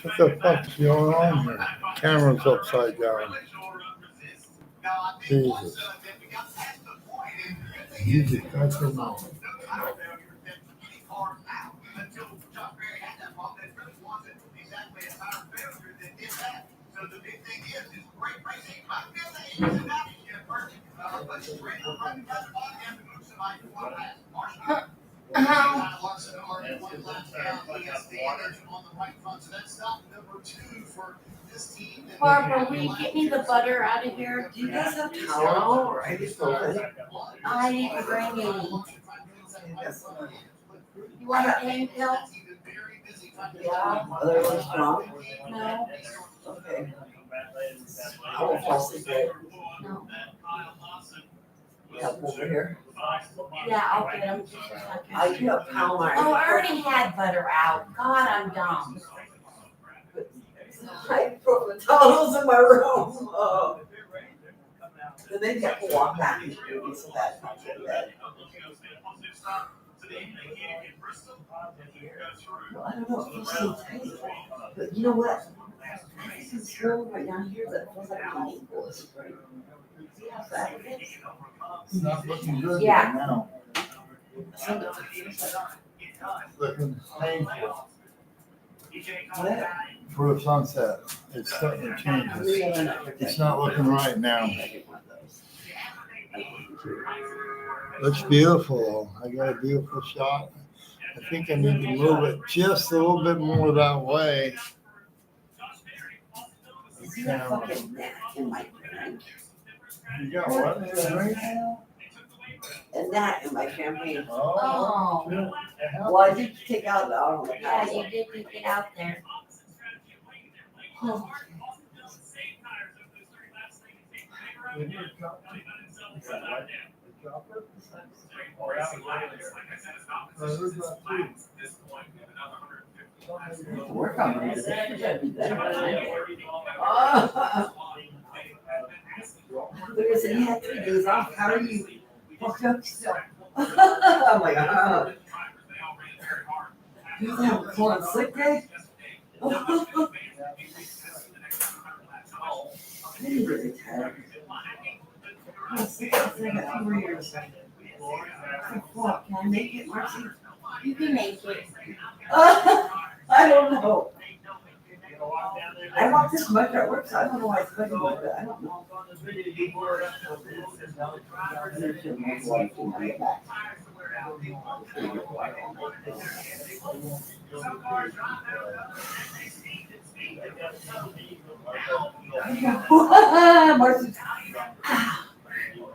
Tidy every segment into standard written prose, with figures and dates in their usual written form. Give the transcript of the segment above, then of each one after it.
What the fuck's going on here? Camera's upside down. Jesus. Jesus, that's a mouth. Barbara, will you get me the butter out of here? Do you guys have towel or I just open? I didn't bring any. You want a pain pill? Yeah, other one's strong. No. Okay. I will fall asleep there. No. Yeah, over here. Yeah, I'll get them. Just a second. I do have Palomar. Oh, I already had butter out. God, I'm dumb. I put the towels in my room. Oh. Then maybe I can walk back and do this so that I can get to bed. Well, I don't know, it feels so tight. But you know what? This is cold right down here that feels like my ankle is right. See how fat it is? It's not looking good Yeah. right now. Sometimes it feels like It's looking painful what? for the sunset. It's starting to change. It's not looking right now. Looks beautiful. I got a beautiful shot. I think I need to move it just a little bit more that way. See that fucking neck in my drink? You got what? And that in my champagne. Oh. Well, I did take out the auto. Yeah, you did take it out there. Oh. Work on it. That should be better. Oh. Because he had 3 days off. How are you? Fucked up still. Oh my god. You have a cold sick day? I need to retire. I'm sick. I got 2 more years. What? Can I make it, Marcy? You can make it. I don't know. I walk this much at work, so I don't know why it's funny like that. I don't know. Marcy.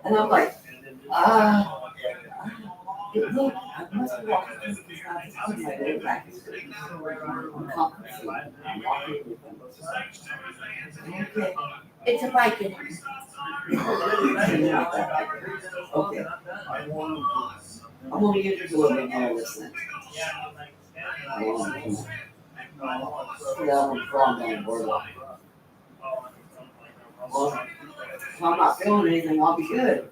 And I'm like, look, I must have walked this out of my day back. Okay. It's a Viking. Okay. I'm gonna get you a little bit more listening. Yeah, I'm from the boardwalk. Well, if I'm not feeling anything, I'll be good.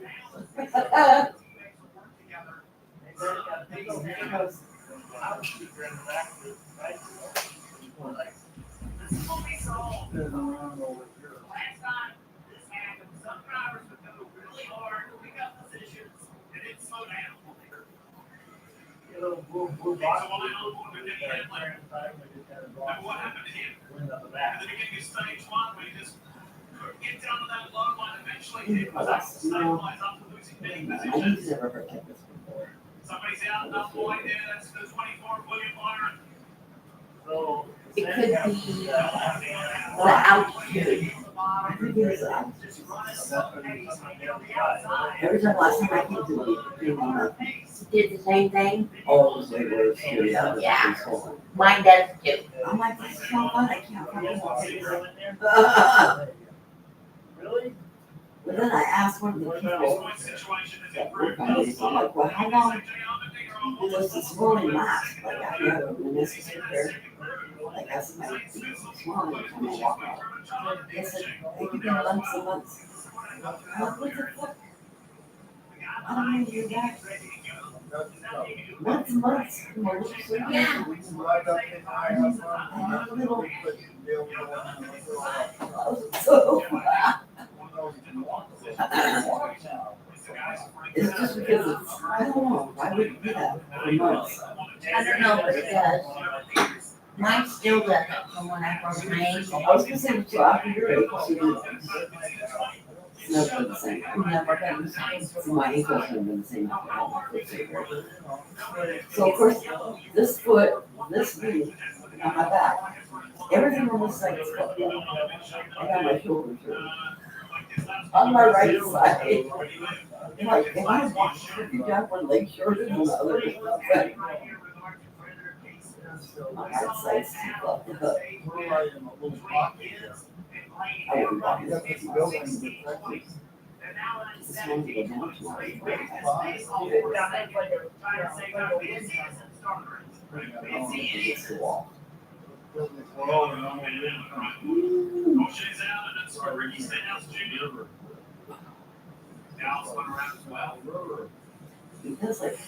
What happened to him? At the beginning of stage 1, we just couldn't get down to that low line. Eventually, it was able to stabilize after losing many positions. I've never heard this before. Somebody's out, enough point there. That's the 24, William Byron. It could be the altitude. I think it was every time last time I came to the Did the same thing. oh, it was way worse. Yeah. Mine does too. I'm like, this is so fun. I can't find it. Really? But then I asked one of the people that work on this, I'm like, well, how long does this rolling last? Like, after you have a meniscus repair, like, I said, my feet are swollen every time I walk out. They said, it could be months and months. I'm like, what the fuck? I don't know you're back. Months and months. Yeah. So, it's just because it's, I don't know, why would it do that for months? I don't know, but it does. Mine still does it from when I broke my ankle. I was gonna say, too, after your age, you do. It's never been the same. I've never been the same. So my ankles haven't been the same after I had my foot surgery. So of course, this foot, this knee, on my back, everything on this side is fucked up. I got my shoulder surgery. On my right side. Like, if I walk straight down one leg shorter than the other, it's not right. My right side's too fucked up. I wouldn't walk this way. This one to go down to my it's the wall. O'Shea's out, and that's where Ricky Stenhouse Jr. Dallas went around as well. Because like,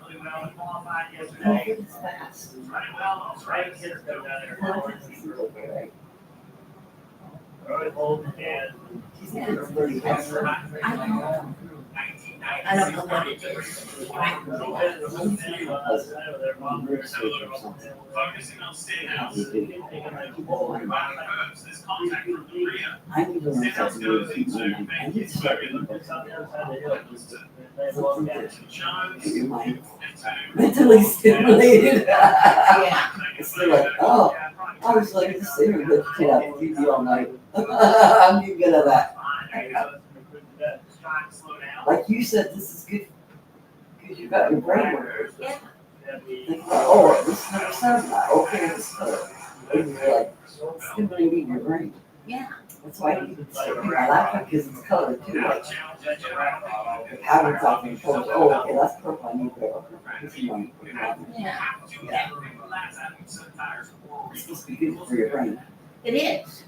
Really well, he qualified no, yesterday. it's fast. Running well, those right kids go down there. No, it's right. Really hold the hand. She's not very fast. I don't know what it is. Focusing on Stenhouse. I need to learn something new. I need to start reading books. Your mind mentally stimulated. Yeah. It's still like, oh, I was like to sit here and let you take out the TV all night. I'm getting good at that. Like you said, this is good because you got your brain working. Yeah. Think about, oh, this never sounds like, okay, this color. And you're like stimulating your brain. Yeah. That's why I like it because it's color too. Like patterns out there shows, oh, okay, that's purple. I need purple. This is mine. Yeah. It's supposed to be good for your brain. It is.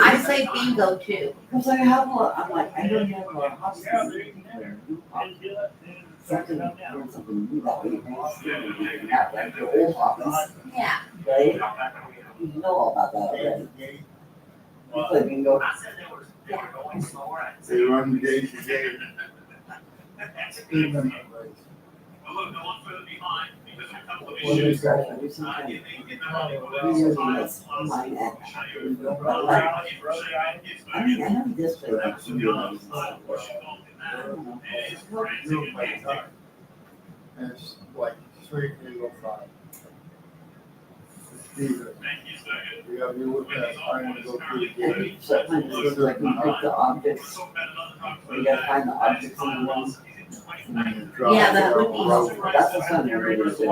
I say bingo too. Because I have a lot, I'm like, I know you have a lot of hobbies. Something new that way, you have like your old hobbies, Yeah. right? You know all about that already. You play bingo. They run the gates again. Look, no one further behind because of a couple of Well, there's issues. gotta be some kind of, usually that's mine at. But like, I mean, I know he does play like some games and stuff. I don't know. It's like 3:05. Steven, we have you look at trying to go through the And gate. sometimes it's like we pick the objects, we gotta find the objects in the room. Yeah, that would be That's the fun of it. Then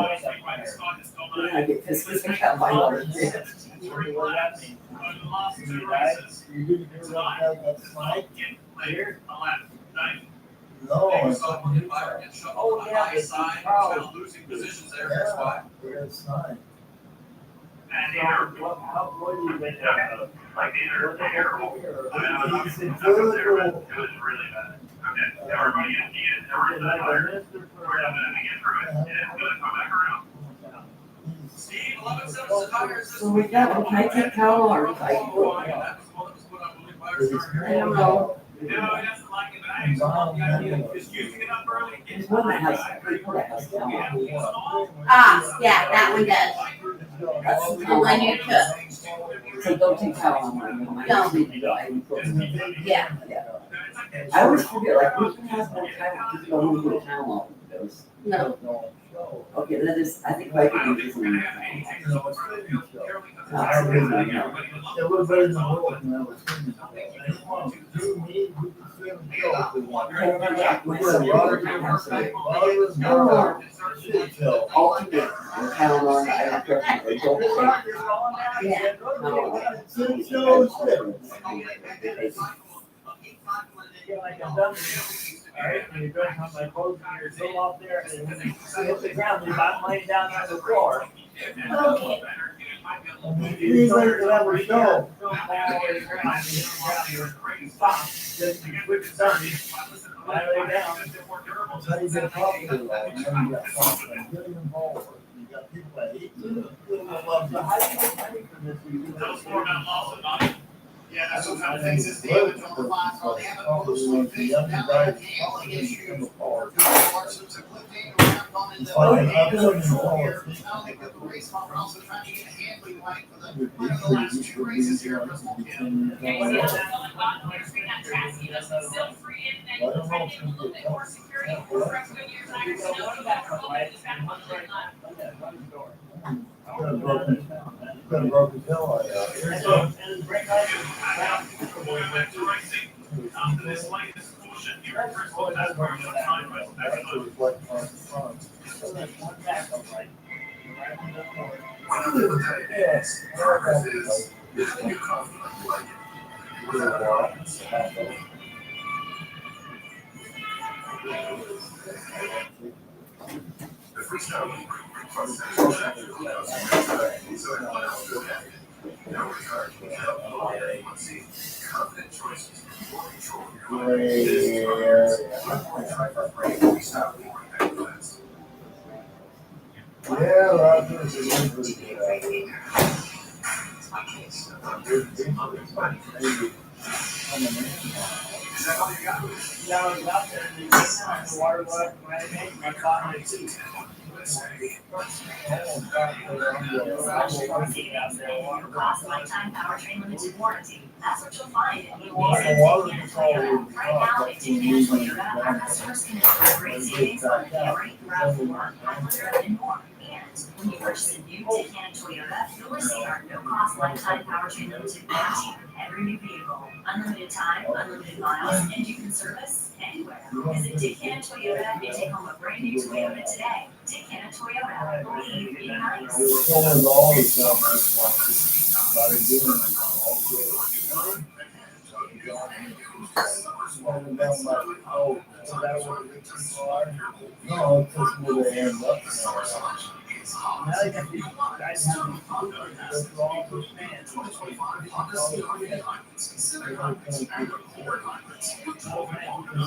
I get pissed because I can't find all the shit. You didn't hear about that slide? No, it's not. Oh, yeah, losing positions there, that's why. It's not. And either, like either, terrible. I mean, I'm not It's gonna a go there, but vertical. it was really bad. Okay, everybody in, everybody tired. We're gonna get through it, and gonna come back around. Steve, 11-7 tires. So we got, can I take Kyle or if I can go? I don't know. No, he doesn't like it, but I actually love the idea of just using it up early and getting. There's one that has, people that has Kyle. Ah, yeah, that one does. That's The one you took. So don't take Kyle on mine. Don't. Yeah. I always forget, like, which one has more Kyle, because you don't want to put Kyle on those. No. Okay, that is, I think Viking is in there. Everybody in the world now is singing. You, me, we can swim and kill if we want. I remember like We my got son, a lot of every time I different say, things. A lot of us know shit kill. alternate, or Kyle on, I don't care, or don't take. Yeah. No. Shit kills shit. Like I'm done. Alright, and you're going to have my clothes and you're still out there and when you hit the ground, I'm laying down on the floor. Okay. He's like to have a show. That's how you get popular, though. And then you got popular, getting involved. You got people that hate you. People that love you. How do you get money for this? You do That was that. more about loss of money. Yeah, that's what kind of things this deal with on the fly on the Abbott Motor Swift thing. Now they're handling issues. It's like an upside down I don't think that the race car, we're also trying to get a handling right for the last two races here in Bristol. I don't know if it's gonna get tough. Got a broken tail light out here. After this latest caution here in Bristol, that's where the time was. That's what it's like on the front. Yes. Yeah, Roger, it's really pretty good out here. Cost lifetime powertrain limited warranty. That's what you'll find in new Water Nissan control Toyota. is Right now, not at Tijuana Toyota, our customers can enjoy great savings on Camry, RAV4, Highlander, and more. And when you purchase a new Tijuana Toyota, you'll receive our no-cost lifetime powertrain limited warranty with every new vehicle. Unlimited time, unlimited miles, and you can service anywhere. Visit Tijuana Toyota and take home a brand new Toyota today. Tijuana Toyota, believe in nice. It's always all the time, by doing it, all good. Slowing down my, oh, is that what it is? No, it's just where they end up. Now you got these guys having that's wrong with fans. It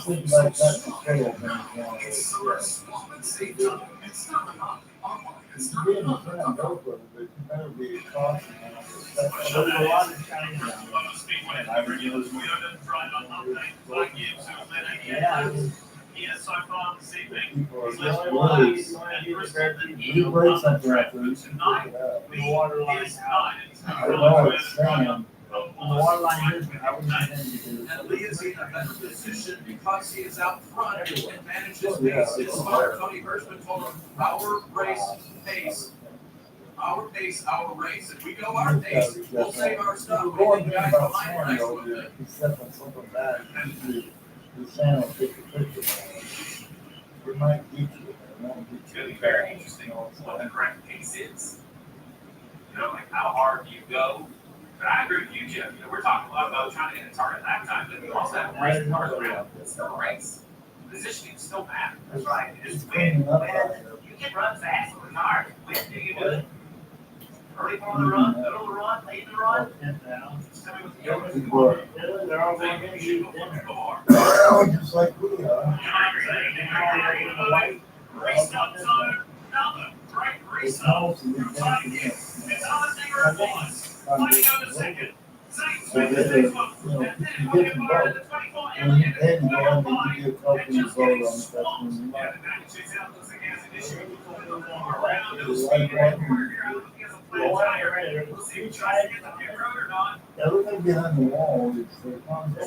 seems like that's the fatal thing. You being a friend, go for it, but you better be cautious. There's a lot of Chinese down Yes, so far this evening. People are He's just left worried. one and Bristol didn't You break something out there, you should tonight. pick it up. The water line is nine. I know it's Sam. The water line is, I wouldn't intend to do it. And Lee is in a better position because he is out front and manages Yeah. pace. His father, Tony Hirschman, told him, our race pace. Our pace, our race. If we go our pace, we'll save our stuff. The We one think thing guys about behind Sam, next though, little is bit. he's stepping something back, the Sam will take a picture. It might get you, it won't It's get gonna you. be very interesting what the correct pace is. You know, like how hard do you go? But I agree with you, Jim. You know, we're talking a lot about trying to hit a target that time, but we also have race cars around. It's still a race. Positioning still matters. That's right. It It's is cleaning up out there. You can run fast with cars. When do you do it? Early part of the run, middle of the run, late in the run? Tell me what the difference is. People are, They're all going to You be go for the car. well, just like we are. Race up, son. Another. Right, race It's up. almost an I'm telling you, it's on the finger of one. Fighting on the second. So they, you know, you get them both. When you pay to go in, you get a couple of vote on it, that's when you like. Everything behind the wall is their concept.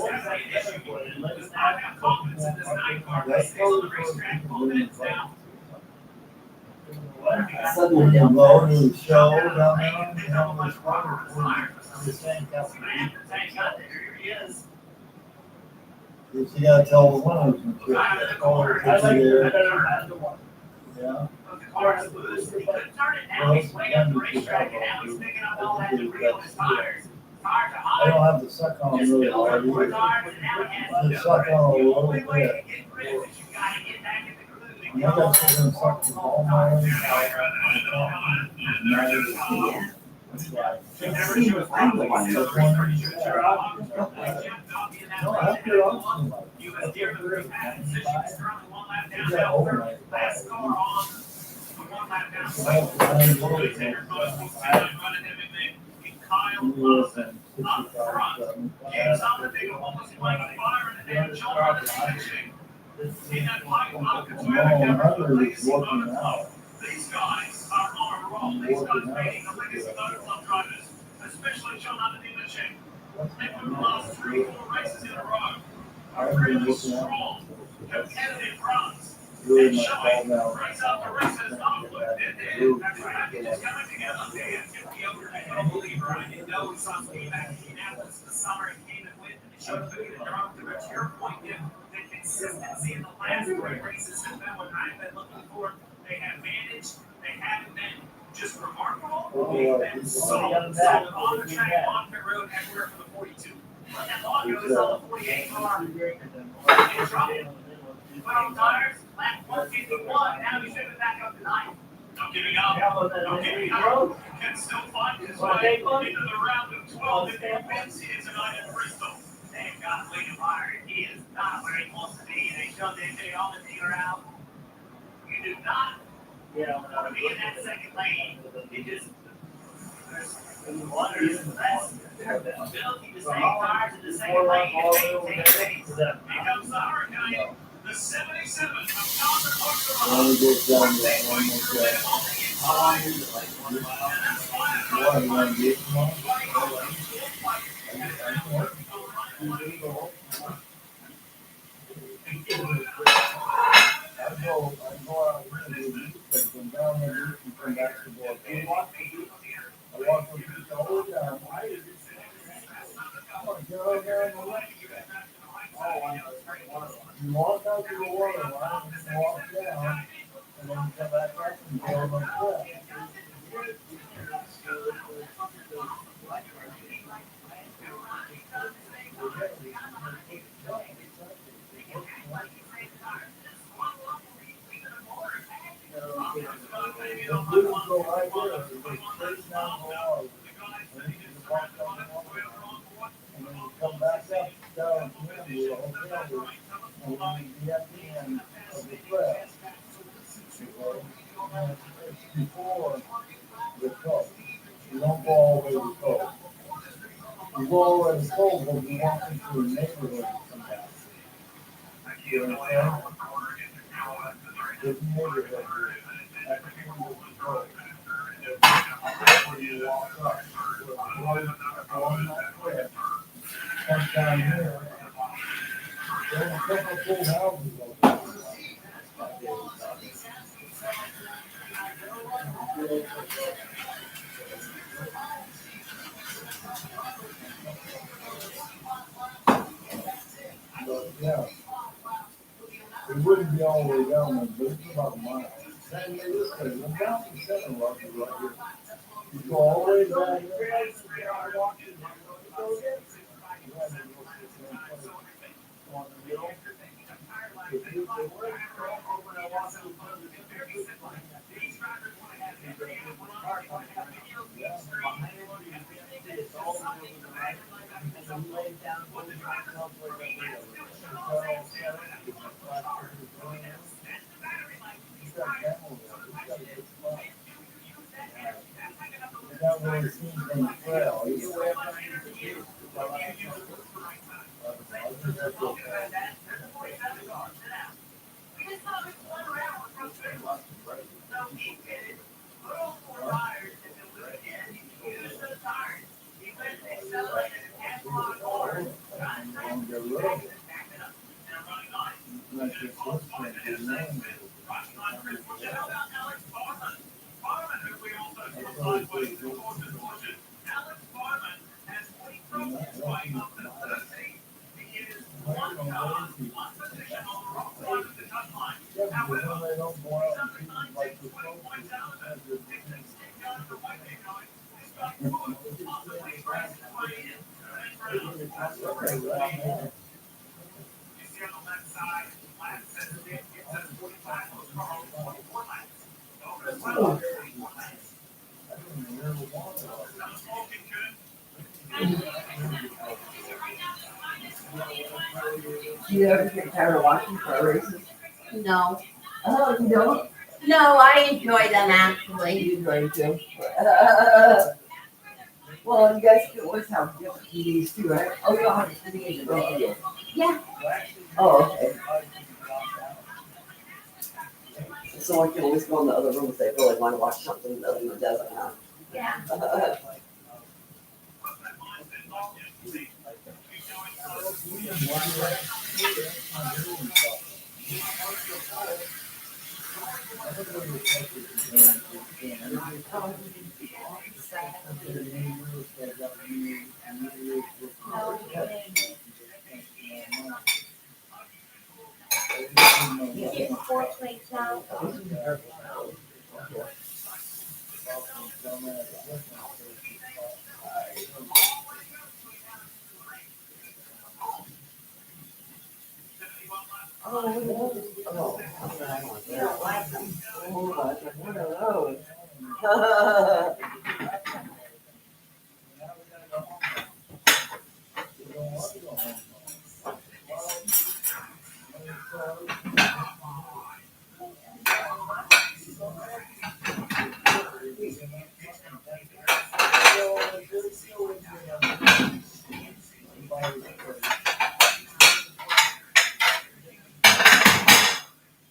Suddenly When you they'll go to the show down there, you know, it's wonderful. The same company. You gotta tell the winners and shit. Oh, it's there. Yeah. I don't have to suck on them really hard either. Just suck on a little bit. You got to suck the ball more. Yeah. It's like, See, I'm the one who's Pretty sure yeah, you're out. no, after auction, like, You was given the green hat position, currently one lap down. you got overnight. Last car on the one lap down. So that's what I'm Good doing. hitter, both these two, running everything. And Kyle He Love was in up 65, front. 75. Games on the big one was playing fire and then John on the finishing. In that pipe, Monica No, Toyota camera, Hunter is legacy working motor out. club. These guys are on a roll. These guys beating the legacy motor club drivers, especially John on the finishing. They've lost 3-4 races in a row. A really strong, competitive runs. Really And my showing ball now. race after race has not looked it. That's right. It's coming together. Dan can be over there. I'm a believer. I didn't know we saw some back in Indianapolis in the summer and came and went and it showed who the drunk. To your point, the consistency in the last 3 races has been what I've been looking for. They have managed. They haven't been just remarkable. They've been solid on the track, on the road, everywhere for the 42. And Longo is on the 48 car. In trouble. Put on tires, lap 151. Now he's moving back up to 9. No giving up. No giving up. Can still find his way into the round of 12 if he wins here tonight in Bristol. They've got William Meyer. He is not where he wants to be. They showed they all the dealer out. You do not want to be in that second lane. It just there's less ability to save tires in the second lane and maintain pace. Here comes the Hurricane. The 77 of Connor Only gets down to They that one wait more for them track. on the inside. And that's why What, you want to get them on? I go out here and do these things, and down there, you come back to work. I walk from the whole time. I'm gonna get over there and look. You walk out to the water line, and you walk down, and then you come back up and go on the track. The blues go right there, they straight down the water. And then you walk down the water line. And then you come back up down here to the hotel room, and then you be at the end of the track. And it's before the coast. You don't go all the way to the coast. You go all the way to the coast, but you walk into a neighborhood sometimes. You know what I'm saying? This neighborhood here, that's where you go. That's where you walk up. Going that way. Come down here. There's a couple of full houses over there. But yeah, it wouldn't be all the way down there, but it's about a mile. Same way this way, we're down to Center Rock right here. You go all the way down there. On the hill. If you go west, when I walk through really seen from the trail. Do you ever get tired of watching car races? No, Oh, you don't? no, I enjoy them actually. You enjoy it too? Well, you guys can always have different TVs too, right? Oh, you don't have a TV in the room, do you? Yeah. Oh, okay. So I can always go in the other room if they really want to watch something the other one doesn't have. Yeah. You get 4 plates now. Oh, you don't like them. Oh, I said, what are those?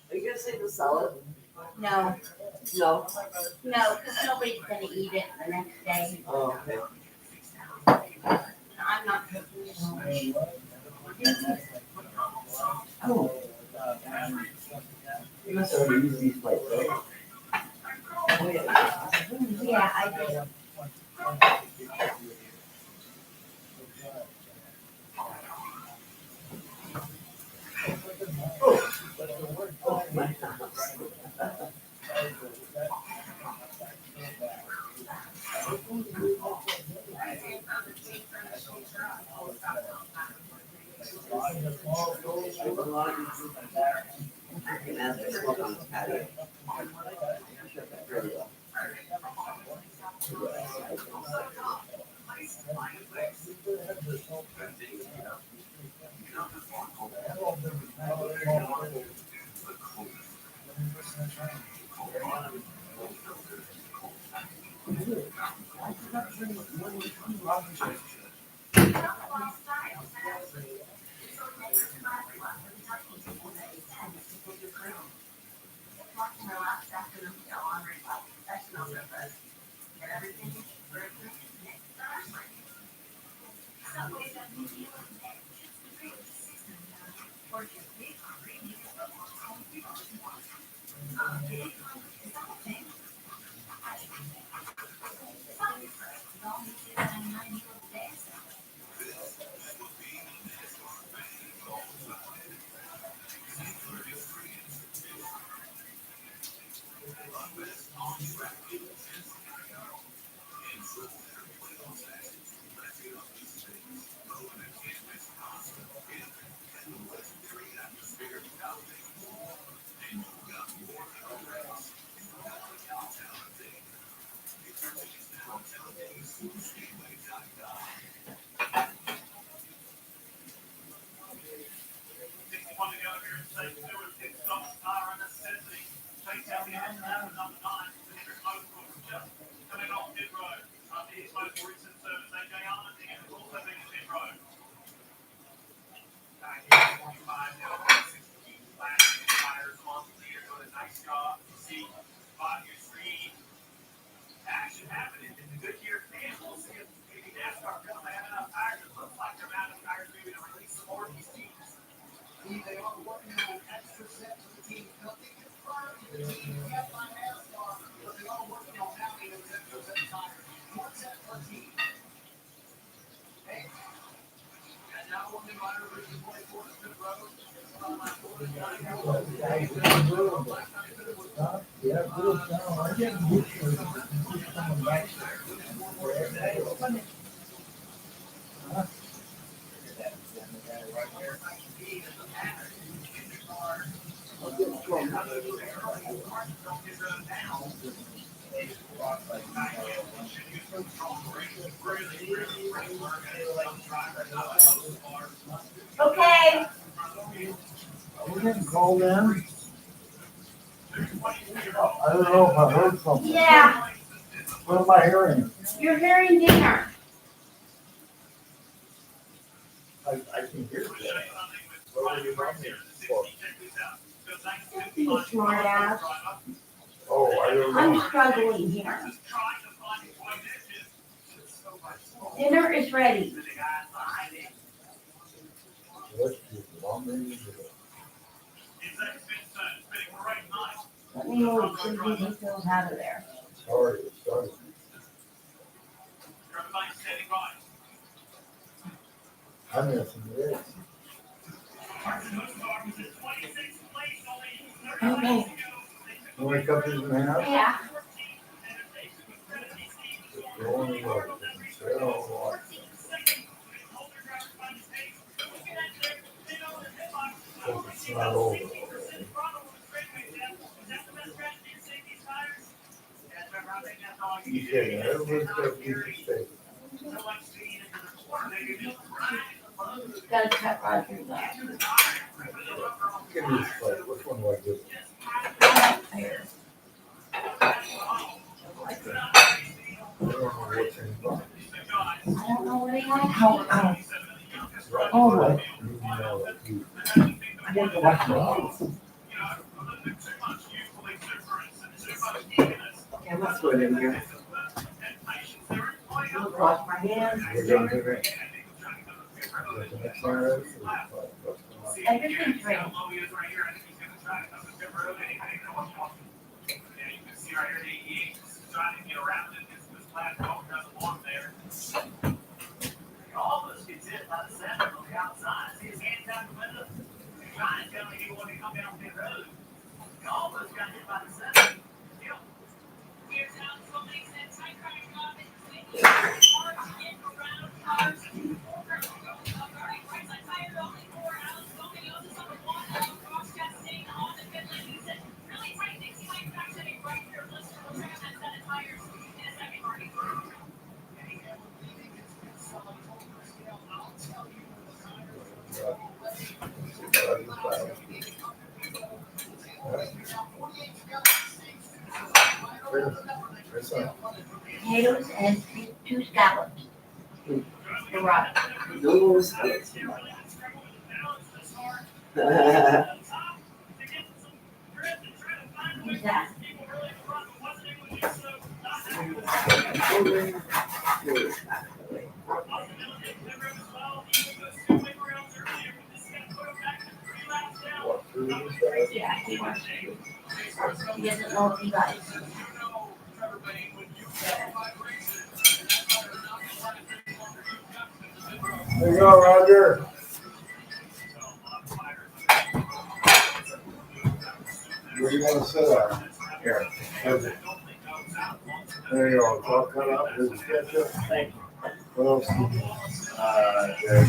Are you gonna save the salad? No, No. no, because nobody's gonna eat it the next day. Oh, okay. I'm not cooking it. Oh. You must already use these plates, right? Oh, yeah. Yeah, I did. Oh, my house. Freaking ass, I smoke on the patio. Really well. Okay, We getting called in? I don't know if I heard something. yeah, What am I hearing? you're hearing dinner. I can hear that. What were you running for? You smart ass. Oh, I don't I'm know. struggling here. Dinner is ready. Let's do longer than you do. Let me move so you can go out of there. Sorry, sorry. I'm missing this. Okay. You want to cut these in half? Yeah. The only way. So, hope it's not over. You said everybody's got a piece of steak. Gotta cut Roger's off. Give me this plate. Which one do I give? There. I don't know what's in the box. I don't know what he wants. Oh, right. You know it. You- I gotta go wash my hands. Yeah, let's put it in here. I'll wash my hands. We're gonna do that. Is the next one ready? Everything's ready. All of us gets hit by the center on the outside. See his hands out the window. Trying to tell me he wanted to come down pit road. All of us got hit by the center. Potatoes and two scallops. For Roger. Those. Who's that? What, through these guys? Yeah, he wants to. He doesn't know if he likes it. There you go, Roger. Where do you want to sit at? Here. Okay. There you go. It's all cut up. Here's the ketchup. Thank you. What else? Derek.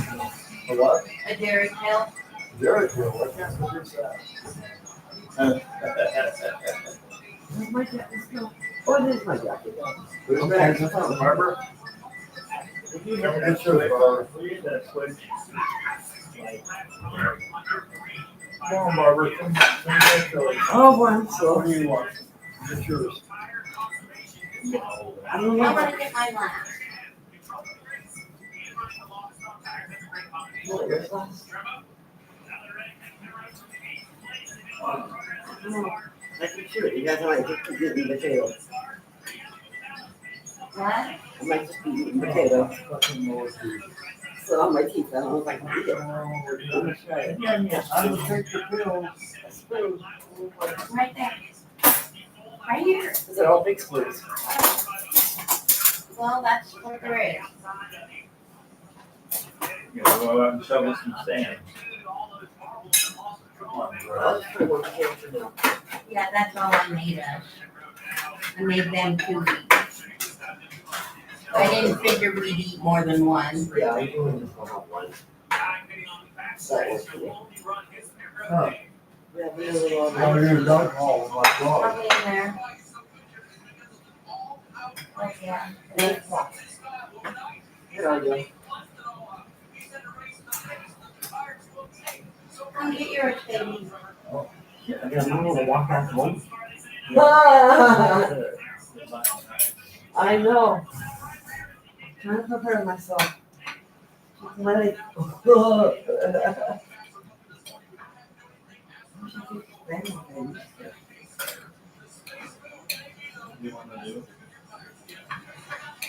A what? A dairy milk. Derek Hill. What can't produce that? Where's that? Let's go. Oh, there's my jacket. Who's next? Barbara? Get yours, Barbara. Come on, Barbara. Come get yours. Oh, boy, I'm What so. do you want? Get yours. I don't I'm know. gonna get my last. What, your class? I don't know. Like you should. You guys might just be eating potatoes. What? I might just be eating potatoes. Fucking Lord, dude. So on my teeth, and I was like, yeah. I'm gonna try it. I will take the pills. Spoon. Right there. Right here. Is it all big spoons? Well, that's what there is. You know, go out and shovel some sand. Come on, bro. I'll just put one here for now. Yeah, that's all I made us. I made them 2 each. I didn't figure we'd eat more than one. Yeah, I'm doing this one on one. That works for me. Huh. We have really long. I'm gonna use alcohol with my dog. Probably in there. Oh, yeah. Here I go. Come get yours, baby. I got my little walk back home. Ah, I know. Trying to prepare myself. Let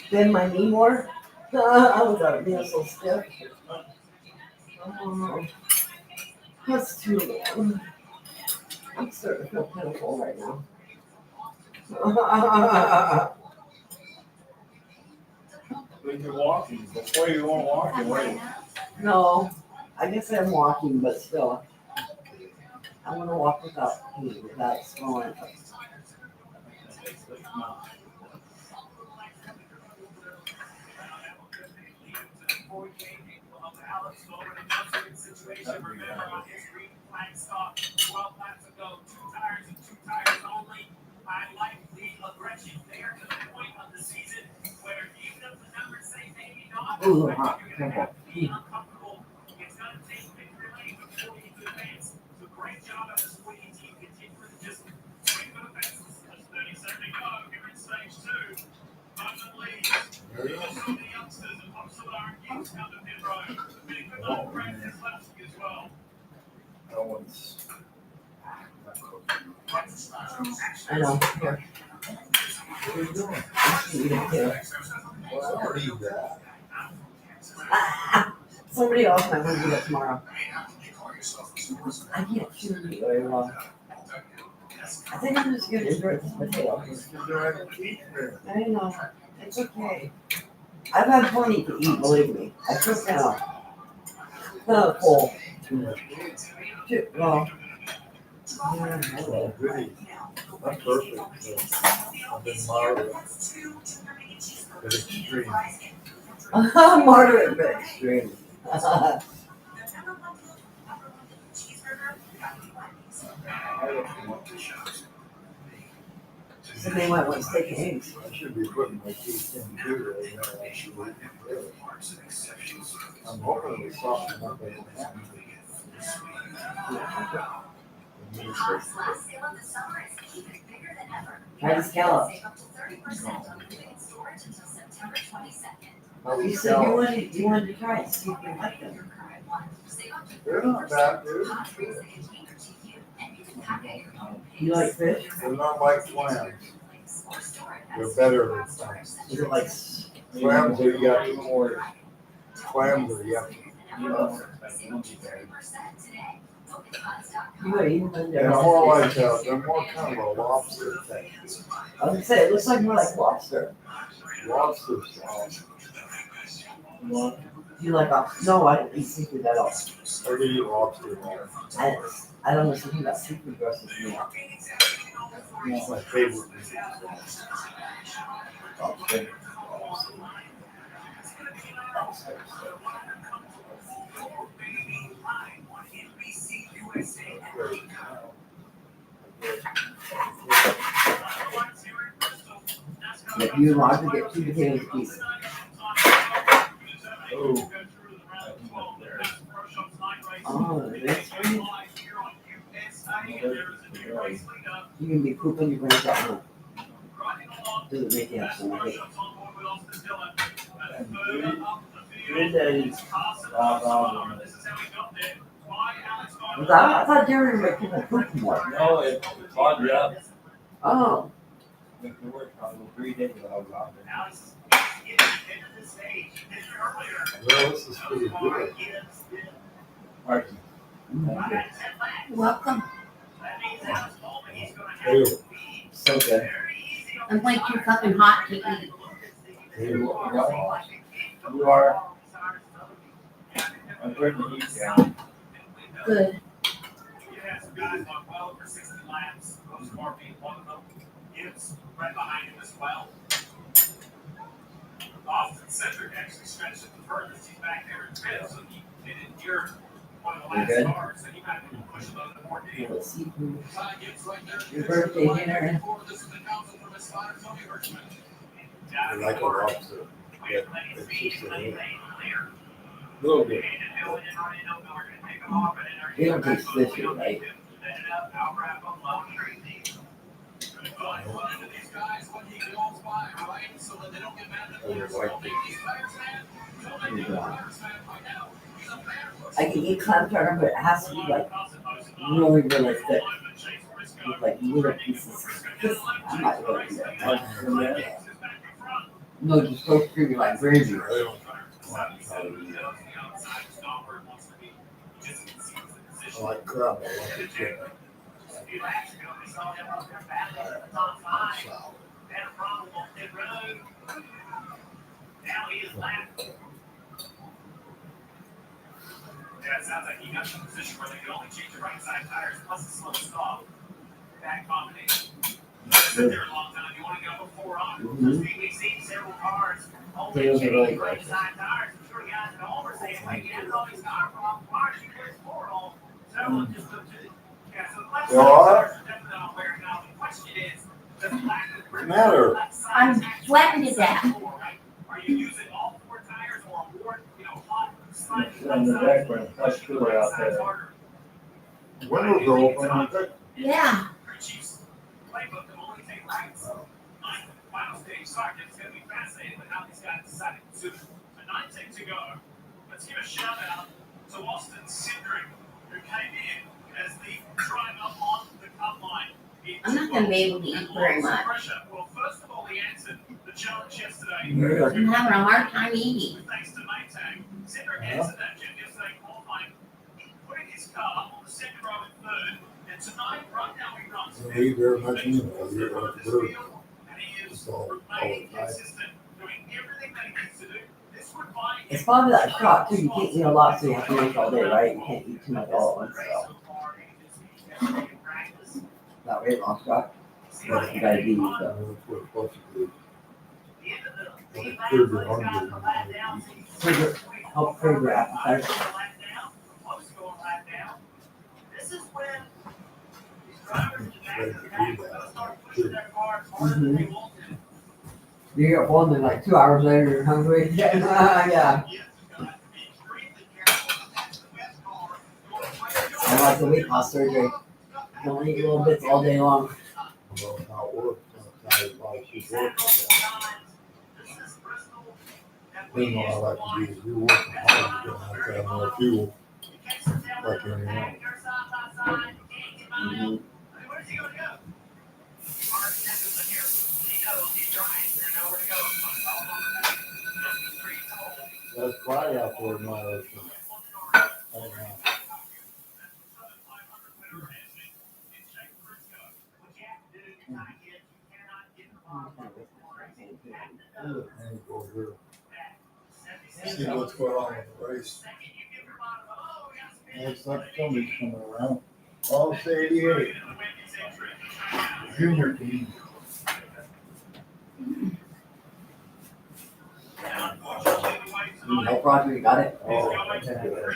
bend my knee more. Without being so stiff. Oh, that's too long. I'm starting to feel pitiful right now. When you're walking, before you won't walk away. No, I guess I'm walking, but still. I want to walk without pain, without swelling. Ooh, hot. Careful. No one's. I know. Here. What are you doing? Eat it too. Well, I already eat that. Ah, somebody else might want to do that tomorrow. I can't chew meat very well. I think I'm just gonna enjoy this potato. You're at a teacher. I know. It's okay. I've had plenty to eat, believe me. I took full. Too much. Well, Well, goody. I'm perfect. I've been moderate, but extreme. moderate but extreme. So they might want steak and eggs. I should be putting my teeth in too. You know, I should be, really. I'm hoping we soften up and Try the scallops. You said you wanted to try it, see if you like them. They're not bad, dude. You like fish? They're not like clams. They're better than clams. Is it like Clams are yucky. Clams are yucky. you would eat them? They're more like they're more kind of a lobster thing. I was gonna say, it looks like more like lobster. Lobster's You like lobster? No, I don't eat seafood at all. I could eat lobster. I don't know something about seafood grosses me out. It's my favorite. Lobster. If you want to get 2 potatoes a piece. Oh, Oh, that's sweet. You can be pooping your brains out. Huh? Does it make you have some weight? 3 days. I thought dairy would make people poop more. No, it clogged you up. Oh, If you work on 3 days, I was out there. well, this is pretty good. Martin. Welcome. Ew. so good. I'm way too fucking hot to eat. Ew. You are. I'm putting the heat down. Good. Right behind him as well. Austin Cedric actually stretched it the furthest. He's back there in fifth, so he didn't hear one of the last good? cars, so he might have been pushing a little bit more deep. Little seafood. Your birthday dinner. I like a lobster. But it's just a little bit. They don't taste fishy, right? I can eat clam chowder, but it has to be like really, really thick. With like little pieces. I'm not really into that. No, just so creamy like gravy. I like crab, I like the chicken. Yeah, it sounds like he got to a position where they could only change the right side tires plus the slow stop. Bad combination. Been there a long time. You want to go before on. We've seen several cars only change right side tires. I'm sure guys at home are saying, like, yeah, all these car problems. Why aren't you guys forward all? So just yeah, so the left You all side right? tires are definitely not wearing out. The question is, does lack of grip Matter. left side I'm tires sweating to death. Are you using all four tires or more, hot, slightly On the back when it's cooler out there. Windows are open, aren't they? Yeah. Chiefs playbook can only take rights. Final stage soccer is going to be fascinating with how these guys decided to. A 9-10 to go. Let's give a shout out to Austin Cindric, who came in as the driver on the cut line. I'm not going to be able to eat very much. Well, first of all, he answered the challenge yesterday. I'm having a hard time eating. Thanks to Maytag. Cindric answered that challenge yesterday, qualifying, putting his car on the second row and third. And tonight, right now, he runs. Don't eat very much anyway, you eat like a bird. And he is So, remaining oh, consistent, doing everything that he needs to do. This would buy him It's probably that shot too. You can't eat a lot, so you have to wait all day, right? You can't eat too much all at once. So that weight loss shot. That's the diabetes. So. That's what it's supposed to do. Curb your hunger. Help curb your appetite. This is when these drivers Mm-hmm. You get home and like 2 hours later you're hungry. Yeah. I like the weight loss surgery. Don't eat little bits all day long. Well, not work, not tired, like she's working. Thing I like to do is you're working hard, you're gonna have to have more fuel. Like anything else. Mm-hmm. That's quiet out there in my ocean. Right now. And go here. See what's going on in the race. Looks like somebody's coming around. All 88. Junior team. Help Roger, you got it? Oh, that's good.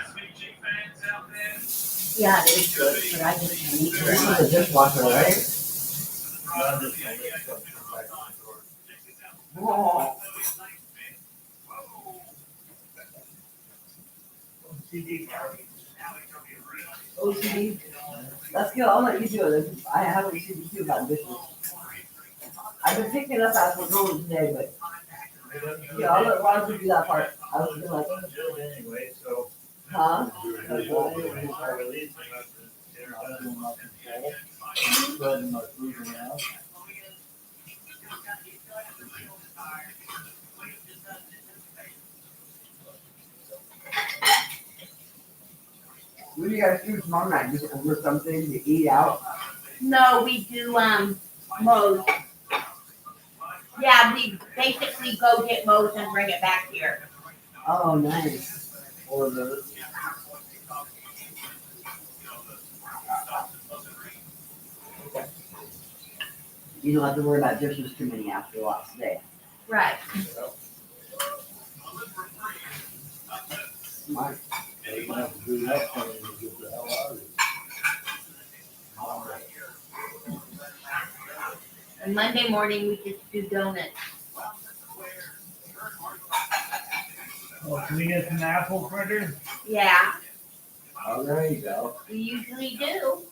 Yeah, it is good, but I just can't eat very This much. is a dishwasher, right? Oh. OCD. That's good. I'll let you do it. I have OCD too about dishes. I've been picking up as we're going today, but yeah, I'll let Roger do that part. I was gonna like, Anyway, so. huh? Spreading my food around. What do you guys do tomorrow night? Just order something to eat out? No, we do, Moe's. Yeah, we basically go get Moe's and bring it back here. Oh, nice. Or the, You don't have to worry about dishes too many after the last day. Right. Smart. they don't have to do that thing to get the hell out of here. And Monday morning, we just do donuts. Well, can we get some apple fritters? Yeah. Oh, there you go. We usually do.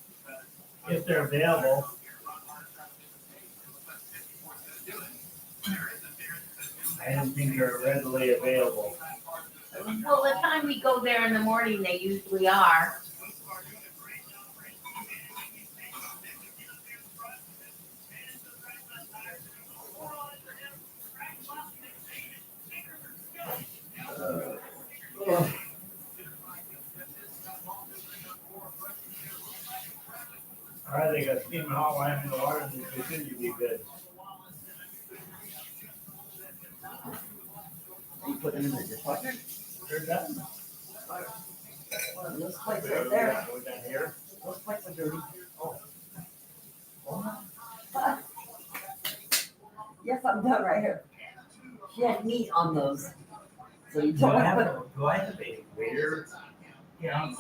If they're available. I didn't think they're readily available. Well, the time we go there in the morning, they usually are. All right, they got steam and hot wine in the water, and they should be good. You put them in the dishwasher? They're done. Well, those plates right there, We're done here. those plates are dirty. Yes, I'm done right here. She had meat on those. So you don't want to Do I have a waiter? Yeah.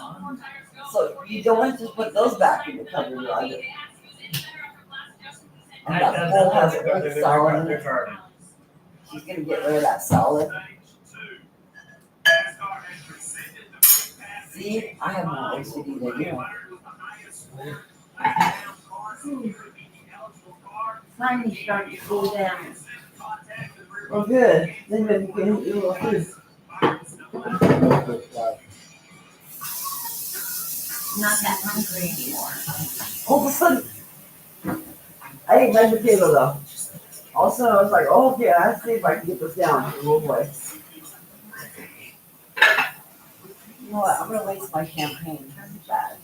so you don't want to just put those back in the cupboard either. And that bowl has a good salad in it. She's gonna get rid of that salad. See, I have more OCD than you. Finally starting to cool down. Well, good. Then maybe you can eat a little food. Not that hungry anymore. All of a sudden, I ate my potato though. All of a sudden, I was like, oh, okay, I have to see if I can get this down a little way. You know what? I'm gonna waste my champagne. Bad.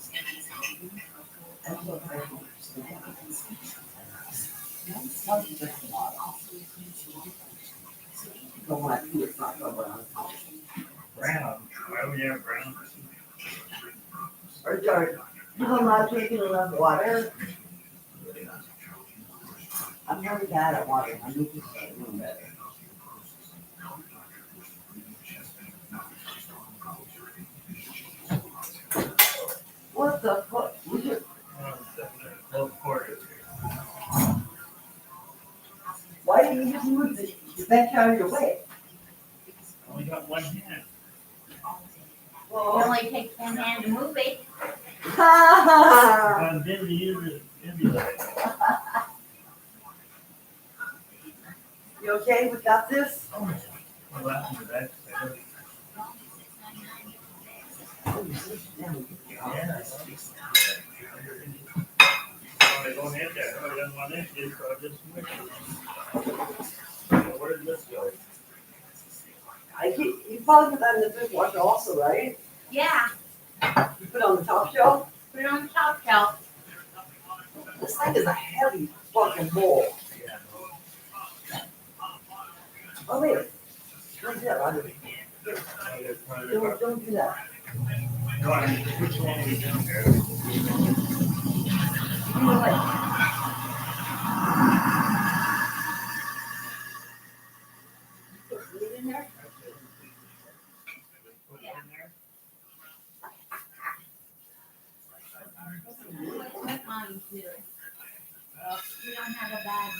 I'm so grateful. Why do you drink a lot? Don't want to, it's not going on. Brown. Why would you have brown? Or dark. I'm not drinking enough water. I'm really bad at water. I need to start doing better. What the fuck? We should, Both quarters. why didn't you just move the bench out of your way? Only got one hand. It only takes one hand to move it. I'm busy using it. You okay? We got this? Well, that's yeah. I don't have that. I don't want that, so I just mix it. Where did this go? You probably put that in the dishwasher also, right? Yeah, You put it on the top shelf? put it on the top shelf. This thing is a heavy fucking bowl. Oh, wait. Don't do that, Roger. Don't do that. Which one are we doing here? You know what? Put meat in there? That's mine too. We don't have a bag.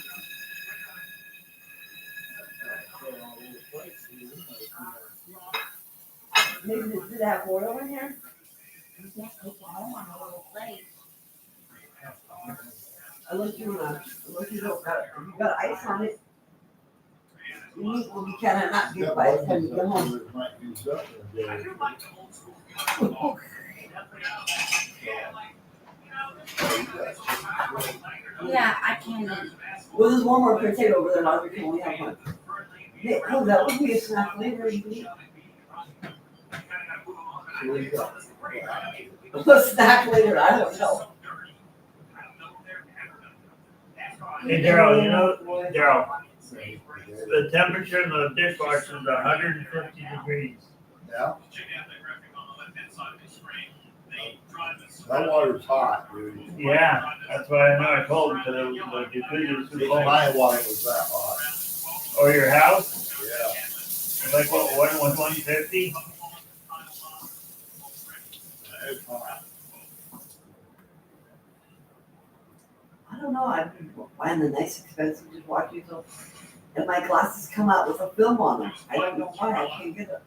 Maybe did it have oil in here? You can't take it home on a little plate. Unless you got ice on it. The meat will be kind of not good by the time you get home. Yeah, I can. Well, there's one more potato over there, Roger, can only have one. Hey, oh, that would be a snack later, you eat. A snack later, I don't know. Hey, Daryl, you know, Daryl, the temperature in the dishwasher is 150 degrees. Yeah, that water's hot, dude. Yeah, that's why I know I told him, because the diffuser is too cold. My water was that hot. Or your house? Yeah. Like what, 150? It's hot. I don't know, I've been buying the nice expensive dishwashers, so, and my glasses come out with a film on them. I don't know why, I can't get it.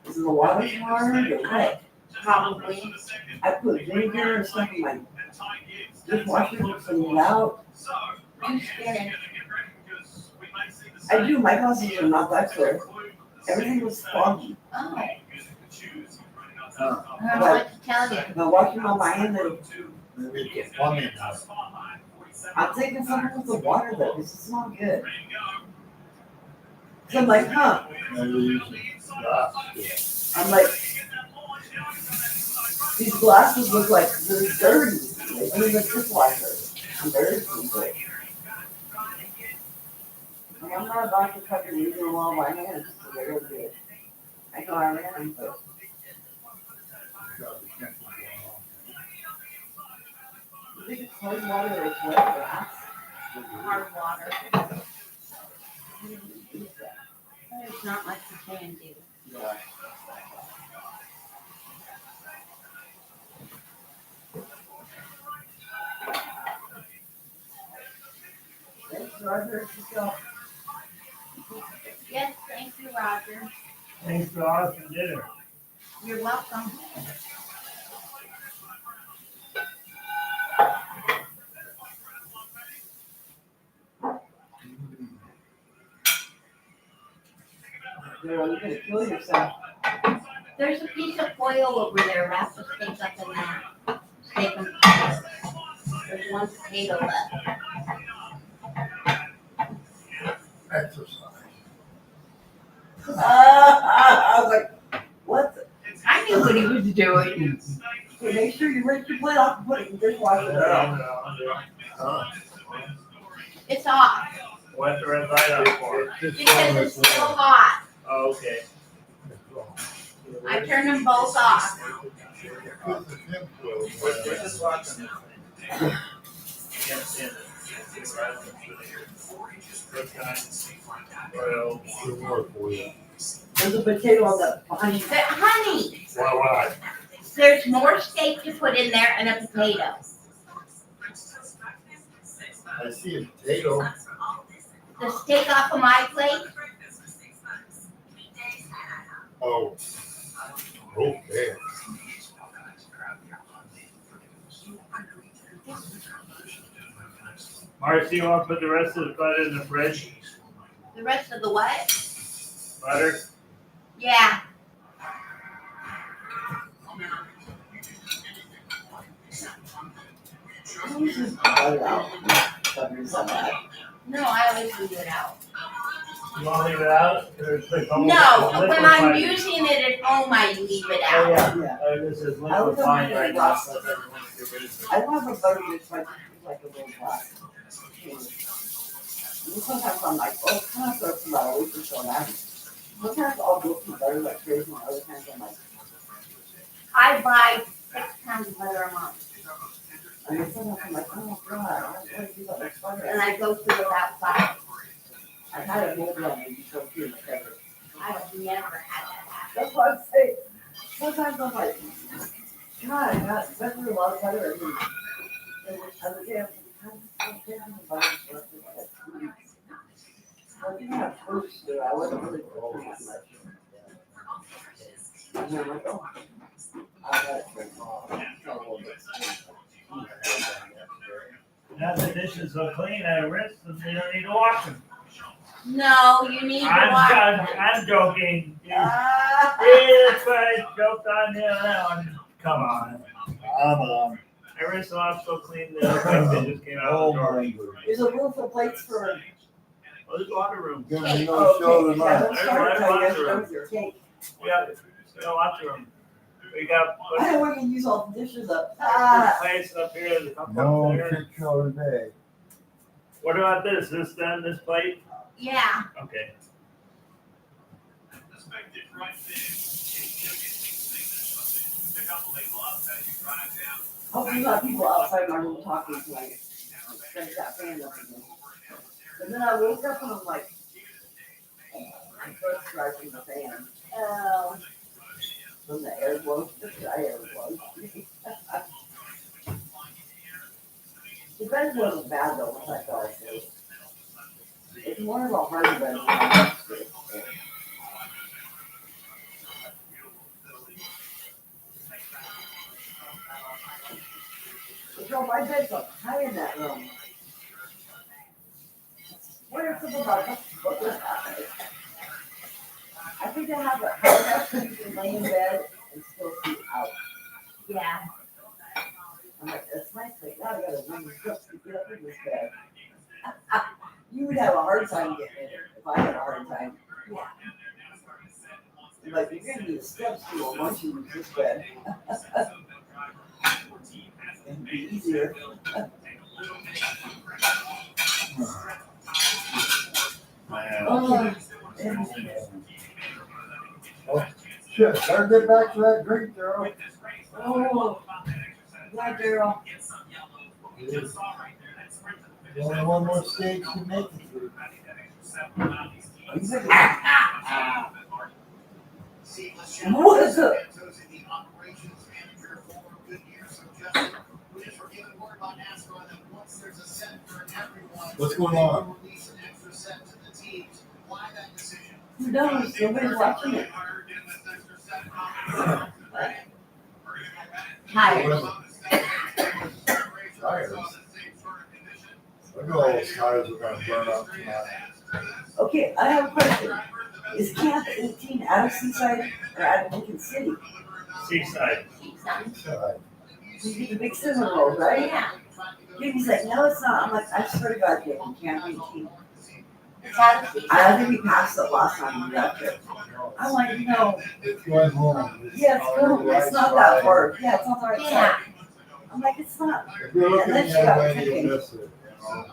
Is it the water hard or what? Probably. I put vinegar and stuff in my dishwasher to clean it out. Who's scared? I do, my glasses are not that clear. Everything was foggy. Oh, I Huh. don't know what to tell you. And I walked in on my hand and Maybe it's a plumbing house. I'm thinking something with the water though, because it's not good. So I'm like, huh? Maybe using glass. I'm like, these glasses look like they're dirty. They don't even dishwasher. I'm very simple. I'm not about to fucking use them all by hand. So they're good. I know I am, but you think it's cold water or it's wet grass? Hard water. I didn't use that. There's not much you can do. Yeah. Thanks, Roger. Just go. Yes, thank you, Roger. Thanks for awesome dinner. You're welcome. Girl, you're gonna kill yourself. There's a piece of foil over there. Wrap the steak up in that. Steak and there's one potato left. Exercise. I was like, what the? I knew what he was doing. Okay, make sure you rinse your plate off and put it in the dishwasher. Huh. It's off What's the red light on for? It's because it's still hot. Oh, okay. I turned them both off. What's this watching? Can't stand it. What kind? Oil. There's a potato on the behind. But honey, Why? there's more steak to put in there and a potato. I see a potato. The steak off of my plate. Oh. Okay. Marcy, you want to put the rest of the butter in the fridge? The rest of the what? Butter? Yeah. Butter out. Butter's not bad. No, I always leave it out. You want to leave it out? Or it's like almost No, liquid when I'm fine? using it at home, I leave it Oh, out. yeah. Yeah. This is I liquid was fine hoping right they now, got- so everyone's get rid of it. I don't have a butter dish, but it's like a little glass. And sometimes I'm like, oh, can I throw some out a week or so now? Sometimes I'll go through butter like crazy, and other times I'm like, I buy 6 pounds of butter a month, I mean, sometimes I'm like, oh god, I don't want to do that much butter. and I go through about 5. I've had a mold on me before too, because I have never had that happen. that's what I'm saying. Sometimes I'm like, God, that's better a lot better. I mean, other day I'm taking the butter for like 2 weeks. I didn't have fruits there. I wasn't really cooking that much. And then I'm like, oh, I got it for a little bit. Now the dishes are clean, I rinse them, you don't need to wash them. No, you need to wash them. I'm joking. Ah. Yeah, that's right, joked on you on that one. Come on. I rinsed them off so clean the other week, they just came out of the drawer. There's a room for plates for. Oh, there's a water room. Give me no show Yeah, tonight. don't start until you guys are done with your cake. Yeah, we got lots of room. We got I don't want you to use all the dishes up. plates up here, there's a couple No up there. shit show today. What about this? This then, this plate? Yeah. Okay. Hopefully not people outside my room talking to like, crank that fan up again. And then I woke up and I'm like, I'm first striking the fan. Oh. From the air blows, the air blows. The bed wasn't bad though, once I fell asleep. It's more of a hard bed than a soft bed. So my bed's up high in that room. What if something about what was happening? I think I have a high enough so you can lay in bed and still see out. Yeah. I'm like, that's nice, but now I gotta bring the steps to get up in this bed. You would have a hard time getting in it if I had a hard time. Yeah. Like, you're gonna need steps to go once you use this bed. It'd be easier. Oh, Oh, shit, better get back to that drink, Daryl. oh, yeah, Daryl. There's only one more stage to make it through. What is it? What's going on? Who knows? Nobody's watching it. Tired. Tires. Look at all those tires we're gonna burn up tonight. Okay, I have a question. Is Camp 18 out of Seaside or out of Lincoln City? Seaside. Inside. You get the big cinnamon rolls, right? Yeah. He's like, no, it's not. I'm like, I swear to God, Dick, you Camp 18. It's out of season. I think we passed it last time we got there. I'm like, no. It's going home. Yeah, it's cool. It's not that far. Yeah, it's on the right Yeah. side. I'm like, it's not. If you're looking And then the she got other way, thinking. you miss it, you know?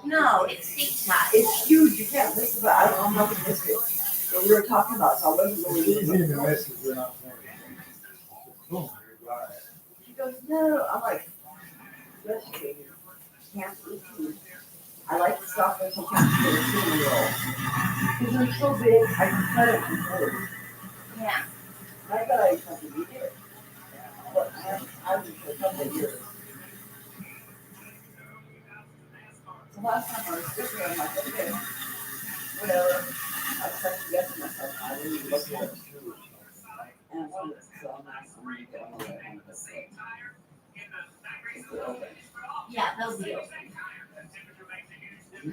No, it's Seaside. It's huge. You can't miss it, but I don't know if you missed it. So we were talking about, so I wasn't It's really. easy to miss if you're not paying attention. Boom, you're right. She goes, no. I'm like, yes, baby. Camp 18. I like the stuff that sometimes you get a cinnamon roll. Because they're so big, I can cut it and hold it. Yeah. I gotta eat something to eat it. But I've been for a couple of years. The last time I was sick, I'm like, okay, whatever. I second guessing myself. I didn't even look at it. And I wanted it, so I'm not going to get on the way. If they're open. Yeah, they'll be open.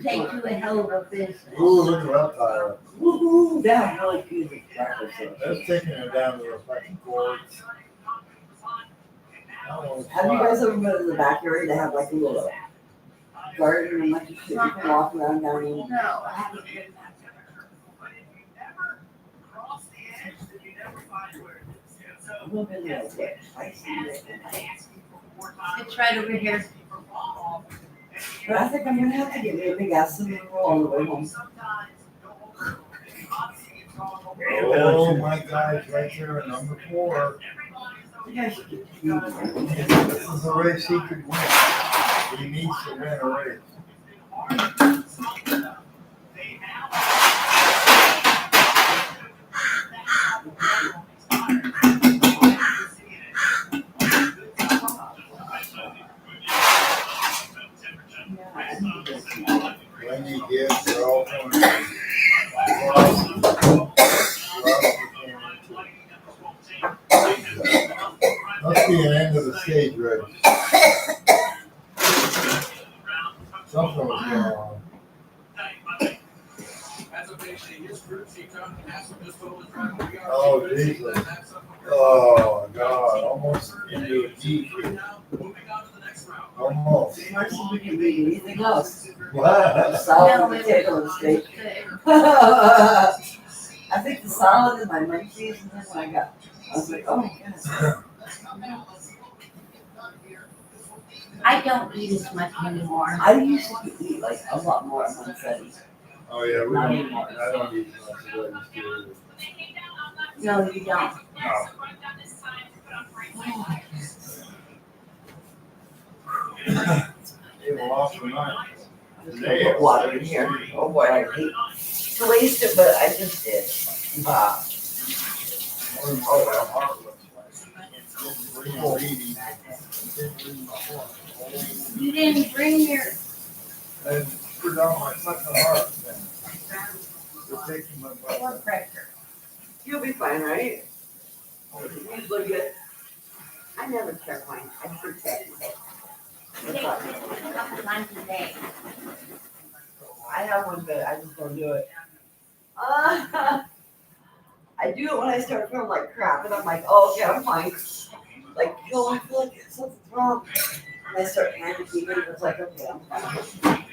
They do a hell of a business. Ooh, look at that tire. Woohoo, that really good breakfast. That's taking it down to the fucking courts. Have you guys ever been in the backyard? They have like a little garden and like you shit. You can walk around down in. No, I haven't been back A little bit of that. It's right over here. But I think I'm gonna have to get me a big ass cinnamon roll on the way home. Oh my God, it's right there at number 4. You guys should get to eat. This is a race he could win. He needs to win a race. When you get your all must be an end of the stage race. Something was going on. Oh, Jesus. Oh, God. Almost into a deep. Almost. Marcy, we can read anything else. What? Salad and potato and steak. I think the salad and my munchies, and then when I was like, oh my goodness. I don't eat as much anymore. I used to eat like a lot more at one setting. Oh, yeah, we Not don't, anymore. I don't eat as much as I used to. No, you don't. They were off tonight. I'm just gonna put water in here. Oh boy, I hate to waste it, but I just did. Oh, that heart looks like. 380. You didn't bring your. And put down my fucking heart then. They're taking my blood. blood pressure. You'll be fine, right? You look good. I never check mine. I protect myself. couple times a day. I have one, but I just don't do it. I do it when I start feeling like crap, and I'm like, oh, okay, I'm fine. Like, I feel like something's wrong. And I start panicking, and it's like, okay, I'm fine.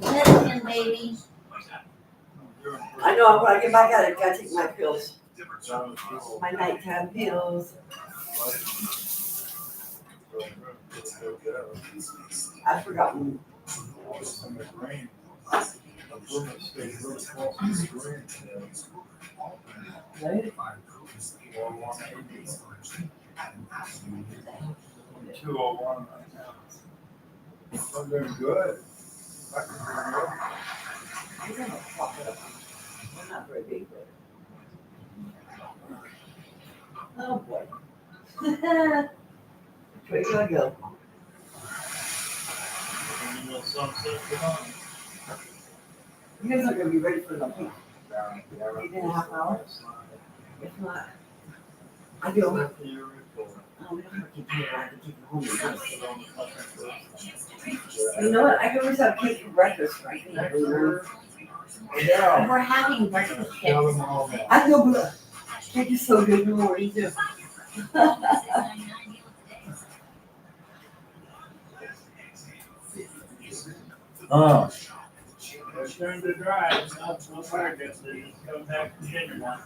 Listen, baby. I know when I get back at it, I gotta take my pills. My nighttime pills. I've forgotten. Right? 201 right now. I'm doing good. I can do I'm gonna pop it up. I'm not very big, but. Oh boy. Which way do I go? You guys aren't gonna be ready for the week. 8.5 hours? If not, I do. Oh, we don't have to keep it. I can take it home. You know what? I can always have cake for breakfast, right? Yeah. We're having breakfast Tell cakes. them all that. I know, but cake is so good in the morning too. Oh. It's turned to dry, it's not so far, just come back to dinner now.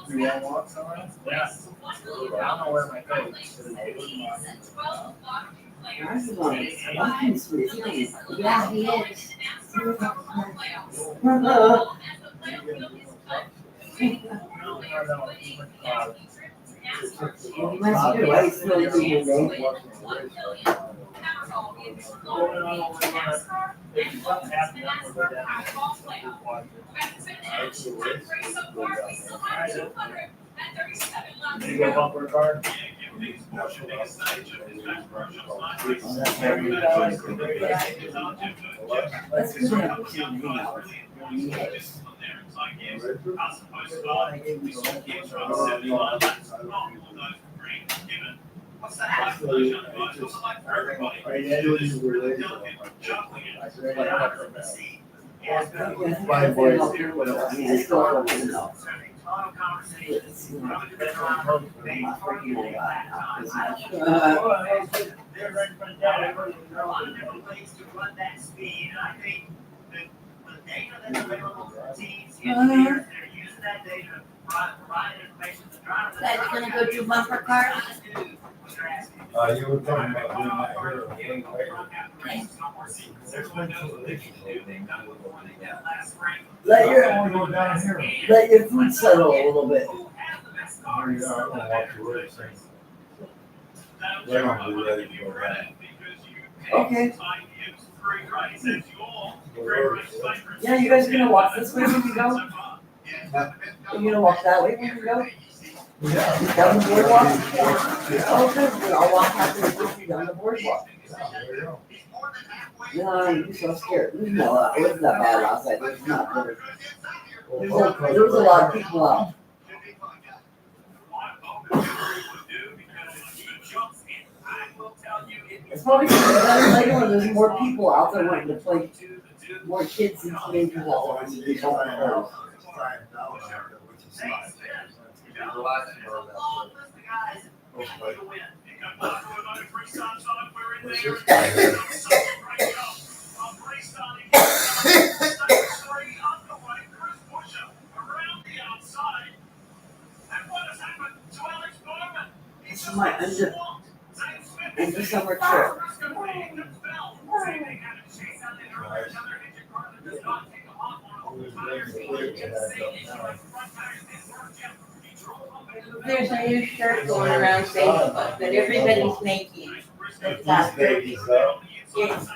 You want to walk somewhere? Yeah. I don't know where my face is. Ours is on Lookin Street. Yeah, he is. You must do it. It's really good today. If something happens, I'm gonna go down. You go bumper car? That's good to have two emails. Yes. My voice. I still don't even know. It's, you know, I'm not freaking out about it now as much. They're right in front of that. Guys gonna go do bumper cars? You were talking about doing that here a week later. Let your food settle a little bit. I don't want to work. They don't be ready to go down. Okay. Yeah, you guys are gonna walk this way when you go? Are you gonna walk that way when you go? Yeah. Down the boardwalk? Oh, good, then I'll walk after you down the boardwalk. There you go. No, I'm so scared. No, it wasn't that bad outside, it was not good. There was a lot of people out. It's probably better later when there's more people out there wanting to play, more kids and teenagers out there wanting to do something else. Which is nice. Relaxing about This is my under summer trip. There's a new shirt going around Facebook that everybody's making. It's got babies up. it's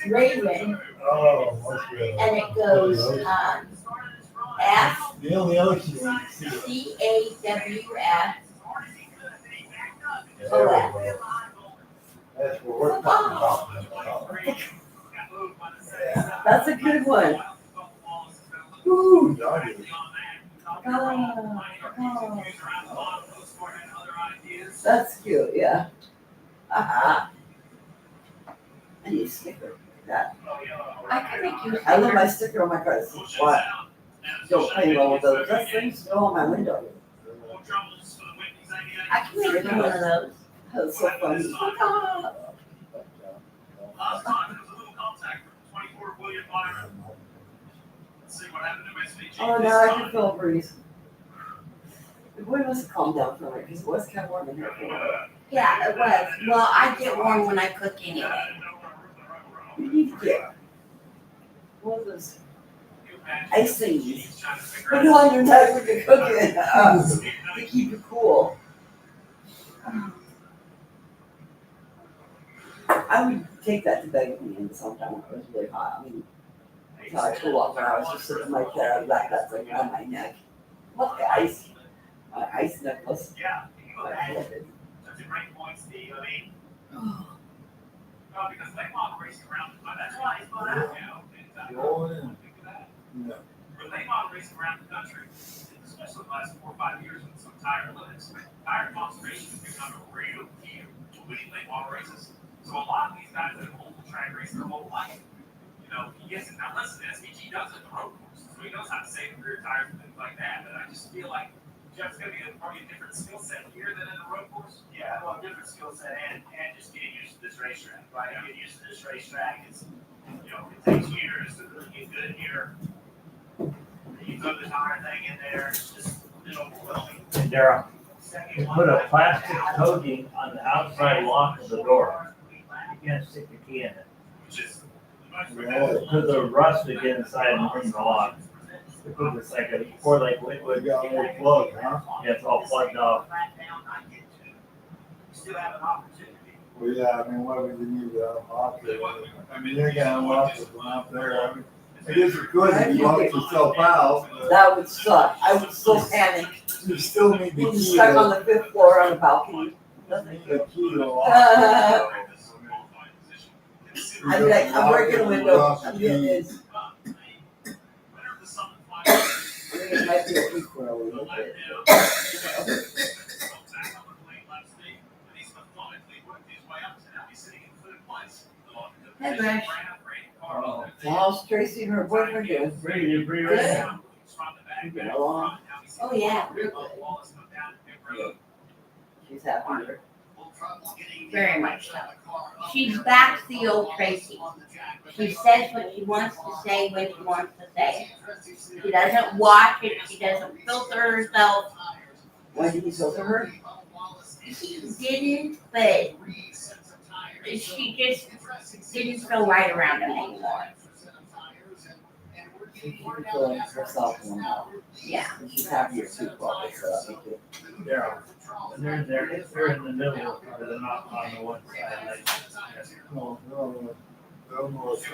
Raven, Oh, what's good? and it goes F The only ocean you can see. CAWF. There we go. That's what we're talking about. That's a good one. Ooh, doggy. That's cute, yeah. I need a sticker. That. I can make you. I love my sticker on my car. It says, "What? Don't play well with those." That thing's still on my window. I can make you one of those. That's so funny. Last time there was a little contact from 24 William Meyer. Let's see what happened to SVG. Oh, now I can feel a breeze. The wind must have calmed down from it because it was kind of warm in here for a while. Yeah, it was. Well, I get warm when I cook anyway. You need to get one of those ice things. Put it on your neck when you're cooking to keep you cool. I would take that to bed with me in sometime when it was really hot. I mean, until I cool off when I was just sitting like that, I'd wrap that thing around my neck. What the ice? My ice necklace. Yeah. I love it. Such a great point, Steve. I mean, because Laymont racing around, that's why he's not out now. Go in. No. But Laymont racing around the country, especially the last 4 or 5 years with some tire limits, tire conservation has become a real key to winning Laymont races. So a lot of these guys that have old track raced their whole life, you know, yes, now listen, SVG does it in the road courses, so he knows how to save rear tires and things like that. But I just feel like Jeff's going to be probably a different skill set here than in the road course. Yeah, well, different skill set and just getting used to this racetrack. Right, getting used to this racetrack is, you know, it takes years to really get good here. You throw the tire thing in there, it's just a little overwhelming. And Daryl, you put a plastic coating on the outside lock of the door. You can't stick the key in it. Which is Because the rust would get inside and bring the lock. It's like a, or like We liquid. got a little plug, huh? Yeah, it's all plugged off. Still have an opportunity. Well, yeah, I mean, what would you need to unlock it? I mean, you're gonna unlock it from out there. I mean, I guess you could if you locked yourself out, but That would suck. I would still panic. you still need the Being key. stuck on the 5th floor on a balcony. You need the key to lock it. I'd be like, I'm breaking a window. I'm getting this. I think it might be a week where I would look at it. Hey, Grace. How's Tracy and her boyfriend doing? Pretty right now. Getting along. Oh, yeah, real good. She's happy with her. Very much so. She's back to the old Tracy. She says what she wants to say when she wants to say it. She doesn't watch it. She doesn't filter herself. Why did you filter her? She didn't, but she just didn't feel right around him anymore. She can feel herself more now. Yeah. And she's happier too, probably, so that makes it. Daryl. And they're in the middle, or they're not on the one side. Like, No, no, it's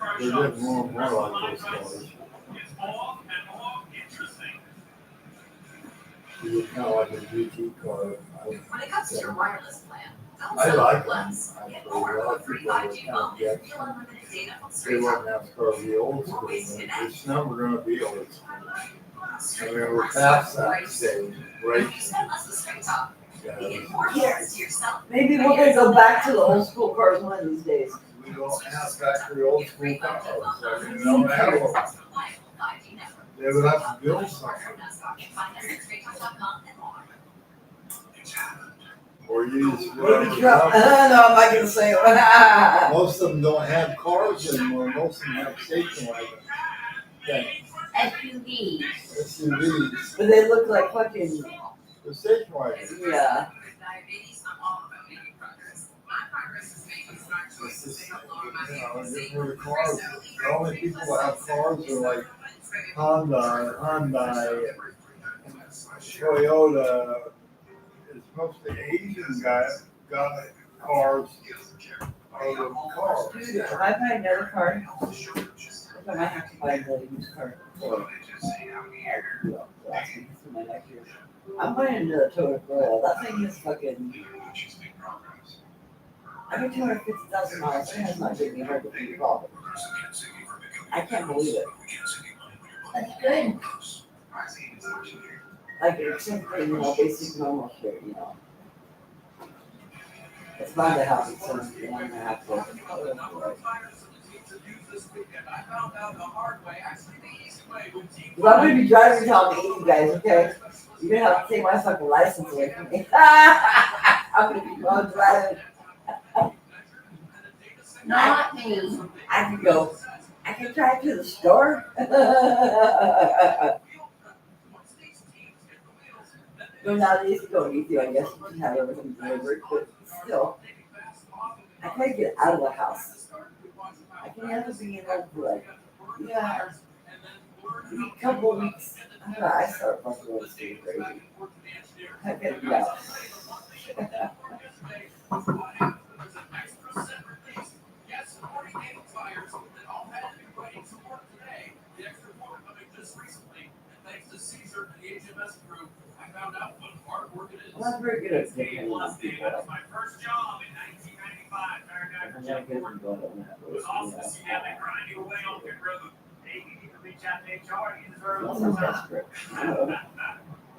they're getting more and more like those cars. It's kind of like a GT car. When it comes to your wireless plan, I like them. less. Actually, Get a more lot with of free people are 5G kind of phone. get. Feel unlimited data from They straight want NASCAR to be old school, but it's never gonna be old school. I mean, we're past that stage, right? You spend less with straight talk. You Yeah. get more years to yourself. Maybe we're gonna go back to the old school cars one of these days. We don't have factory old school cars. I mean, we don't have them. 5G network. They would have to build something. Find us at straighttalk.com and more. Or use. No, I'm not gonna say it. Most of them don't have cars anymore, most of them have station wagons. Yeah, SUVs. SUVs, But they look like fucking, the station wagons. yeah. just where the cars, the only people that have cars are like Hyundai, Toyota. It's mostly Asian guys got cars. Are the cars. Dude, if I buy another car, I might have to buy another used car. I'm buying another Toyota Corolla. That thing is fucking. I got 250,000 miles. It has not given me hardly any problem. I can't believe it. That's good. Like, except for, basic normal shit, It's bound to happen soon, and I'm gonna have to. Well, I'm gonna be driving until I'm 80, you guys, okay? You're gonna have to take my fucking license away from me. I'm gonna be going driving. Not me. I can drive to the store. Go nowadays, you go easy, I guess, you can have everything delivered, but still, I can't get out of the house. I can handle being in there for like, a couple of weeks. I start fucking really stupid crazy. I can't get out. I'm not very good at thinking about people. My first job in 1995, I'm not good at going on that road. was awesome to see how they grinding away on pit road. Hey, you need to reach out to HR and deserve I'm some not time. desperate.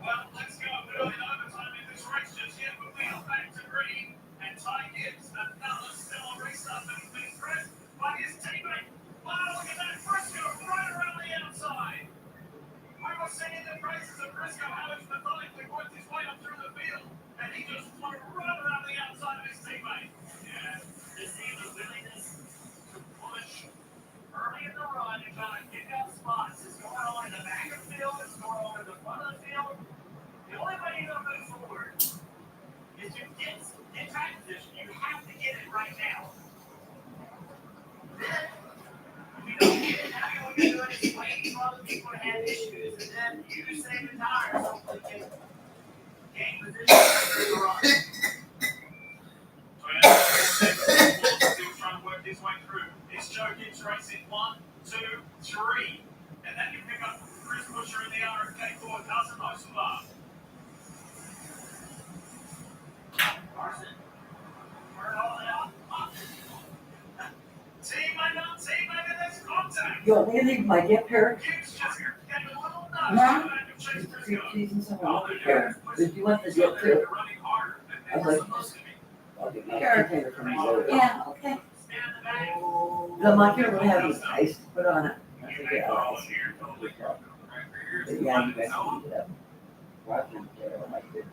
Well, let's go. We don't have overtime in this race just yet, but we are back to green. And Ty Gibbs, another stellar race up and he's been pressed by his teammate. Wow, look at that Briscoe right around the outside. I was saying the prices of Briscoe, how he's methodically worked his way up through the field. And he just flew right around the outside of his teammate. Yeah, to see the willingness to push early in the run and kind of pick up spots. It's going on in the back of the field, it's going on in the front of the field. The only way you're going to move forward is to get track position. You have to get it right now. Then, if you don't get it, now what you're doing is waiting for other people to have issues, and then you save the tires so you can gain position through the run. Trying to work his way through. This Joe Gibbs racing 1, 2, 3. And then you pick up Chris Busher in the RFK Ford Cousin Moselbar. Carson. Turn all out. Teammate, that's contact. You want me to leave my dip here? Gibbs just getting a little Huh? nudge. Chase Briscoe. Cheese and some of here. Did you want the dip too? Running harder than I they was were like, supposed to be. I'll get my Sure. container from you later. Yeah, okay. Stand in the back. I'm not gonna really have any ice to put on it. I think I like it. But yeah, you guys can eat it up. Watching there, I like it.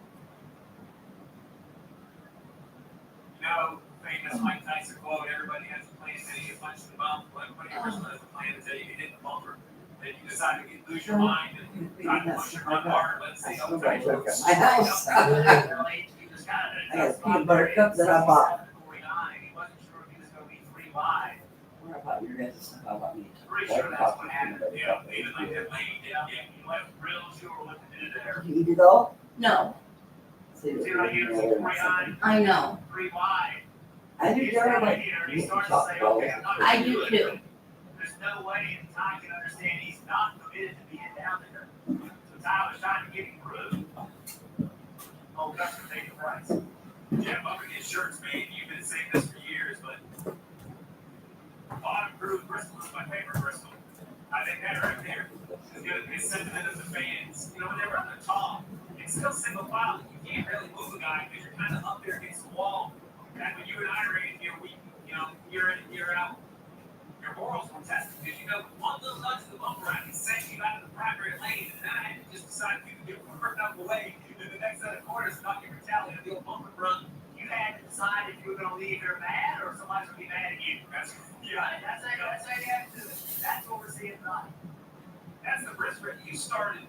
No famous Mike Tyson quote, everybody has a plan until you get punched in the mouth. But everybody has a plan until you hit the bumper. Then you decide to lose your mind and try to push your run hard. Let's see I how still tight got you work at my house. I got a peanut butter cup that I bought. He wasn't sure if he was going to be 3 wide. What about your guys' stuff? How about me? Pretty sure that's what happened. Yeah, even like that lady down there, he wasn't real sure what to do there. Did you eat it all? No, See, See how you was 3 high, I know. 3 wide. I do He's never down like here, and he meat and starts to chop say, balls. okay, I'm not I gonna do it. too. There's no way Ty can understand he's not committed to being down there. So Ty was trying to give him room. Oh, Custer paid the price. Yeah, bumping his shirts, man. You've been saying this for years, but bottom crew Bristol is my favorite Bristol. I think that right there is going to be a sentiment of the fans. You know, when they were at the top, it's still single file. You can't really move a guy because you're kind of up there against the wall. And when you and I ran here, year in and year out, your morals were tested because one little nudge of the bumper out can send you out of the primary lane, and then I had to just decide if you could get one out of the way in the next set of corners and not get retaliated the old bumper run. You had to decide if you were going to leave here mad or somebody's going to be mad at you. That's how you have to do it. That's what we're seeing tonight. That's the Brisbane you started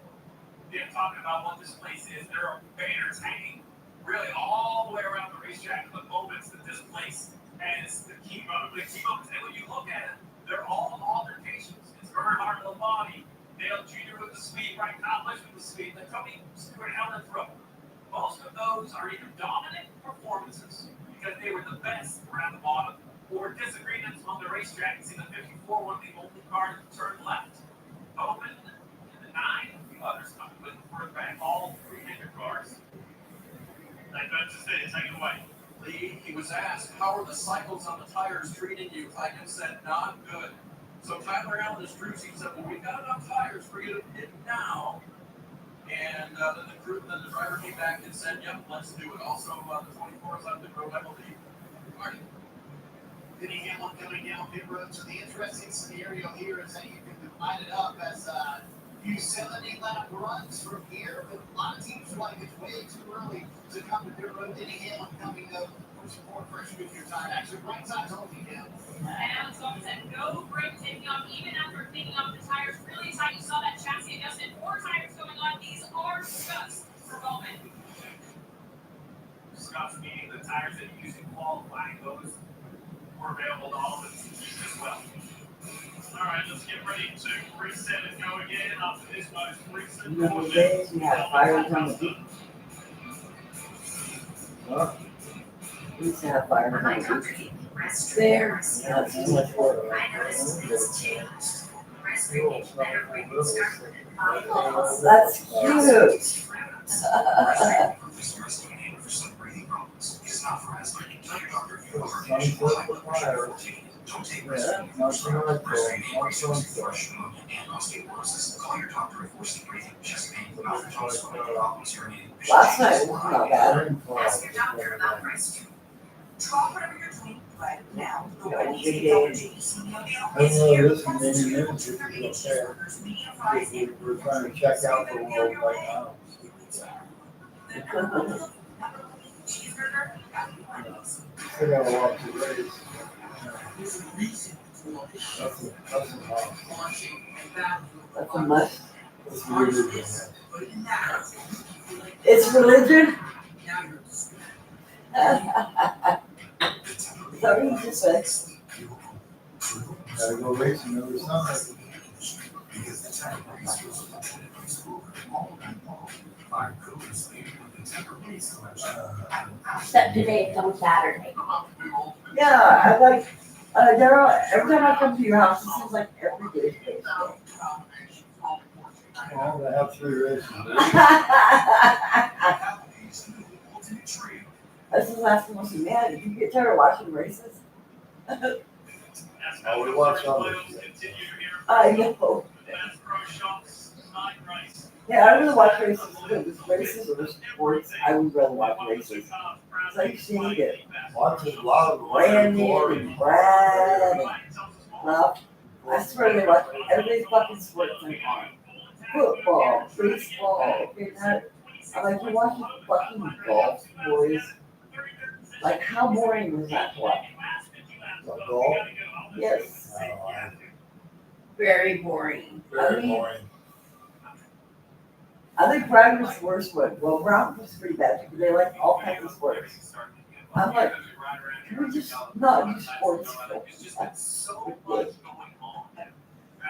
talking about what this place is. There are banners hanging really all the way around the racetrack of the moments that this place And it's the chemo, and when you look at it, they're all altercations. It's Earnhardt with the body, Dale Jr. with the speed, right? Knowledge with the speed, then Tony Stewart down the throat. Most of those are either dominant performances because they were the best around the bottom, or disagreements on the racetrack. You see the 54, one of the only cars that turned left. Open in the 9, a few others coming with the back, all 3 major cars. That just it. Take it away. Lee, he was asked, how are the cycles on the tires treating you? Hyken said, not good. So Tyler Allen is cruising. He said, well, we've got enough tires for you to hit now. And then the driver came back and said, yep, let's do it. Also, the 24 is on the road, I believe. Marty. Denny Hamlin coming down pit road. So the interesting scenario here is that you can divide it up as few 70-lap runs from here, but a lot of teams feel like it's way too early to come to pit road. Denny Hamlin coming to push for first with your time. Actually, right side's only down. And Alex Bowman said, go brake taking off even after taking off the tires really tight. You saw that chassis adjusted, 4 tires going on. These are Scott's for Bowman. Scott's meaning the tires that you use in qualifying, those were available to all of us as well. All right, let's get ready to reset and go again after this most recent You know, days we have fires on the beach. Huh? We used to have fires on the beach. There. Now it's too much work. I noticed it's changed. Rest breathing better breathing start with it. That's cute. Yeah, nothing like that. Last night was not bad. Ask your doctor about breast tube. Drop whatever you're doing right now. You know, big day. I don't know, this is many minutes if you don't care. We're trying to check out the world right now. Still gotta watch the race. That's a must. That's a must. It's really good. It's religion. Is that what you just said? Gotta go racing every summer. Except today, it's on Saturday. Yeah, I like, Daryl, every time I come to your house, it seems like every day is Thursday. Well, they have 3 races. This is last one, man, did you get tired of watching races? Oh, we watch others. I know. Yeah, I really watch races. If it was races or sports, I would rather watch races. It's like seeing it. Watch a lot of Randy and Brad and Ralph. I swear they watch every fucking sport thing on. Football, baseball, okay, now, I'm like, you're watching fucking golf, boys. Like, how boring was that to watch? golf. Yes. Oh, Very boring. very boring. I think Brad was the worst one. Well, Brown was pretty bad because they like all kinds of sports. I'm like, can we just not do sports?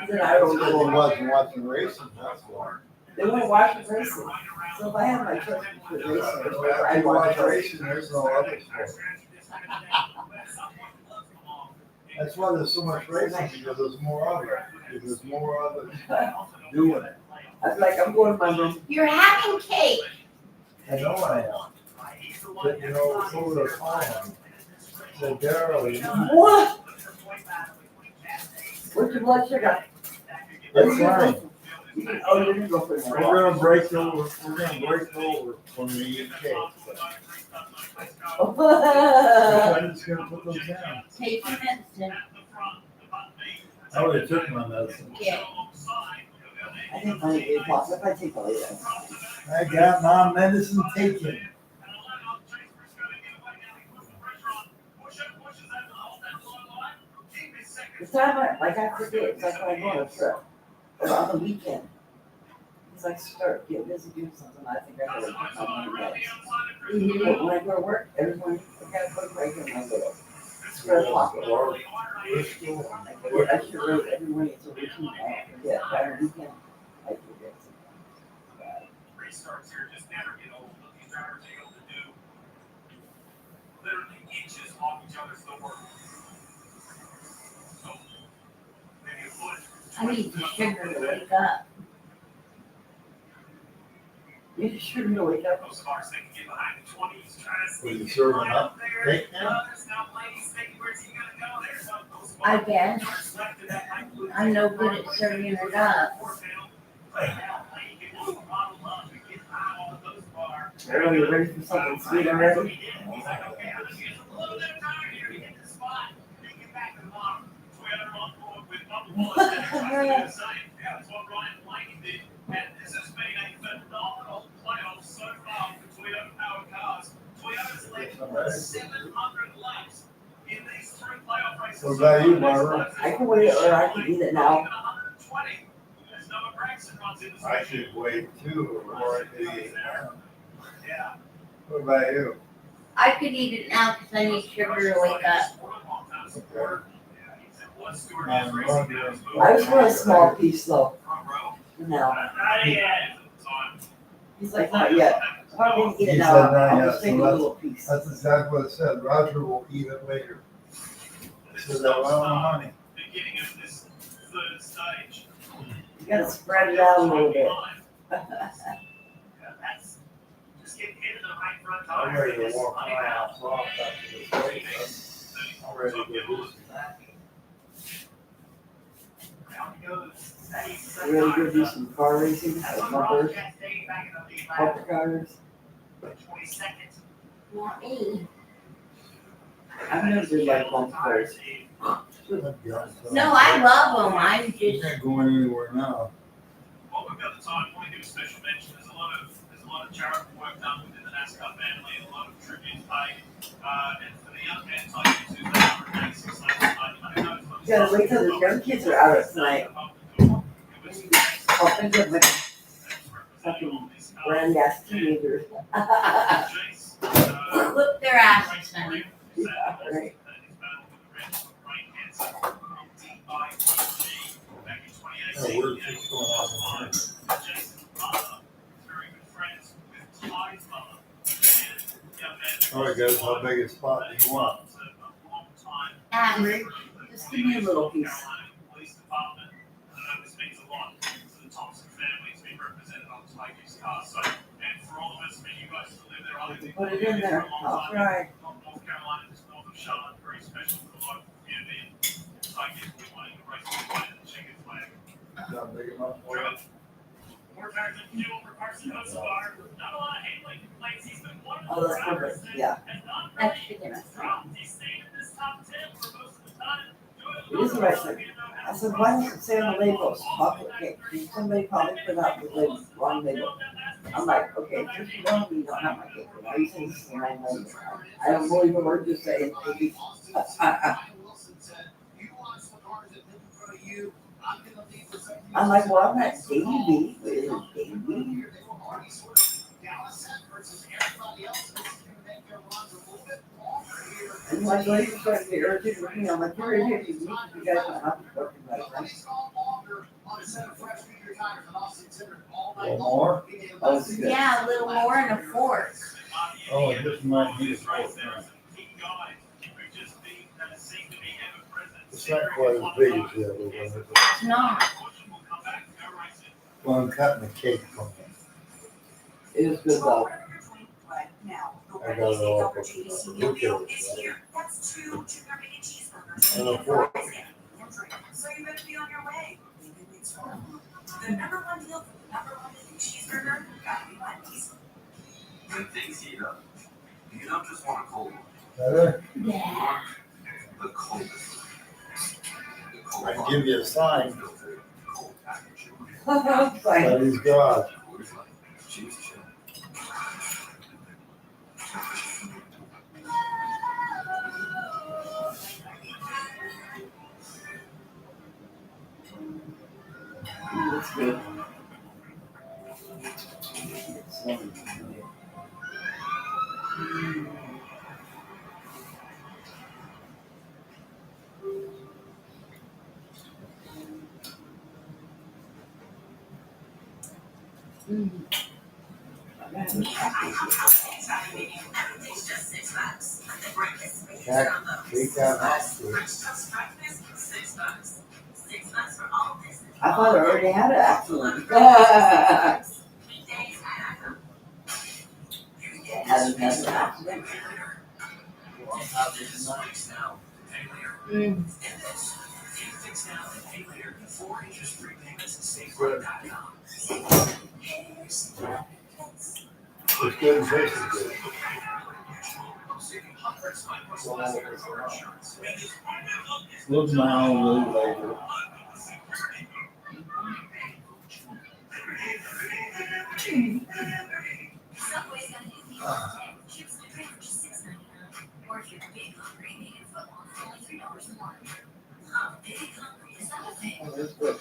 Then I don't People know. wasn't watching racing, that's why. They weren't watching racing. So if I had my choice between racing or sports, If I'd you watch watch racing. racing, there's no other sport. That's why there's so much racing, because there's more of it. Because there's more of it doing it. I'm like, I'm going to my room. You're having cake. I know I am. But you know, it's over the phone. Said, Daryl, you know, What? What's your blood sugar? that's fine. Oh, you didn't go for We're that. gonna break over when we eat cake. I'm just gonna put those down. Take your medicine. I already took my medicine. Yeah. I think by 8 o'clock, if I take the late, that's fine. I got my medicine taken. The time I forget, it's like when I go on a trip, or on the weekend. It's like start, get busy doing something, I think I gotta put my money back. But when I go to work, every morning, I gotta put right here in my little. spread pocket. This school. I should wrote every morning until we can forget. By the weekend, I forget. Restarts here just never get old. These drivers are able to do literally inches off each other's door. So maybe a foot. I need the sugar to wake up. You sure to wake up. Most of ours, they can get behind the 20s, trying to Were you sneak serving right up up there. cake now? There's no ladies thinking, where's he gonna go? There's no those I guess. I'm no good at serving it up. Are you ready for something sweet already? What about you, Barbara? I can wait or I can eat it now. I should wait too, or I could eat it now. Yeah. What about you? I could eat it now because I need sugar to wake up. I just want a small piece though. No. He's like, not yet. If I didn't eat it He now, said not I'll yet, just take a so that's- little piece. That's exactly what it said. Roger will eat it later. So that honey. Beginning of this third stage. You gotta spread it out a little bit. That's just getting hit in the right front I'm tire. ready to walk my house off after this race. I'm ready to go do some You ready to go do some car racing, like bumpers, bumper cars? Not me. I've never been like bumper cars. No, I love them. I'm You just, can't go anywhere now. Well, we've got the time. I want to give a special mention. There's a lot of charitable work done within the NASCAR family, and a lot of tributes paid. And for the young men, like you, they are 96 laps. You gotta wait till the young kids are out tonight. I'll think of like fucking brand ass teenagers. look their asses, honey. Yeah, right. Yeah, where's this going on? All right, guys, how big a spot do you want? Average. Just give me a little piece. Put it in there. I'll try. North Carolina, just north of Charlotte, very special for the local community. So I guess we want to raise the flag and the chicken flag. Not big enough for you? More tires than fuel for Carson Hocevar. Not a lot of handling complaints. He's been one of Oh, the that's drivers perfect. that Yeah. has not That's really chicken. dropped. He's stayed in this top 10 for most of the time. It is the right thing. I said, why does it say on the label, chocolate cake? Somebody probably put out the label, wrong label. I'm like, okay, first you know me, you don't have my cake. Now you say this is the wrong label. I don't believe a word you're saying, baby. I'm like, well, I'm not Davey, but it's Davey. And my lady was trying to get irritated with me. I'm like, you're in here, you guys don't have to work about it. A little more? Oh, it's good. Yeah, a little more and a fork. Oh, it just might need a fork. It's not quite as big as the other one, is it? It's not. Well, I'm cutting the cake from it. It is good though. I got it all for who cares, right? That's 2 junior bacon cheeseburgers. And a fork. So you better be on your way. The number one deal for the number one bacon cheeseburger, gotta be Wendy's. When things heat up, you don't just want a cold one. Better? Yeah. The coldest. I can give you a sign. Like, That is God. that's good. Everything's just $6. Breakfast. Big time house. French toast breakfast, $6. $6 for all business. I thought I already had an accident. Weekdays Hasn't had an accident. It's good and tasty good. Look now, little later. Subway's got a new meal today. Chips and a drink for just $6.99. Or if you're big hungry, they can foot long for only $3 more. Big hungry, is that a thing? Oh, that's good.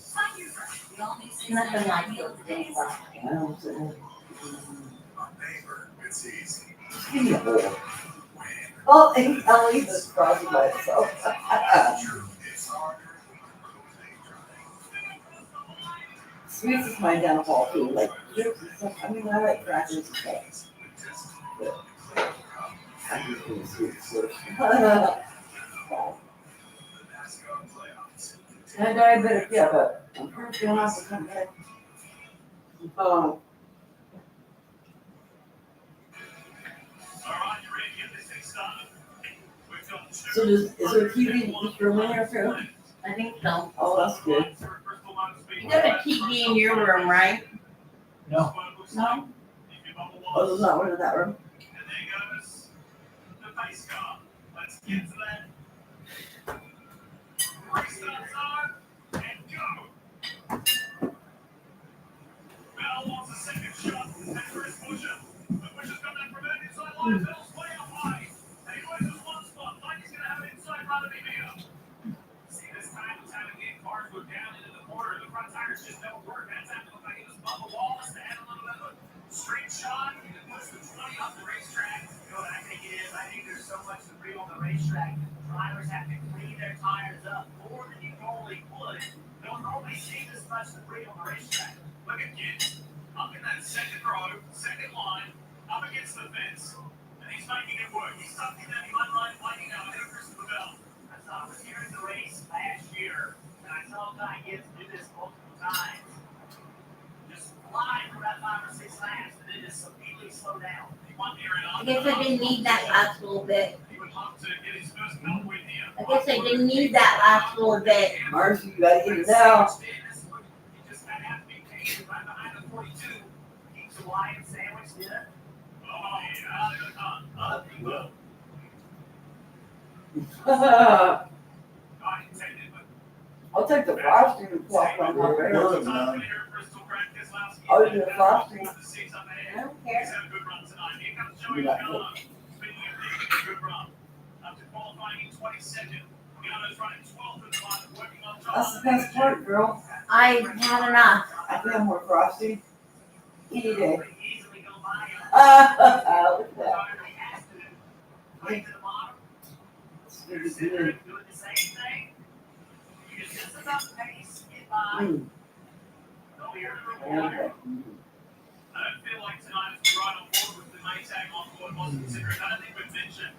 Find your version. We all make $6.99 Nothing like meal it today. today. I don't say. On paper, it's easy. Give me a bowl. Oh, and I'll leave this crossing by itself. It's harder. Sweets is my downfall too. Like, I mean, I like crackers and cakes. I'm just doing sweet first. And I'm diabetic, yeah, but I'm pretty feeling off to come back. Oh, Alright, you ready to get this thing started? We've got two. so is there a TV in each room in here too? I think so. Oh, that's good. You got a TV in your room, right? No. No? Oh, there's not one in that room. And there goes the pace car. Let's get to that. Restart zone and go. Bell wants a second shot. And Chris Busher. But Busher's got that prevent inside line. Bell's way up high. And he loses one spot. Like he's going to have an inside run of him here. See, this time was having in cars go down into the corner. The front tires just don't work. That time it looked like it was Bubba Wallace to add a little bit of a straight shot. He puts the 20 off the racetrack. You know what I think it is? I think there's so much debris on the racetrack. Drivers have to clean their tires up more than you normally would. Don't normally see this much debris on the racetrack. Look at Gibbs up in that second row, second line, up against the fence. And he's making it work. He's stuck in that line fighting out ahead of Christopher Bell. I was here in the race last year, and I saw Ty Gibbs do this multiple times. Just fly for about 5 or 6 laps, and then just immediately slow down. I guess I didn't need that last little bit. He would love to get his first cup win here. I guess I didn't need that last little bit. Marcy, you gotta get it now. He just had to have to be patient right behind the 42. Keeps a Hawaiian sandwich dinner. Oh, yeah. He will. Not intended, but I'll take the frosting and plop on my Good, face. man. I'll do the frosting. I don't He's care. had a good run tonight. Here comes Joey You like Logano. Speaking of good run. After qualifying in 22nd, Logano's running 12th in the line, working on top. That's the best part, girl. I've had enough. I can have more frosting. Any day. Easily go by him. Look at that. Whatever he has to do. Right to the bottom. It's You're really sitting there good. doing the same thing. You just enough pace, get by. Mm. Don't be hurt or Yeah. water. I don't feel like tonight is right on board with the Maytag on board, wasn't considering. I don't think we've mentioned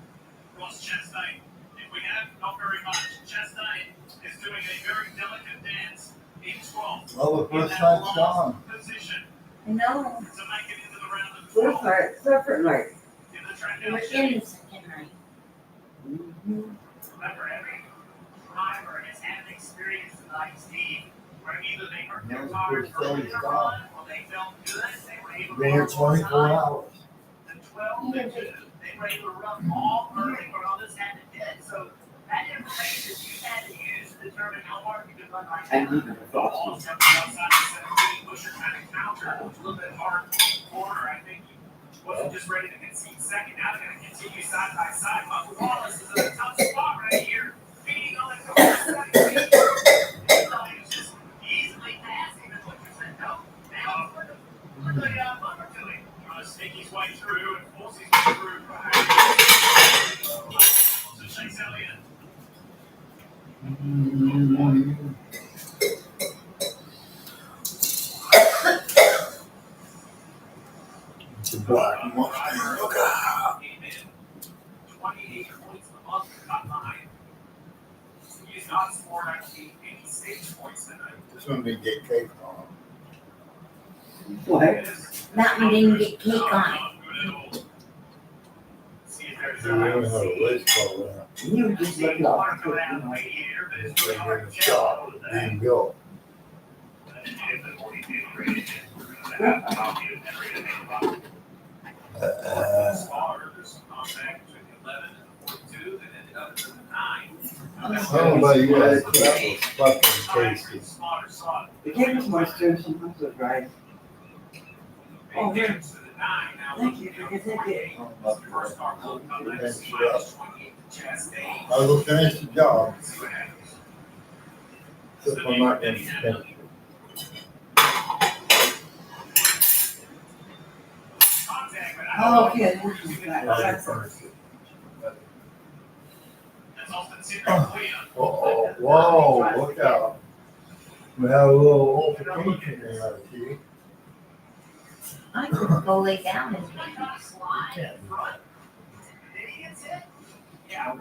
Ross Chastain. If we have, not very much. Chastain is doing a very delicate dance in 12th. Well, the In first that time's last gone. position No, to make it into the round of First 12 night, separate night. in the track we're out in the second night. Mhm. Remember, every driver has had an experience tonight, Steve, where either they hurt their No, tires first early in time's the gone. run, or they felt good, they were able to Been here run more 24 time. hours. The 12 and 2, they were able to run all early where others had to dead. So that information you had to use to determine how hard you could run right And now. even the frosting. All jumping outside the 17, Busher kind of countered, a little bit hard corner. I think he wasn't just ready to concede second. Now they're going to continue side by side. Bubba Wallace is in a tough spot right here. Beating on the corner. He was just easily passing. And Busher said, no, now put the bumper to him. Trying to sneak his way through and force his way through. So Chase Elliott. That's when we get cake on. What? That one didn't get cake on it. See if there's We don't have a list called that. You were just looking off. water coming out of the radiator, but it's They really hard get a to tell. shot being built. Somebody was fucking tasty. The cake was moisture, sometimes it was dry. Oh, here. Thank you, because they did. I will finish the job. Except I'm not gonna finish it. Oh, yeah. Uh-oh, whoa, look out. We have a little altercation there, I see. I could go lay down and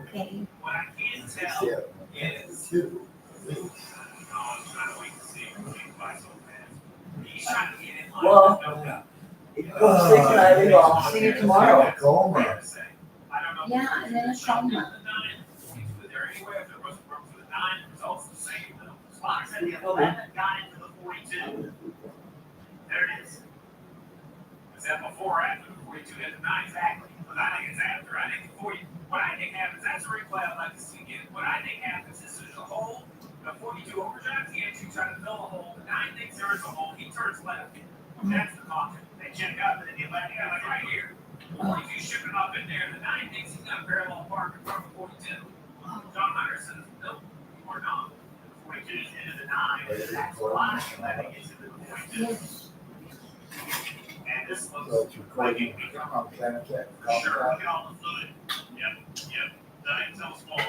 okay. What I can tell Yeah, is, two, at least. I'm trying to wait to see if we can buy so fast. He's trying to get in line. Well, There's no doubt. If you go sick and I leave, I'll see you tomorrow. Coma. I don't know. Yeah, and then a coma. Is there any way if there was room for the 9, the results the same though? Spock said the 11 got into the 42. There it is. Is that before or after the 42 hit the 9? Exactly. But I think it's after. I think the 40. What I think happens, that's a replay I'd like to see again. What I think happens is there's a hole. The 42 overdrives the entry, trying to fill a hole. The 9 thinks there is a hole. He turns left. That's the caution. They check up and then the 11 got like right here. 42 shipping up in there. The 9 thinks he's got a parallel park in front of 42. John Hunter says, nope, or not. 42 is into the 9. That's why 11 gets into the 42. And this So looks it's recording. I'm trying to check. sure, look at all the fluid. Yep. That ain't so small.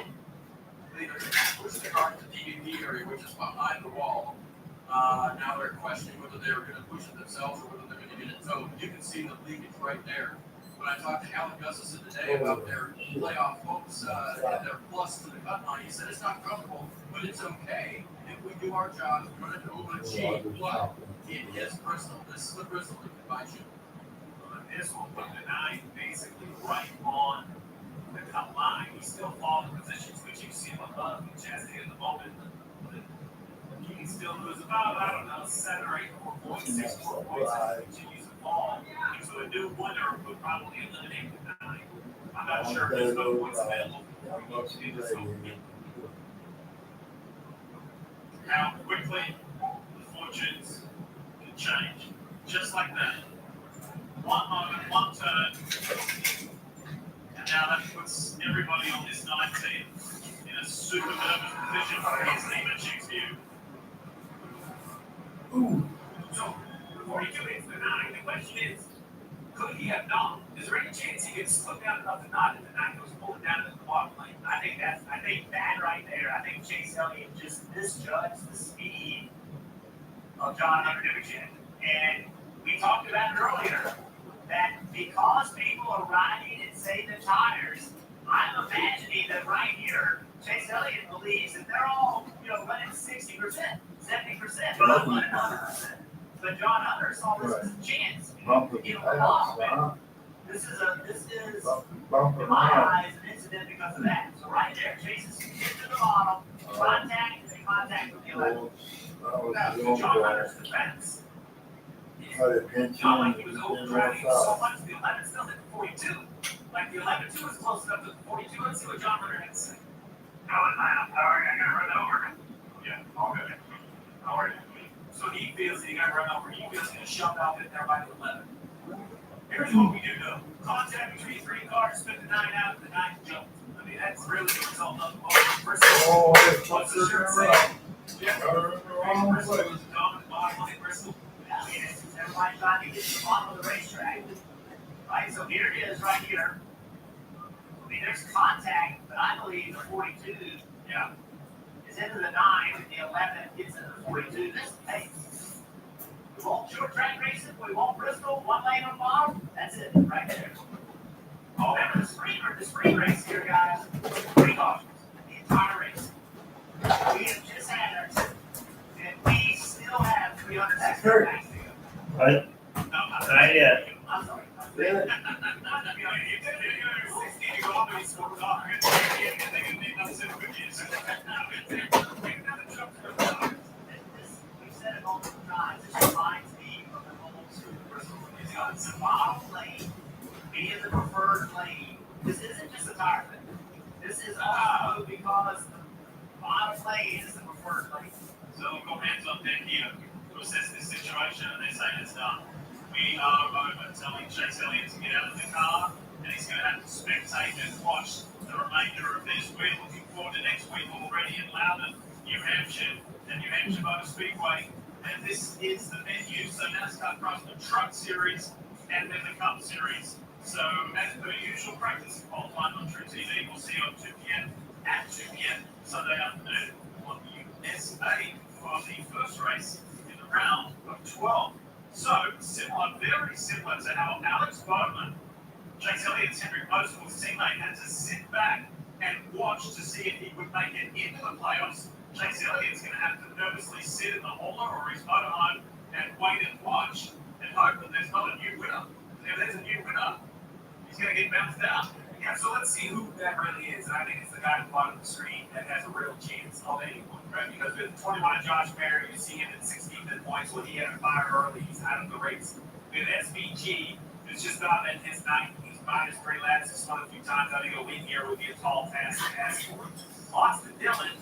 With regard to the DVP area, which is behind the wall, now they're questioning whether they were going to push it themselves or whether they're going to get it towed. You can see the leakage right there. When I talked to Alan Gustafson today about their playoff hopes and their plus to the cut line, he said it's not comfortable, but it's okay if we do our jobs. We're going to overachieve, but it is Bristol. This is the Bristol that can bite you. This will put the 9 basically right on the cut line. He's still falling positions, which you see him above the chest at the moment. He can still lose about, I don't know, 7 or 8 more points, 6 more points as he continues to fall. So a new winner would probably eliminate the 9. I'm not sure if there's no points available for you to this whole game. How quickly the fortunes can change, just like that. One moment, one turn, and now that puts everybody on this 19 in a super nervous position for his team at Chiefs View. So, the 42 hits the 9. The question is, could he have not? Is there any chance he could slip down enough to not if the 9 goes pulling down to the bottom lane? I think that right there, I think Chase Elliott just misjudged the speed of John Hunter Division. And we talked about it earlier, that because people are riding and saving the tires, I'm imagining that right here, Chase Elliott believes that they're all, running 60%, 70%, not running 100%. But John Hunter saw this as a chance to give him a lot. This is, in my eyes, an incident because of that. So right there, Chase is getting to the bottom, contact, and then contact with the 11. Now, to John Hunter's defense, not like he was overdriving so much, the 11 still hit the 42. Like the 11-2 was close enough to the 42. Let's see what John Hunter had to say. How are you? I got run over. Yeah, all good. How are you? So he feels that he got run over. He feels he got shoved out in there by the 11. Here's what we do know. Contact between 3 cars, spit the 9 out, and the 9 jumped. I mean, that's really the result of the ball. First, what's the shirt say? Yeah, Bristol was the dominant bottom line Bristol. Everybody's trying to get to the bottom of the racetrack. Right, so here it is right here. I mean, there's contact, but I believe the 42, is into the 9, and the 11 gets into the 42. Hey, we won't short track racing, we won't Bristol, 1 lane on the bottom. That's it, right there. Oh, remember the spring race here, guys. 3 cautions, the entire race. We have just had ours, and we hurt. What? Not yet. Really? We've said it multiple times. This reminds me of the whole Super It's a bottom lane. Be in the preferred lane. This isn't just a tire thing. This is also because the bottom lane is the preferred lane. So go hands up then here to assess this situation, and they say it's done. We are over telling Chase Elliott to get out of the car, and he's going to have to spectate and watch the remainder of this. We're looking forward to next week already in Loudon, New Hampshire, and New Hampshire Motor Speedway. And this is the venue. So NASCAR across the Truck Series and then the Cup Series. So as per usual practice, qualifying on True TV, we'll see you on 2 p.m. at 2 p.m. Sunday afternoon on USA for the first race in the round of 12. So similar, very similar to how Alex Bowman, Chase Elliott's Hendrick Motorsports teammate, had to sit back and watch to see if he would make it into the playoffs. Chase Elliott's going to have to nervously sit in the hauler or his motorhome and wait and watch and hope that there's not a new winner. If there's a new winner, he's going to get bounced out. Yeah, so let's see who that really is. And I think it's the guy at the bottom of the screen that has a real chance of anyone, right? Because with 21 Josh Perry, you see him at 16th in points. Well, he had a fire early. He's out of the race. With SVG, who's just not at his night. He's minus 3 laps. He's won a few times. I think a win here would be a tall task to ask for. Austin Dillon,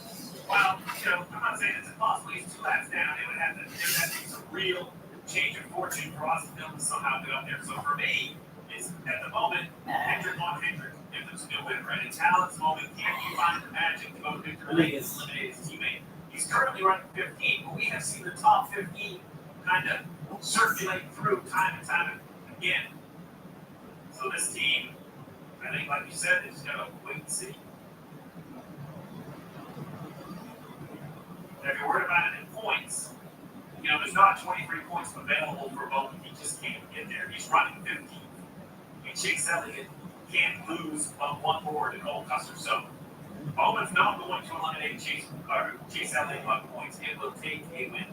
well, I'm not saying it's impossible. He's 2 laps down. There would have to be some real change of fortune for Austin Dillon to somehow get up there. So for me, it's at the moment, Hendrick on Hendrick. If it's a new winner, right? It's Talon's moment. Can you find the magic to go victory and eliminate his teammate? He's currently running 15, but we have seen the top 15 kind of circulate through time and time again. So this team, I think, like you said, is going to wait and see. If you're worried about it in points, there's not 23 points available for Bowman. He just can't get there. He's running 15. And Chase Elliott can't lose on one board at Old Custer. So Bowman's not going to eliminate Chase Elliott on points. It will take a win.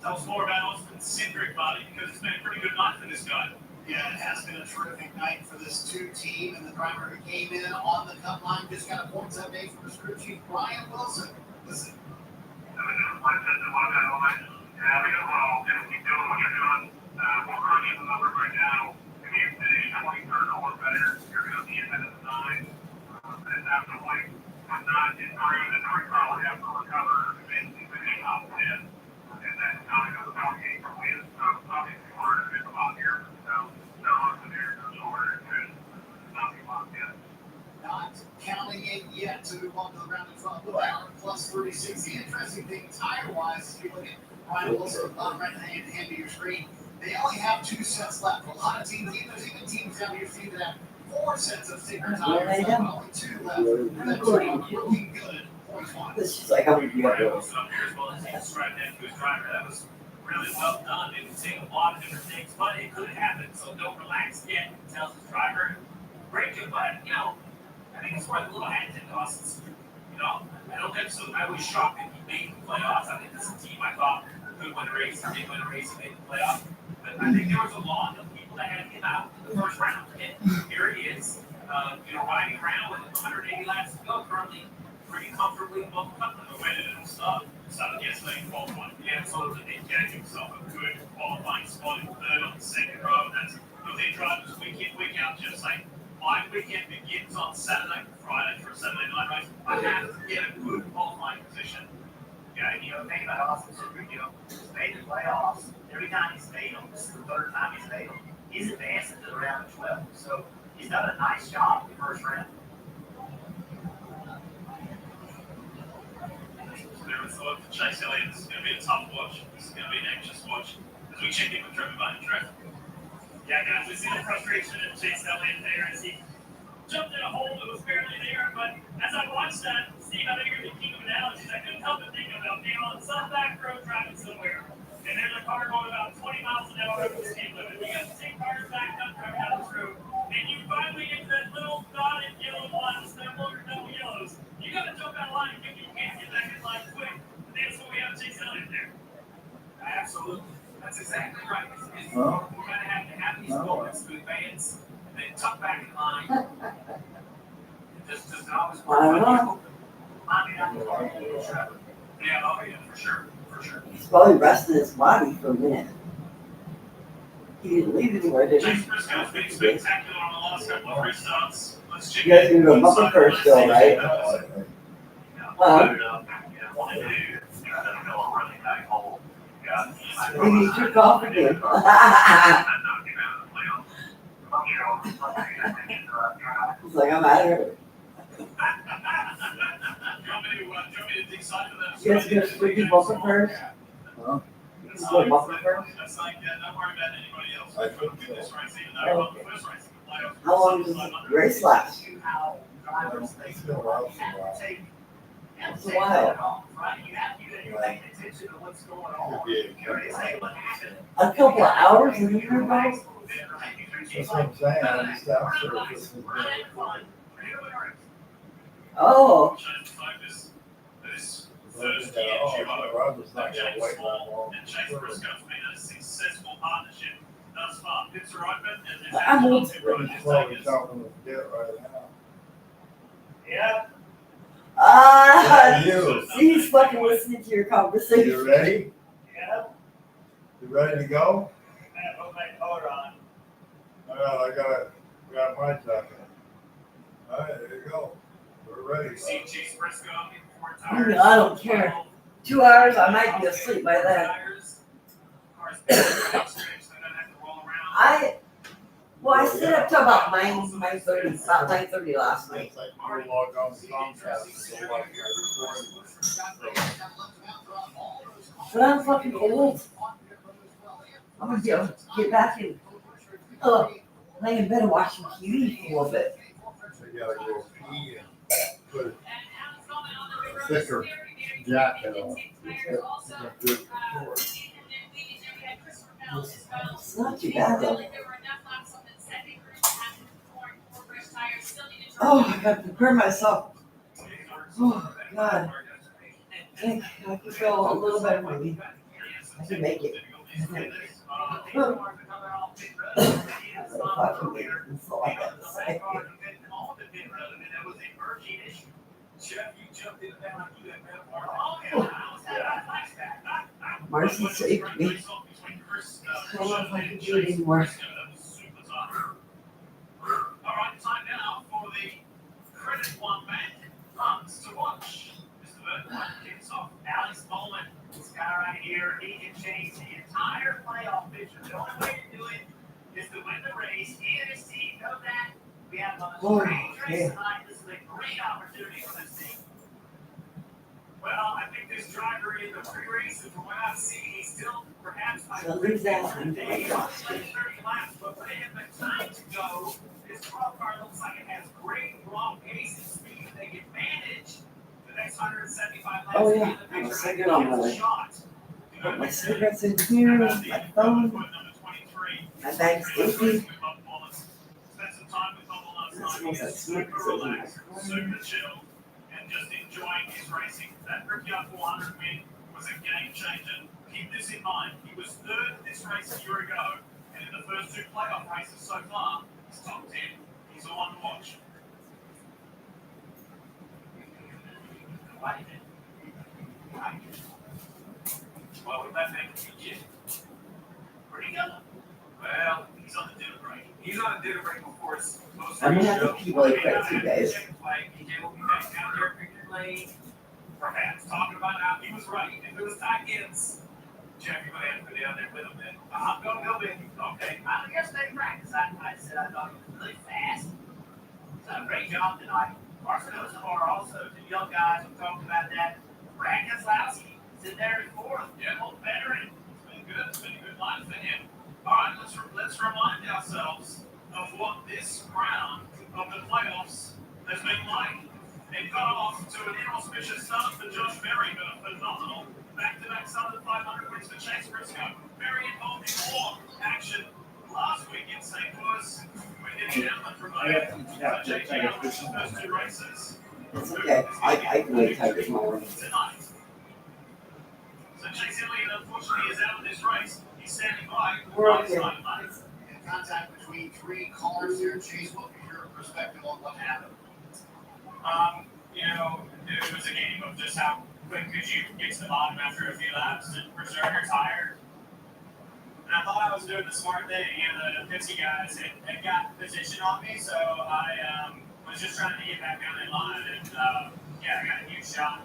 Tell us more about Austin Cindric, buddy, because it's been a pretty good night for this guy. Yeah, it has been a terrific night for this 2 team, and the driver who came in on the cut line just got a points update from his crew chief, Brian Wilson. Listen. Keep doing what you're doing. We're running the number right now. If you finish 23rd or better, you're going to be ahead of the 9. And definitely, when 9 is through, then we probably have to recover and finish top 10. And then kind of goes down game for wins. So obviously, we're in the bottom here. So, no one's in there. So, we're in nothing locked in. Not counting it yet to move on to the round of 12. Hour plus 36. The interesting thing, tire-wise, if you look at Brian Wilson, right hand of your screen, they only have 2 sets left. A lot of teams, there's even teams down here see that have 4 sets of sticker tires, but only 2 left. And that's looking good. This is like how we do Brian it. Wilson up here as well as he described that to his driver. That was really well done. It could take a lot of different things, but it could happen. So don't relax yet, tells his driver. Great good, but I think it's worth a little hand to Austin. I don't think so. I was shocked that he made the playoffs. I think this is a team I thought could win a race. He did win a race. He made the playoffs. But I think there was a lot of people that had him out in the first round. And here he is, riding around with 180 laps to go, currently pretty comfortably above the cup. The way that it started yesterday in qualifying. He absolutely did get himself a good qualifying spot in third on the second row. That's what they drive this week in, week out, just like my weekend begins on Saturday, Friday for a Saturday night race. I have to get a good qualifying position. Yeah, think about Austin Cindric, he's made the playoffs. Every time he's made them, this is the 3rd time he's made them. He's advanced into the round of 12. So he's done a nice job in the first round. Never thought for Chase Elliott this is going to be a tough watch. This is going to be an anxious watch as we check in with Trevor Bunny. Trevor. Yeah, guys, we see the frustration in Chase Elliott there as he jumped in a hole that was barely there. But as I watched that, Steve, I think you're the king of analogies. I couldn't help but think about being on some back road driving somewhere, and there's a car going about 20 miles an hour over the speed limit. You got the same cars backed up driving down this road, and you finally get to that little dotted yellow line with no longer double yellows. You got to jump that line and think you can't get back in line quick. And that's what we have Chase Elliott there. back in line. Just always. I don't know. Yeah, oh yeah, for sure. He's probably resting his body for a minute. He didn't leave anywhere, did he? James Briscoe's been spectacular on the last couple of restarts. Let's check You guys can go bumper first still, right? Huh? Maybe you took off again. He's like, I'm out of here. You guys gonna freaking bumper first? Huh? You can go bumper first? That's like, don't worry about anybody else. I think so. This race, even though Oh, on the first race in the playoffs. How long does the race last? It's been a while, It's a while. Could be A couple of hours and then you're back? That's what I'm saying, on the south surface has been. Oh, Thursday Oh, in the July. road was not gonna James wait that Small long. and Chase Briscoe's been a successful partnership thus far. Pits are open and there's I'm old. two Really road slowly takers. talking with Dick right now. Yeah. You, see, he's fucking listening to your you conversation. ready? Yeah. You ready to go? Man, put my coat on. Well, I got my jacket. All right, there you go. We're ready. See Chase Briscoe in four I tires. mean, I don't care. 2 hours, I might be asleep by then. Cars been stretched, so they don't have to roll around. Well, I stayed up till about 9:30, about 9:30 last night. It's like you log on to Comcast and go watch But I'm fucking old. I'm gonna get back and lay in bed and watch some TV for a little bit. So you gotta go pee and put a thicker jacket on. It's not good for it. It's not too bad though. Oh, I gotta prepare myself. Oh, God. I think I can feel a little better maybe. I can make it. I think. That's all I got to say. Marcy saved me. I don't know if I can do it anymore. All right, time now for the credit one man runs to watch. Mr. Burton kicks off. Alex Bowman, this guy right here, he can change the entire playoff picture. The only way to do it is to win the race. He and his team know that. We have a strange race tonight. This is a great opportunity for this team. Well, I think this driver in the pre-race, and from what I've seen, he's still perhaps like So leave that one. 30 laps, but when they have the time to go, this 12 car looks like it has great raw pace and speed. They can manage the next 175 laps. Oh yeah, I have a cigarette on my way. Put my cigarettes in here, my phone, my bag's empty. Spend some time with Bubble last That night. smells like He's smoke. super relaxed, super chill, and just enjoying his racing. That Ricciardo 400 win was a game changer. Keep this in mind. He was third in this race a year ago, and in the first two playoff races so far, he's top 10. He's the one to watch. Well, with that name, where'd he go? Well, he's on the dinner break. He's on a dinner break before his most I'm gonna have to pee really quick too, guys. Perhaps talking about how he was right. If it was tight ends, Jeff, you're gonna have to go down there with him then. I'm gonna go with him. Okay. Yesterday practice, I said I thought he was really fast. He's done a great job tonight. Carson knows tomorrow also. The young guys have talked about that. Brad Keselowski is in there in fourth. Yeah, old veteran. It's been good. It's been a good line for him. All right, let's remind ourselves of what this round of the playoffs has been like. It got off to an inauspicious start for Josh Berry, but a phenomenal back-to-back Southern 500 wins for Chase Briscoe. Berry involved in more action last week in St. Louis when he did the promoted. JJ Ellis' first two races. It's okay. I can wait till I get my morning. Tonight. So Chase Elliott, unfortunately, is out of this race. He's standing by. We're okay. In contact between three cars here. Chase will perspective on what happened? It was a game of just how quick could you get to the bottom after a few laps and preserve your tire. And I thought I was doing the smart thing. The Pepsi guys had got position on me, so I was just trying to get back down in line. And I got a huge shot,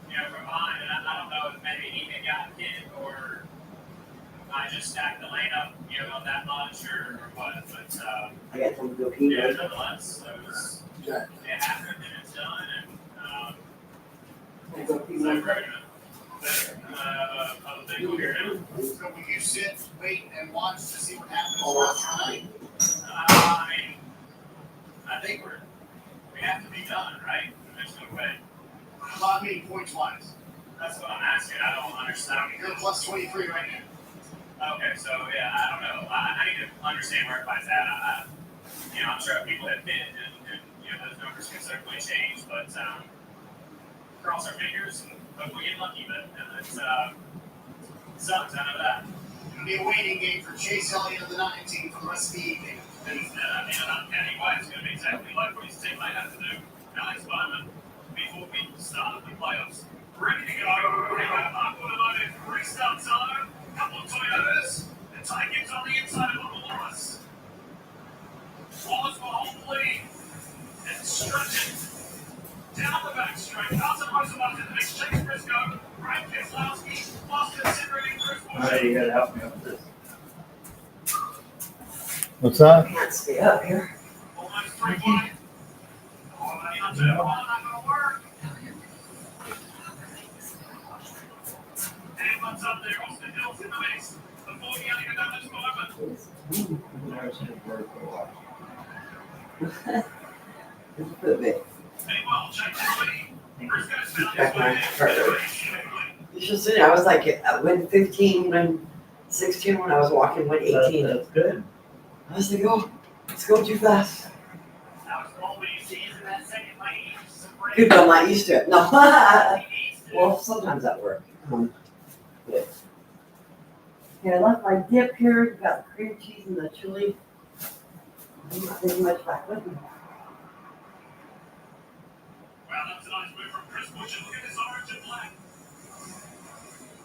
from behind. And I don't know if maybe he had got hit or I just stacked the lane up, not that much or what. But I got time to go pee. nonetheless, it happened and it's done. And I go pee. so other things will hear now. So will you sit, wait, and watch to see what happens last night? I think we have to be done, right? There's no way. Well, I mean, points-wise. That's what I'm asking. I don't understand. You're plus 23 right now. Okay, so I don't know. I need to understand where everybody's at. I'm sure people have been, and those numbers can certainly change, but cross our fingers and hope we get lucky. But it sucks. I know that. It'll be a waiting game for Chase Elliott of the 19 for the rest of the evening. And Kenny White's going to be exactly like what his team might have to do. Alex Bowman, before we start the playoffs, ready to go. We got automotive restart time. Couple of Toyotas. And Ty Gibbs on the inside of Wallace. Wallace will hold the lead and stretch it down the back straight. Carson Rosenbach in the mix. Chase Briscoe. Brian Keselowski. Austin Sidney. Bruce Bush. Hey, you gotta help me with this. What's that? I can't stay up here. Almost 3 wide. Not gonna work. And what's up there? Austin Hill's in the mix. Before you gotta go down this moment. Just a little bit. Meanwhile, check this lead. Briscoe's found his way. You should see, I was like, when 15, when 16, when I was walking, when 18. That's good. I was like, oh, let's go too fast. I was always in that second lane. Good, but I'm not used to it. No. Well, sometimes at work. Yeah. Okay, I left my dip here. Got the cream cheese and the chili. I'm not taking much back with me. Well, that's a nice move from Chris Bush. And look at this orange and black.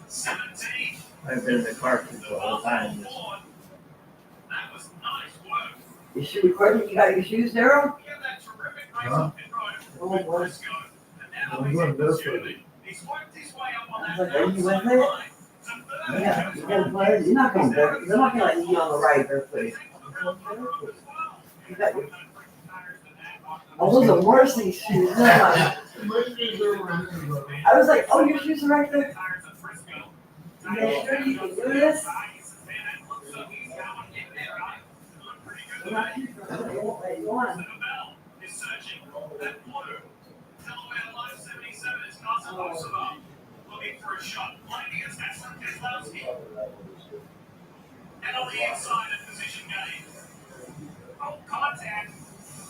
17. I've been in the car for the whole time. That was nice work. You should record it. You got your shoes, Daryl? He had that terrific race Huh? up in road Oh, with boy. Briscoe. And now I'm he's going in barefoot. pursuit. He's worked his way up on I was that like, are you with outside it? line. So third, Yeah, Joe's you gotta play. You're not going barefoot. You're not gonna let me on the right barefoot. He's on the ground for the road as well. You got your. Oh, those are Morrissey shoes. I was like, oh, your shoes are right there. Yeah, sure you can do this. They're not too far. They won't let you on. Looking for a shot, finding his excellent Keselowski. And on the inside of position gain. Oh, contact.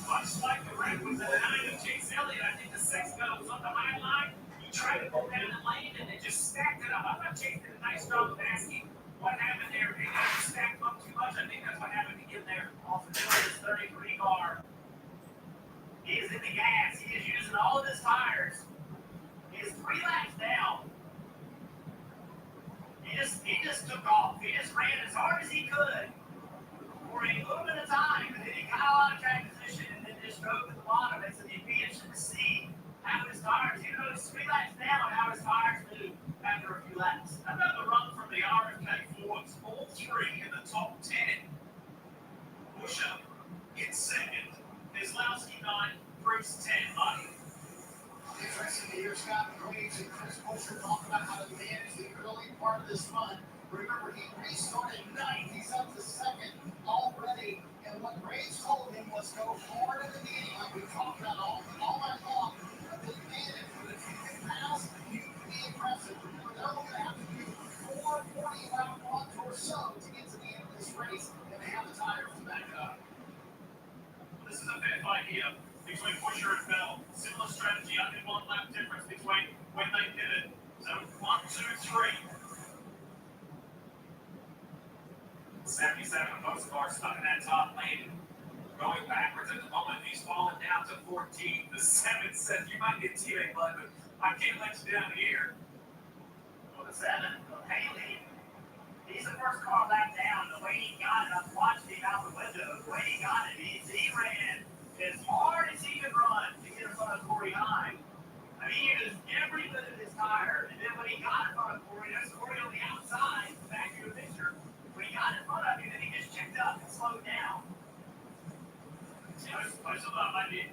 Much like the red was in the eye of Chase Elliott, I think the six pedal was on the high line. He tried to go down the lane and it just stacked it up. I'm not chasing a nice job of asking what happened there. He got stacked up too much. I think that's what happened to get there off of his 33 car. He is in the gas. He is using all of his tires. He is 3 laps down. He just took off. He just ran as hard as he could for a little bit of time, and then he got out of track position and then just drove to the bottom. And so it'd be interesting to see how his tires, even though he's 3 laps down, how his tires do after a few laps. Another run from the RFK Fords, all 3 in the top 10. Busher in second. Keselowski 9, Bruce 10, buddy. Interesting to hear Scott Graves and Chris Buescher talk about how to manage the early part of this run. Remember, he restarted 9th. He's up to 2nd already. And what Graves told him was go hard in the beginning, like we talked about all night long. But they managed. But if you can pass, you can be impressive. Remember, they're only going to have to do 4 40-lap runs or so to get to the end of this race, and they have the tires to back it up. This is a fair fight here between Busher and Bell. Similar strategy, only 1 lap difference between when they did it. So 1, 2, 3. 77 most cars stuck in that top lane. going backwards at the moment. He's falling down to 14. The 7 says you might get teammate blood, but I can't let you down here. Well, the 7, Haley, he's the first car back down. The way he got it, I've watched him out the window. The way he got it, he ran as hard as he could run to get in front of Corey Hine. I mean, he used every bit of his tire. And then when he got in front of Corey, there's Corey on the outside, back to the picture. When he got in front of him, then he just checked up and slowed down. I still thought maybe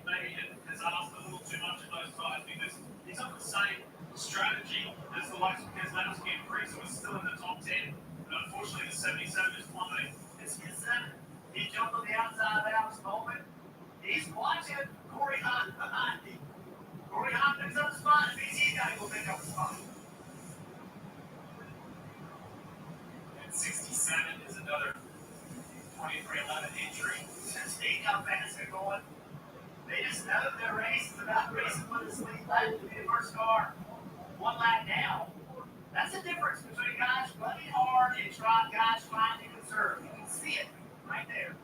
has asked a little too much of those guys because he's on the same strategy as the likes of Keselowski and Priest, who are still in the top 10. But unfortunately, the 77 is plummeting. It's his 7. He jumped on the outside of Alex Bowman. He's watching Corey Hunt behind him. Corey Hunt picks up the spot. It means he's got to go pick up the spot. And 67 is another 2311 entry. They got fast they're going. They just know their race is about racing with the sleep lap to be the first car. 1 lap down. That's the difference between guys running hard and guys trying to conserve. You can see it right there.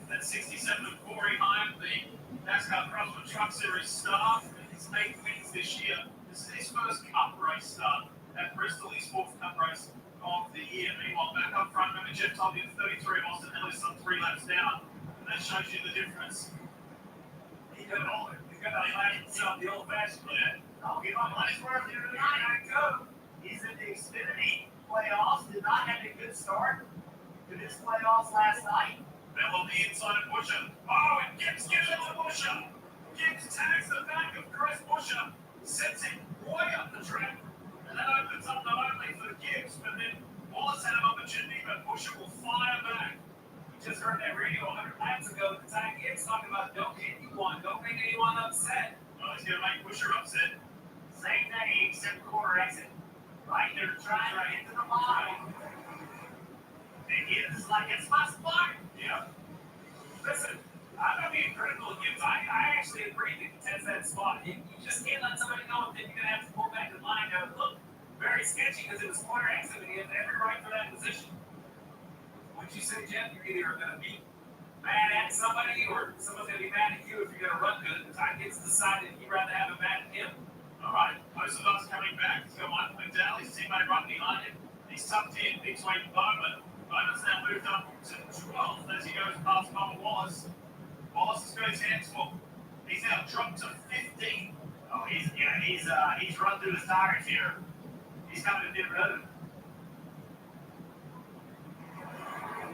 That 67 of Corey Hine, the NASCAR Crossover Truck Series star, his 8th wins this year. This is his first Cup race start at Bristol, his 4th Cup race of the year. Meanwhile, back up front, remember Jeff Tolley at 33 of Austin Ellis some 3 laps down. And that shows you the difference. He got all it. He got that lane himself the old-fashioned way. I'll give him money's worth here tonight. I go. He's in the Xfinity playoffs. Did not have a good start to his playoffs last night. Bell on the inside of Busher. Oh, and Gibbs gives it to Busher. Gibbs tags the back of Chris Busher, sets him way up the track. And that opens up not only for Gibbs, but then Wallace had an opportunity, but Busher will fire back. We just heard that radio 100 laps ago. The time Gibbs talking about don't hit anyone, don't make anyone upset. Oh, he's going to make Busher upset. Same thing, except quarter exit. Right there, trying right into the line. And Gibbs is like, it's my spot. Yeah. Listen, I'm not being critical of Gibbs. I actually agree that he contest that spot. You just can't let somebody know that you're going to have to pull back the line. Now, it looked very sketchy because it was corner exit and he has every right for that position. What you say, Jeff? You're either going to be mad at somebody or someone's going to be mad at you if you're going to run good. The time gets decided you'd rather have him mad at him. All right, most of us coming back. He's got Michael McDowell, his teammate right behind him. He's tucked in between Bowman. Bowman's now moved up to 12th as he goes past Bubba Wallace. Wallace has got his hands full. He's now dropped to 15. Oh, he's run through his tires here. He's coming to pit road.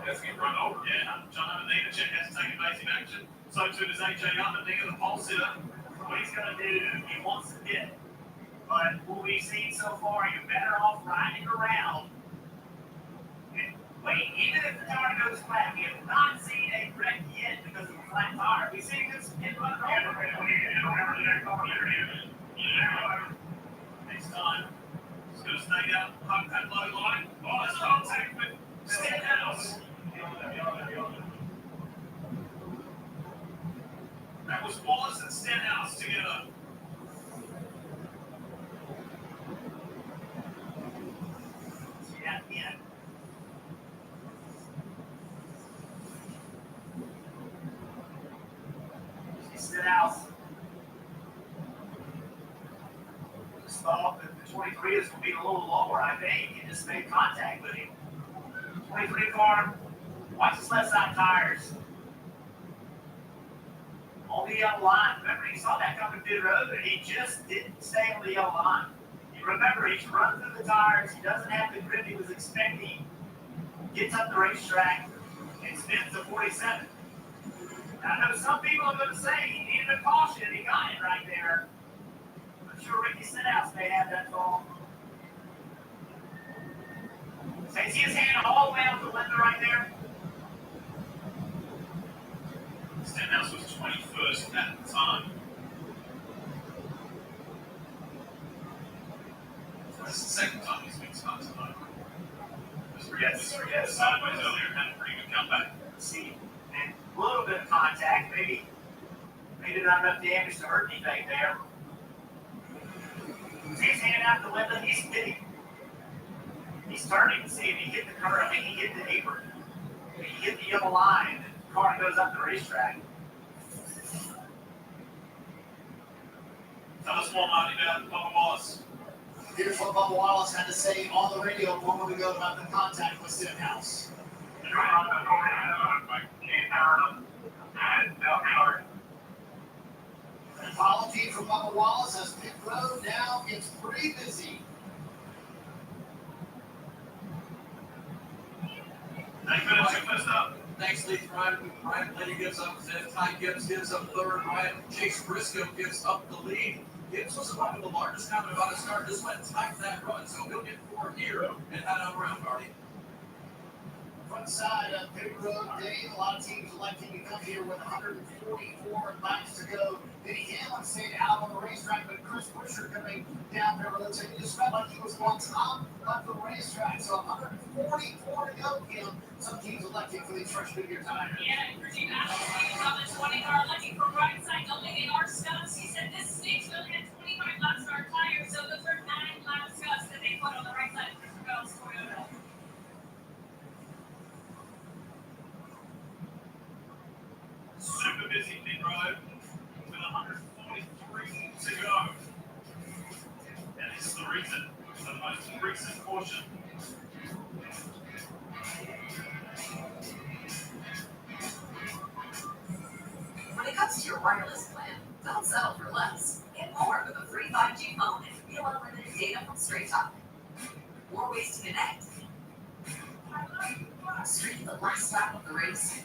Let's get run over. Yeah, John Underneath has taken basic action. So too does AJ Underneath, the pole sitter. What he's going to do, he wants to hit. But what we've seen so far, you're better off riding around. And wait, even if the tire goes flat, we have not seen a wreck yet because of a flat tire. We've seen this hit run over. Next time, he's going to stay down, hug that low line. Oh, that's contact with Stenhouse. That was Wallace and Stenhouse together. Yeah. Stenhouse. Just thought that the 23 is going to be a little lower, I think. He just made contact with him. 23 car, watch his left side tires. On the yellow line. Remember, he saw that coming pit road, and he just didn't stay on the yellow line. You remember, he's run through the tires. He doesn't have the grip he was expecting. Gets up the racetrack and spins the 47. Now, I know some people are going to say he needed a caution, and he got it right there. I'm sure Ricky Stenhouse may have that call. So you see his hand all the way up the window right there? Stenhouse was 21st at the time. This is the second time he's been stuck tonight. Yes. Sideways earlier and had a pretty good comeback. See, and a little bit of contact, maybe not enough damage to hurt anything there. See his hand out the window, he's hitting. He's turning to see if he hit the curb. I think he hit the apron. You hit the yellow line, the car goes up the racetrack. Tell us more, Marty, about Bubba Wallace. Here's what Bubba Wallace had to say on the radio a moment ago about the contact with Stenhouse. An apology from Bubba Wallace as pit road now gets pretty busy. Thanks for the first up. Thanks, Lee. Ryan Blaney gives up fifth. Ty Gibbs gives up third. Chase Briscoe gives up the lead. Gibbs was about the largest comment about his start. Just went tight that run, so he'll get 4 here and head on around, Marty. Front side of pit road, Dave. A lot of teams electing to come here with 144 laps to go. Denny Hamlin stayed out on the racetrack, but Chris Buescher coming down there with him. He just felt like he was on top of the racetrack. So 144 to go, Kim. Some teams electing for these fresh Goodyear tires. Yeah, and Virginia National on the 20 car looking for right side only in our scuffs. He said this stage will have 25 laps on our tires, so those are 9 lap scuffs that they put on the right side of Christopher Bell's Toyota. Super busy pit road with 143 to go. And this is the reason, the most recent portion. When it comes to your wireless plan, don't settle for less. Get more with a free 5G phone and feel unlimited data from Straight Talk. More ways to connect. Stream the last lap of the race.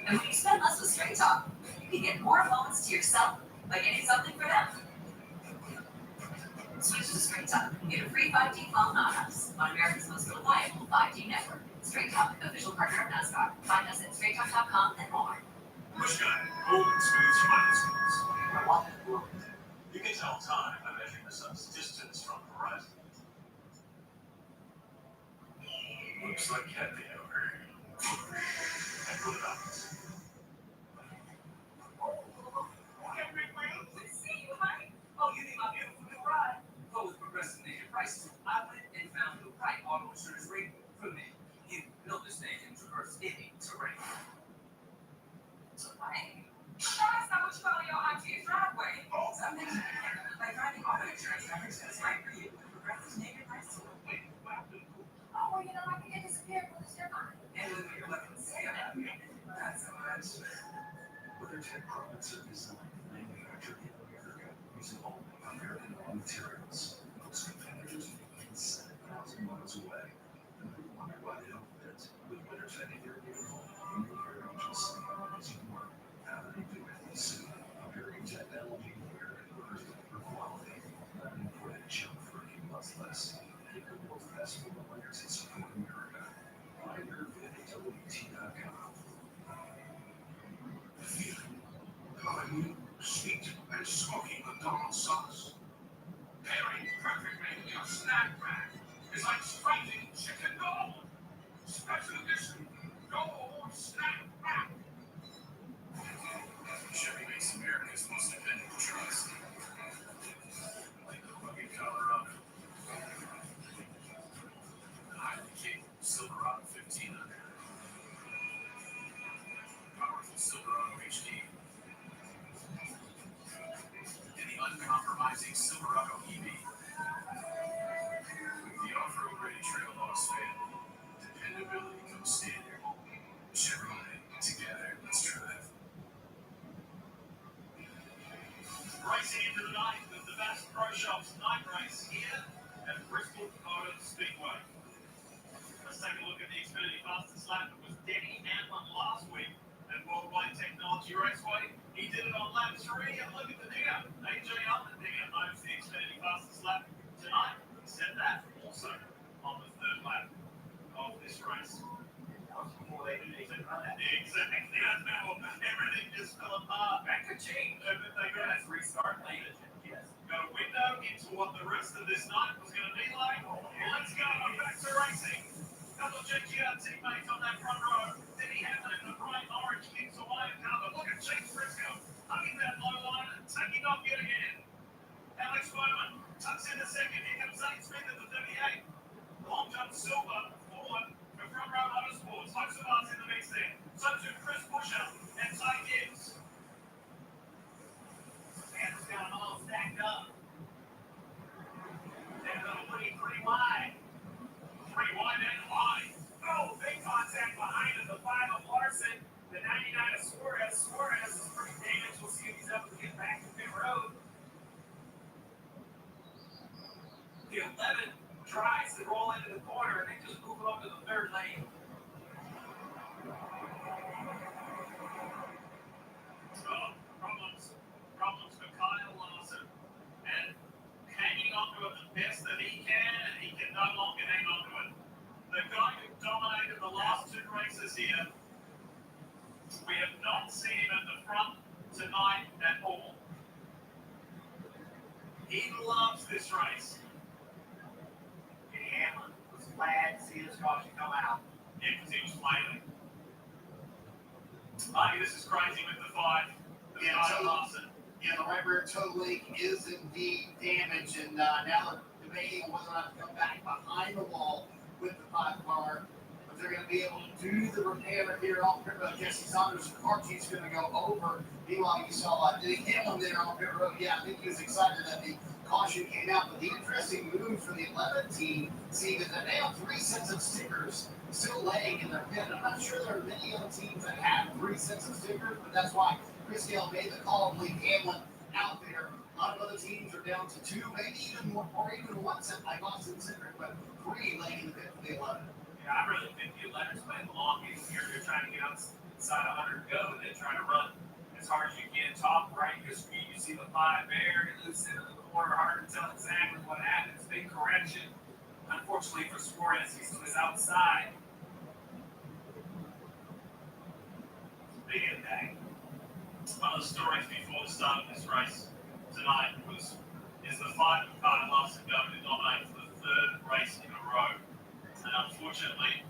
And when you spend less with Straight Talk, you can get more moments to yourself by getting something for them. Switch to Straight Talk and get a free 5G phone on us on America's most reliable 5G network. Straight Talk, official partner of NASCAR. Find us at straighttalk.com and more. Push guy, golden smooth spinal schools. You can tell time by measuring the sun's distance from the horizon. Looks like happy hour. And put it on. See you, honey. Oh, you need my beautiful new ride? Well, with Progressive Major Prices, I went and found the right auto insurance rate for me. You built this thing and traverse any terrain. Terrain? That's not what you call your IG's driveway. Some things you can handle, like driving auto insurance coverage that's right for you. Progressive Major Prices. Oh, well, you know, I can get disappeared with this deadline. And look what you're looking to say about me. That's so much. Whether tech products are designed and manufactured in America using only American raw materials, most competitors may be 7,000 miles away. And we wonder why they don't fit. With Winter Tech Irrigated Home, you know your angels as you work. How do they do it? So, American technology, American workers, for quality. Let them put a jump for a few months less. Get the world's best for the layers and support America. Buy your bid at WT.com. New, sweet, and smoky McDonald's sauce. Pairing perfectly with your snack pack is like striking chicken gold. Special edition gold snack pack. Chevy makes America's most dependable trust. Like the rugged Colorado. The highly capable Silverado 1500. Powerful Silverado HD. And the uncompromising Silverado EV. With the off-road ready trail boss fan, dependability comes standard. Chevrolet, together, let's drive. Racing into the night with the Bass Pro Shops night race here at Bristol Motor Speedway. Let's take a look at the Xfinity fastest lap. It was Denny Hamlin last week at Worldwide Technology Raceway. He did it on lap 3, and look at the digger. AJ Allmendinger owns the Xfinity fastest lap tonight. He said that also on the 3rd lap of this race. That was before they did anything on that. Exactly. I know. Everything just fell apart. That could change. And then they got Let's restart later. Yes. a window into what the rest of this night was going to be like. Let's go. Back to racing. Couple of GTR teammates on that front row. Denny Hamlin in the bright orange kicks away and cover. Look at Chase Briscoe hugging that low line and taking off yet again. Alex Bowman tucks in the second. Here comes Zane Smith in the 38. this race. Kenny Hamlin was glad to see this caution come out. Yeah, because he was flailing. I think this is crazy with the five. The Yeah, five so- Larson. Yeah, the right rear toe link is indeed damaged, and now they're debating whether or not to come back behind the wall with the 5 car. But they're going to be able to do the repair here off pit road. Jesse Saunders' car chief's going to go over. Meanwhile, you saw Denny Hamlin there on pit road. Yeah, I think he was excited that the caution came out. But the interesting move for the 11 team, see, is that they have 3 sets of stickers still laying in their pit. I'm not sure there are many other teams that have 3 sets of stickers, but that's why Chris Gale made the call to leave Hamlin out there. A lot of other teams are down to 2, maybe even more, or even 1 set like Austin Cindric, but 3 laying in the pit for the 11. Yeah, I really think the 11's playing the long game here. They're trying to get inside 100 go, and they're trying to run as hard as you can, top right your speed. You see the 5 there, it looks in the corner, hard to tell exactly what happens. Big correction. Unfortunately for Suarez, he's to his outside. Big impact. One of the stories before the start of this race tonight is the fight of Carter Lawson going to dominate for the 3rd race in a row. And unfortunately,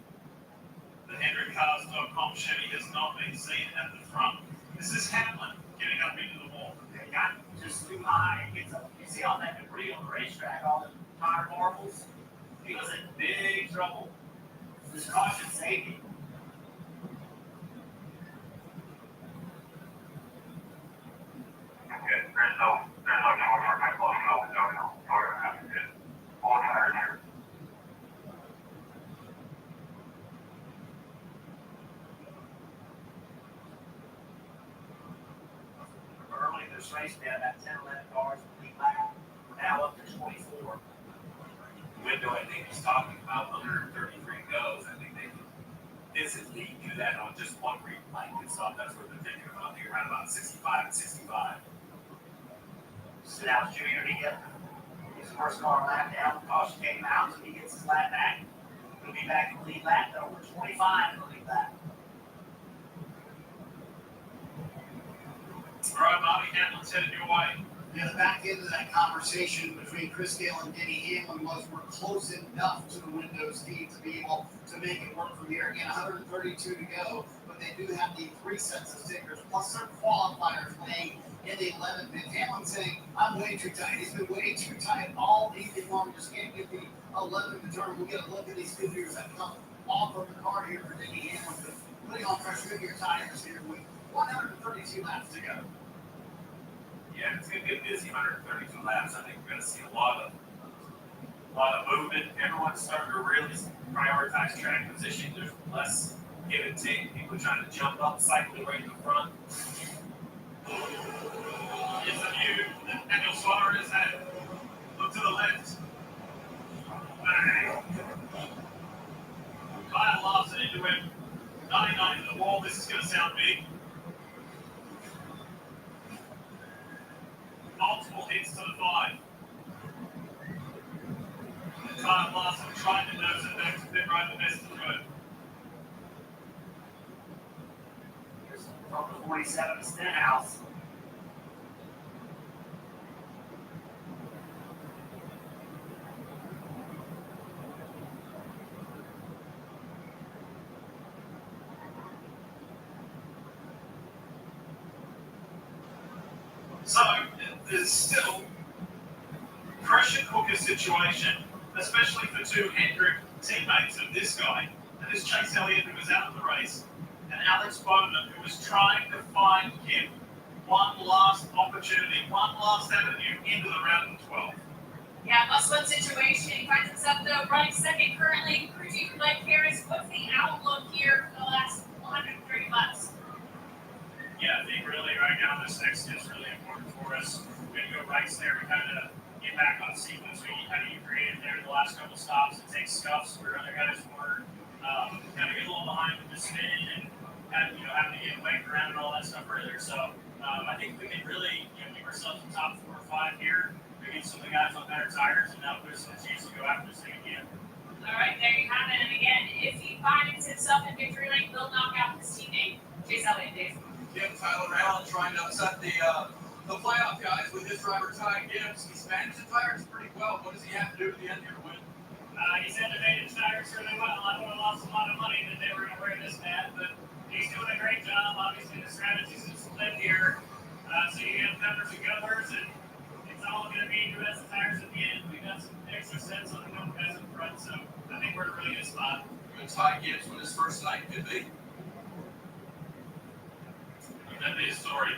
the HendrickCars.com Chevy has not been seen at the front. This is Hamlin getting up into the wall. They got just too high. You see all that debris on the racetrack, all the tire marbles. He was in big trouble. This caution safety. There's no torture, no. All tires here. Early in this race, we had about 10, 11 cars in the lead lap. We're now up to 24. The window, I think he's talking about 133 goes. I think they can physically do that on just one replay and stuff. That's what they're thinking about. They're around about 65 and 65. So now Junior, he got his first car lap down. Caution came out, so he gets his lap back. He'll be back in the lead lap, though. We're 25 in the lead lap. All right, Bobby, Hamlin's headed your way. Yeah, the back end of that conversation between Chris Gale and Denny Hamlin was we're close enough to the Windows team to be able to make it work from here. Again, 132 to go, but they do have the 3 sets of stickers, plus their qualifiers laying in the 11th pit. Hamlin saying, I'm way too tight. He's been way too tight all evening long. Just can't get the 11th to turn. We'll get a look at these figures that come off of the car here for Denny Hamlin. But putting on pressure in your tires here with 132 laps to go. Yeah, it's going to get busy 132 laps. I think we're going to see a lot of movement. Everyone's starting to really prioritize track position. There's less give and take. People trying to jump up, cycling right in the front. It's a view that Daniel Suarez had. Look to the left. Bang. Kyle Lawson into him. 99 to the wall. This is going to sound big. Multiple hits to the 5. Kyle Lawson trying to nose it back to pit right the best of the road. Here's from the 47 Stenhouse. So, there's still pressure cooker situation, especially for 2 Hendrick teammates of this guy. And there's Chase Elliott, who was out of the race, and Alex Bowman, who was trying to find him one last opportunity, one last avenue into the round of 12. Yeah, must-win situation. He finds himself though running second currently. Cruising like Harris. What's the outlook here for the last 130 laps? Yeah, I think really right now this next is really important for us. We're going to go right there and kind of get back on sequence. We kind of created there the last couple stops and take scuffs where other guys were kind of get a little behind with the spin and having to get wake around and all that stuff earlier. So I think we can really give ourselves the top 4 or 5 here. We get some of the guys on better tires and that'll put us in a chance to go after this thing again. All right, there you have it. And again, if he finds himself in victory lane, he'll knock out his teammate, Chase Elliott, Dave. Tyler Allen trying to upset the The playoff guys with his driver Ty Gibbs, he's managed the tires pretty well. What does he have to do at the end here to win? He's had to manage tires really well. I would have lost a lot of money that they were going to wear this bad, but he's doing a great job. Obviously, the strategies have split here. So you have peppers and gummers, and it's all going to be the best tires at the end. We've got some extra sets on the no guys in front, so I think we're in a really good spot. Good Ty Gibbs with his first night, could be. That'd be a story.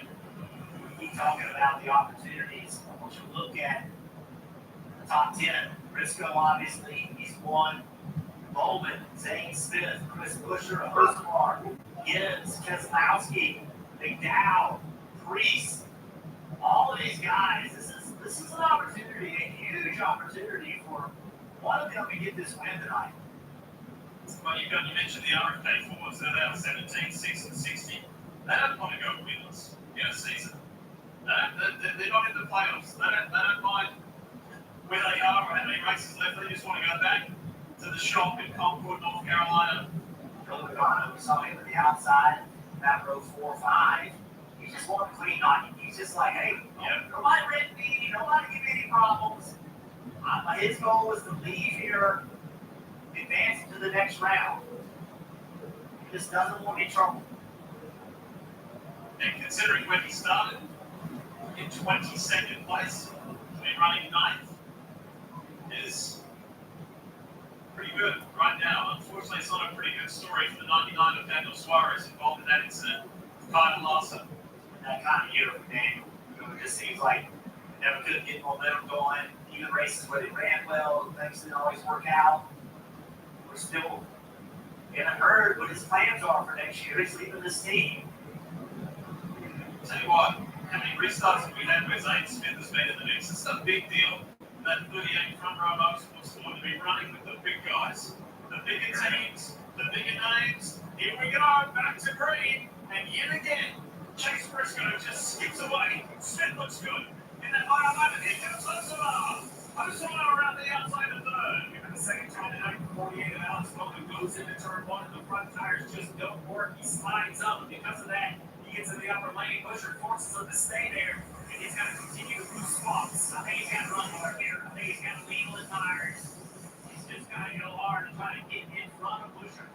We keep talking about the opportunities. I want you to look at the top 10. Briscoe, obviously, he's won. Bowman, Zane Smith, Chris Busher, Hurstmark, Gibbs, Keselowski, McDowell, Priest, all of these guys. This is an opportunity, a huge opportunity for one of them to get this win tonight. Well, you mentioned the RFK forwards that are 17, 6, and 60. They don't want to go winless in a season. They're not in the playoffs. They don't mind where they are or how many races left. They just want to go back to the shop in Concord, North Carolina. Bill Logano, we saw him at the outside, back row 4 or 5. He just wanted to clean on. He's just like, hey, nobody written me, nobody give me any problems. His goal was to leave here, advance to the next round. He just doesn't want any trouble. And considering when he started, in 22nd place, to be running 9th, is pretty good right now. Unfortunately, it's not a pretty good story for the 99 of Daniel Suarez involved in that incident. Kyle Larson. That kind of year for Daniel. It just seems like never could get momentum going. Even races where they ran well, things didn't always work out. We're still in a hurry what his plans are for next year. He's leaving this team. Tell you what, how many restarts have we had where Zane Smith has been in the mix? It's a big deal. That 38 front row motorsports going to be running with the big guys, the bigger teams, the bigger names. Here we go, back to green, and yet again, Chase Briscoe just skips away. Smith looks good. In that final moment, here comes Hosola. Hosola around the outside of third. And the second time tonight, 48 of Alex Bowman goes into turn 1, and the front tires just don't work. He slides up, and because of that, he gets in the upper lane. Busher forces him to stay there, and he's got to continue to lose spots. I think he's got to run hard here. I think he's got to lean on the tires. He's just got to go hard and try to get in front of Busher.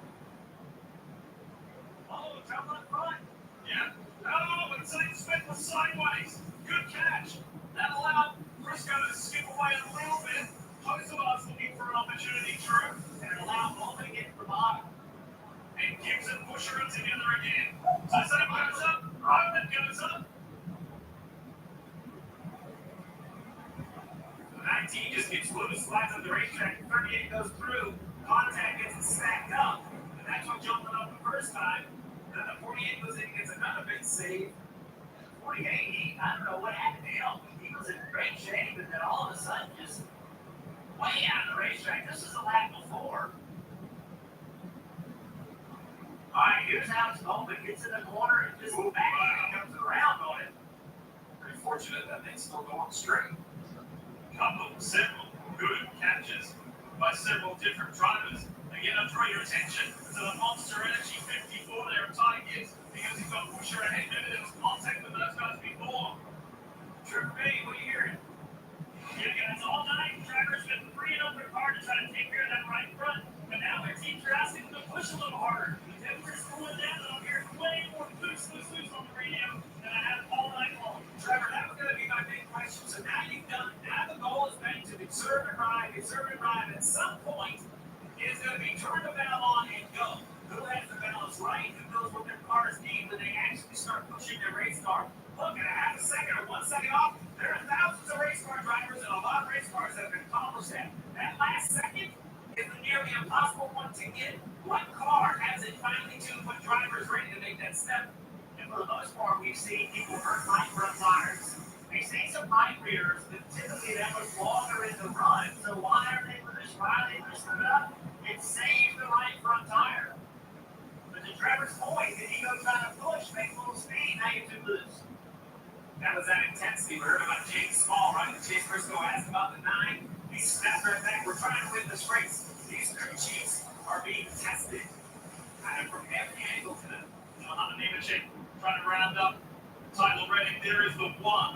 Oh, trouble up front. Yeah. Oh, but Zane Smith was sideways. Good catch. That allowed Briscoe to skip away a little bit. Hosola's looking for an opportunity, Drew, And it allowed Bowman to get to the bottom. and Gibbs and Busher are together again. So Zane goes up, Roman goes up. 19 just gets loose, slides on the racetrack. 38 goes through. Contact gets it stacked up. And that's what jumped up the first time. Then the 48 goes in and gets another big save. 48, I don't know what happened to him. He was in great shape, and then all of a sudden, just way out of the racetrack. This is the lap before. All right, here's Alex Bowman. Gets in the corner and just back and comes around on it. Pretty fortunate that thing's still going straight. Several good catches by several different drivers. Again, I'll draw your attention to the Monster Energy 54 there of Ty Gibbs because he's got Busher ahead. Maybe there was contact with those guys before. True me, what are you hearing? Yeah, guys, all night, drivers been freeing up their car to try to take care of that right front, but now their teams are asking them to push a little harder. The temperature's cooling down, and I'm hearing way more loose on the radio than I have all night long. Trevor, that was going to be my big question. So now you've done it. Now the goal has been to conserve and ride. At some point, it's going to be turn the valve on and go. Who has the valves right? Who knows what their cars need when they actually start pushing their race car? Look, at a half a second or 1 second off, there are thousands of race car drivers and a lot of race cars that have accomplished that. That last second is the nearly impossible one to get. What car has it finally tuned when drivers ready to make that step? And for the most part, we've seen people hurt light front tires. We've seen some light rears, but typically that was longer in the run. So why are they loosening it up? It saves the right front tire. But to Trevor's point, if you go try to push, make a little speed, now you're too loose. That was that intensity. We heard about James Small, right? The Chase Briscoe asked about the 9. He snapped right back. We're trying to win this race. These crew chiefs are being tested kind of from every angle to them. You know, I'm a name and shape, trying to round up title ready. There is the one.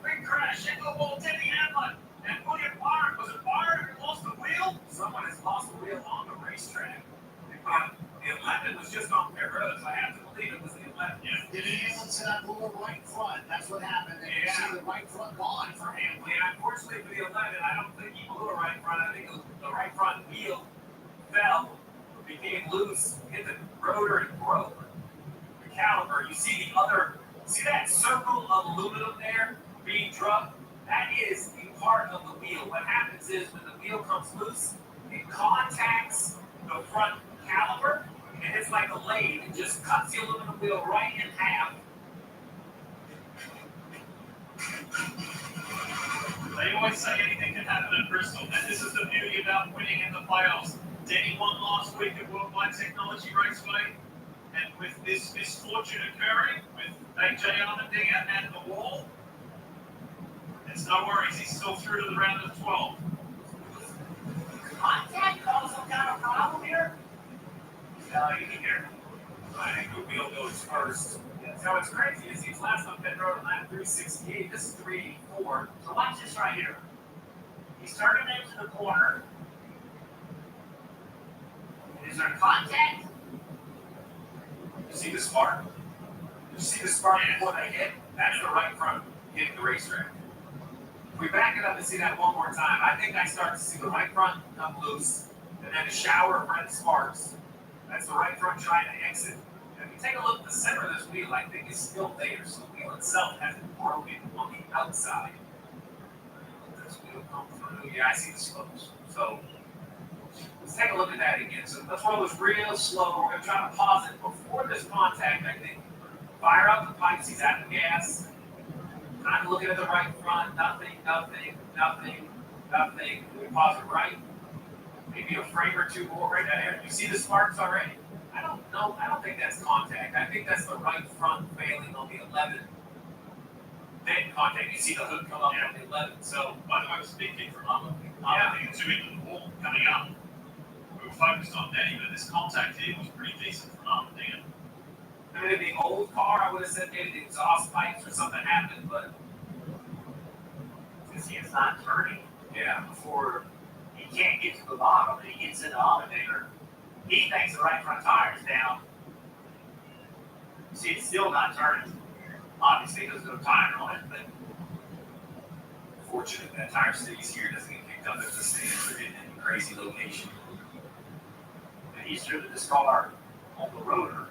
Big crash. Hit the wall, Denny Hamlin. And William Barr. Was it Barr who lost the wheel? Someone has lost the wheel on the racetrack. The 11 was just on pit road, so I have to believe it was the 11. Yeah. Did Hamlin to that lower right front? That's what happened. And you see the right front gone for Hamlin. Yeah, unfortunately for the 11, I don't think he blew a right front. I think the right front wheel fell, became loose, hit the rotor and broke the caliper. You see that circle of aluminum there being drugged? That is a part of the wheel. What happens is when the wheel comes loose, it contacts the front caliper, and it's like a lathe. It just cuts the aluminum wheel right in half. They always say anything can happen at Bristol, and this is the beauty about winning in the playoffs. Denny won last week at Worldwide Technology Raceway, and with this misfortune occurring with AJ Allmendinger and the wall, it's no worries, he's still through to the round of 12. Contact cause some kind of problem here? No, you can hear. I think the wheel goes first. So it's crazy. Is he's last on pit road on lap 368. This is 384. So watch this right here. He's turning into the corner. Is there contact? You see the spark? You see the spark before they hit? That's the right front hitting the racetrack. If we back it up and see that one more time, I think I start to see the right front come loose, and then a shower of red sparks. That's the right front trying to exit. And if you take a look at the center of this wheel, I think is still there. So the wheel itself hasn't broken on the outside. This wheel come through. Yeah, I see the slopes. So let's take a look at that again. So let's roll this real slow. We're going to try to pause it before this contact, I think. Fire up the pipes. He's at the gas. I'm looking at the right front. Nothing. We pause it right. Maybe a frame or two more right there. You see the sparks already? I don't know. I don't think that's contact. I think that's the right front failing on the 11. Then contact. You see the hood come up on the 11. So, By the way, speaking from I'm two into the wall coming up. We were focused on Denny, but this contact here was pretty decent from Allmendinger. I mean, in the old car, I would have said maybe the exhaust pipes or something happened, but You see it's not turning yeah. before he can't get to the bottom, and he gets into Allmendinger. He thinks the right front tire is down. See, it's still not turning. Obviously, there's no tire on it, but Fortunate that tire stays here, doesn't get picked up at the stands or in any crazy location. he's driven this car on the rotor.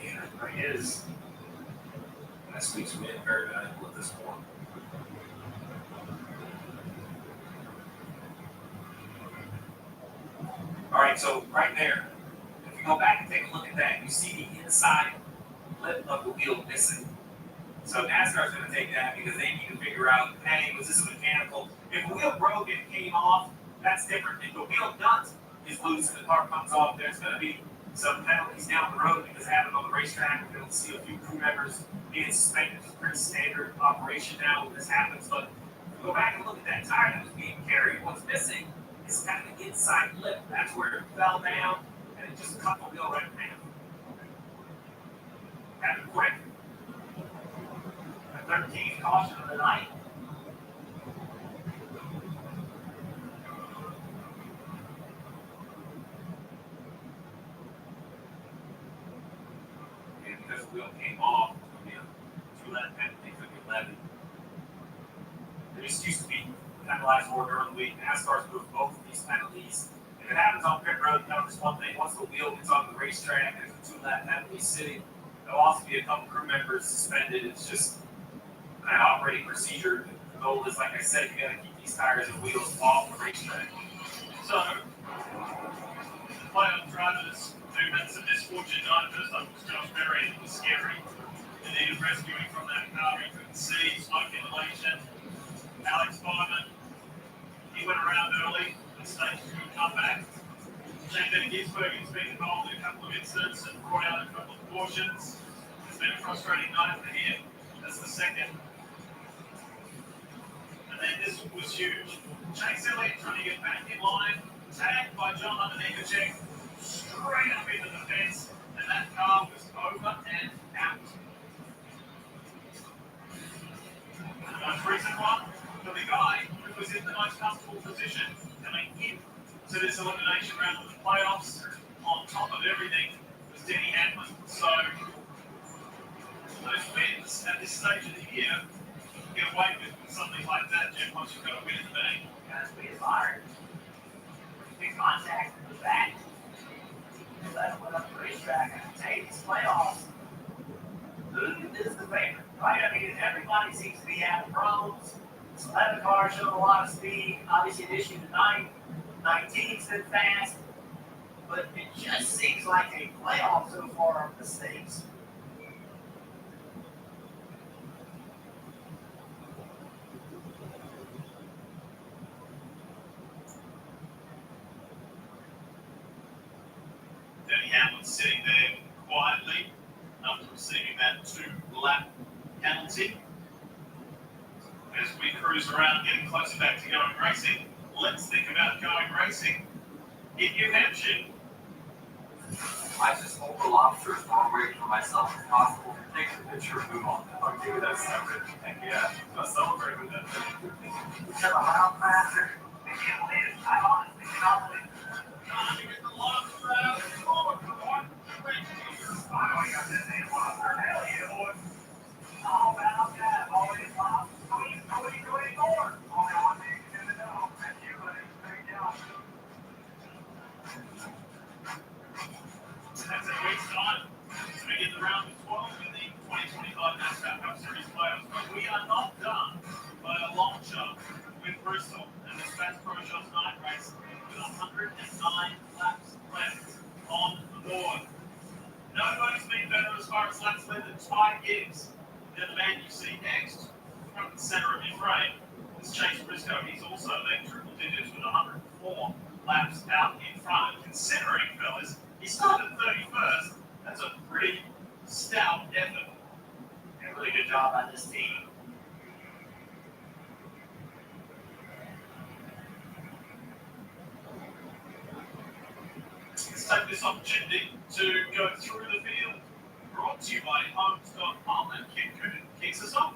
Yeah, There he is. that squeaks him in very valuable at this point. All right, so right there, if you go back and take a look at that, you see the inside lip of the wheel missing. So NASCAR's going to take that because they need to figure out, hey, was this a mechanical? If the wheel broke and it came off, that's different. If the wheel nut is loose and the car comes off, there's going to be some penalties down the road because it happened on the racetrack. We're going to see a few crew members being suspended. It's a pretty standard operation now when this happens. But if you go back and look at that tire that was being carried, what's missing is kind of the inside lip. That's where it fell down and it just cut the wheel right in half. Happened quick. 13th caution of the night. And because the wheel came off, it's going to be a 2-lap penalty for the 11. There just used to be penalized more during the week. NASCAR's moved both of these penalties. If it happens on pit road, it's one thing. Once the wheel gets on the racetrack, there's a 2-lap penalty sitting. There'll also be a couple crew members suspended. It's just an operating procedure. The goal is, like I said, you got to keep these tires and wheels off the racetrack. So, playoff drivers who had some misfortune night. First up was Josh Berry, it was scary. They needed rescuing from that car. He couldn't see, smoke inhalation. Alex Fireman, he went around early, the stage 2 comeback. Shane Ginsberg's been involved in a couple of incidents and brought out a couple of cautions. It's been a frustrating night for him. That's the second. And then this was huge. Chase Elliott trying to get back in line, tagged by John Underneath straight up into the fence, and that car was over and out. competition coming in to this elimination round of the playoffs. On top of everything was Denny Hamlin. So those wins at this stage of the year get away with something like that, Jim, once you've got a win in the bank. Guys, we is hard. Big contact in the back. Let him went up the racetrack and take these playoffs. Who is the favorite? Right? I mean, everybody seems to be having problems. 11 cars showing a lot of speed. Obviously, this year tonight, 19's been fast. But it just seems like a playoff so far of mistakes. Denny Hamlin sitting there quietly after receiving that 2-lap penalty. As we cruise around, getting closer back to going racing, let's think about going racing in New Hampshire. I just hold the lobster as far away from myself as possible, take a picture and move on. Okay, that's separate. Heck yeah, let's celebrate with that. We have a mile faster. We can't believe it. I'm honestly not believe it. Time to get the lobster out. Come on. I got this thing lobster. Hell yeah, boy. Oh, man, I'm bad. Always lobster. Nobody more. Only one thing in the know. Thank you, buddy. Great job. That's a great start to begin the round of 12 in the 2025 NASCAR Cup Series playoffs. But we are not done by a long shot with Bristol and this Fast Pro Shots night race with 109 laps left on the board. Nobody's been better as far as laps led than Ty Gibbs. Then the man you see next, front and center of your frame, is Chase Briscoe. He's also led triple digits with 104 laps out in front. And considering, fellas, he started 31st. That's a pretty stout effort. A really good job by this team. Let's take this opportunity to go through the field. Brought to you by Homes.com, and Kim Coonan kicks us off.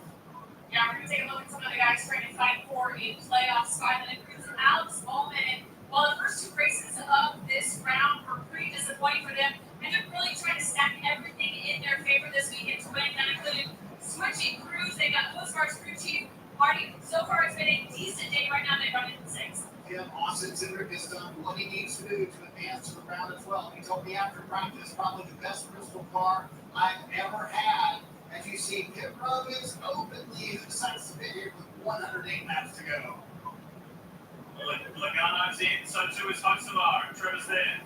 Yeah, we're going to take a look at some of the guys trying to fight for a playoff spot. And it includes Alex Bowman. Well, the first two races of this round were pretty disappointing for them. And they're really trying to stack everything in their favor this weekend to win. That included switching crews. They got Postmark's crew chief, Marty. So far, it's been a decent day. Right now, they run in sixth. Tim Austin Cindric has done what he needs to do to advance to the round of 12. He told me after practice, probably the best Bristol car I've ever had. As you see, pit road is openly decides to pit here with 108 laps to go. Logano's in, so too is Hoxavar. Trevor's there.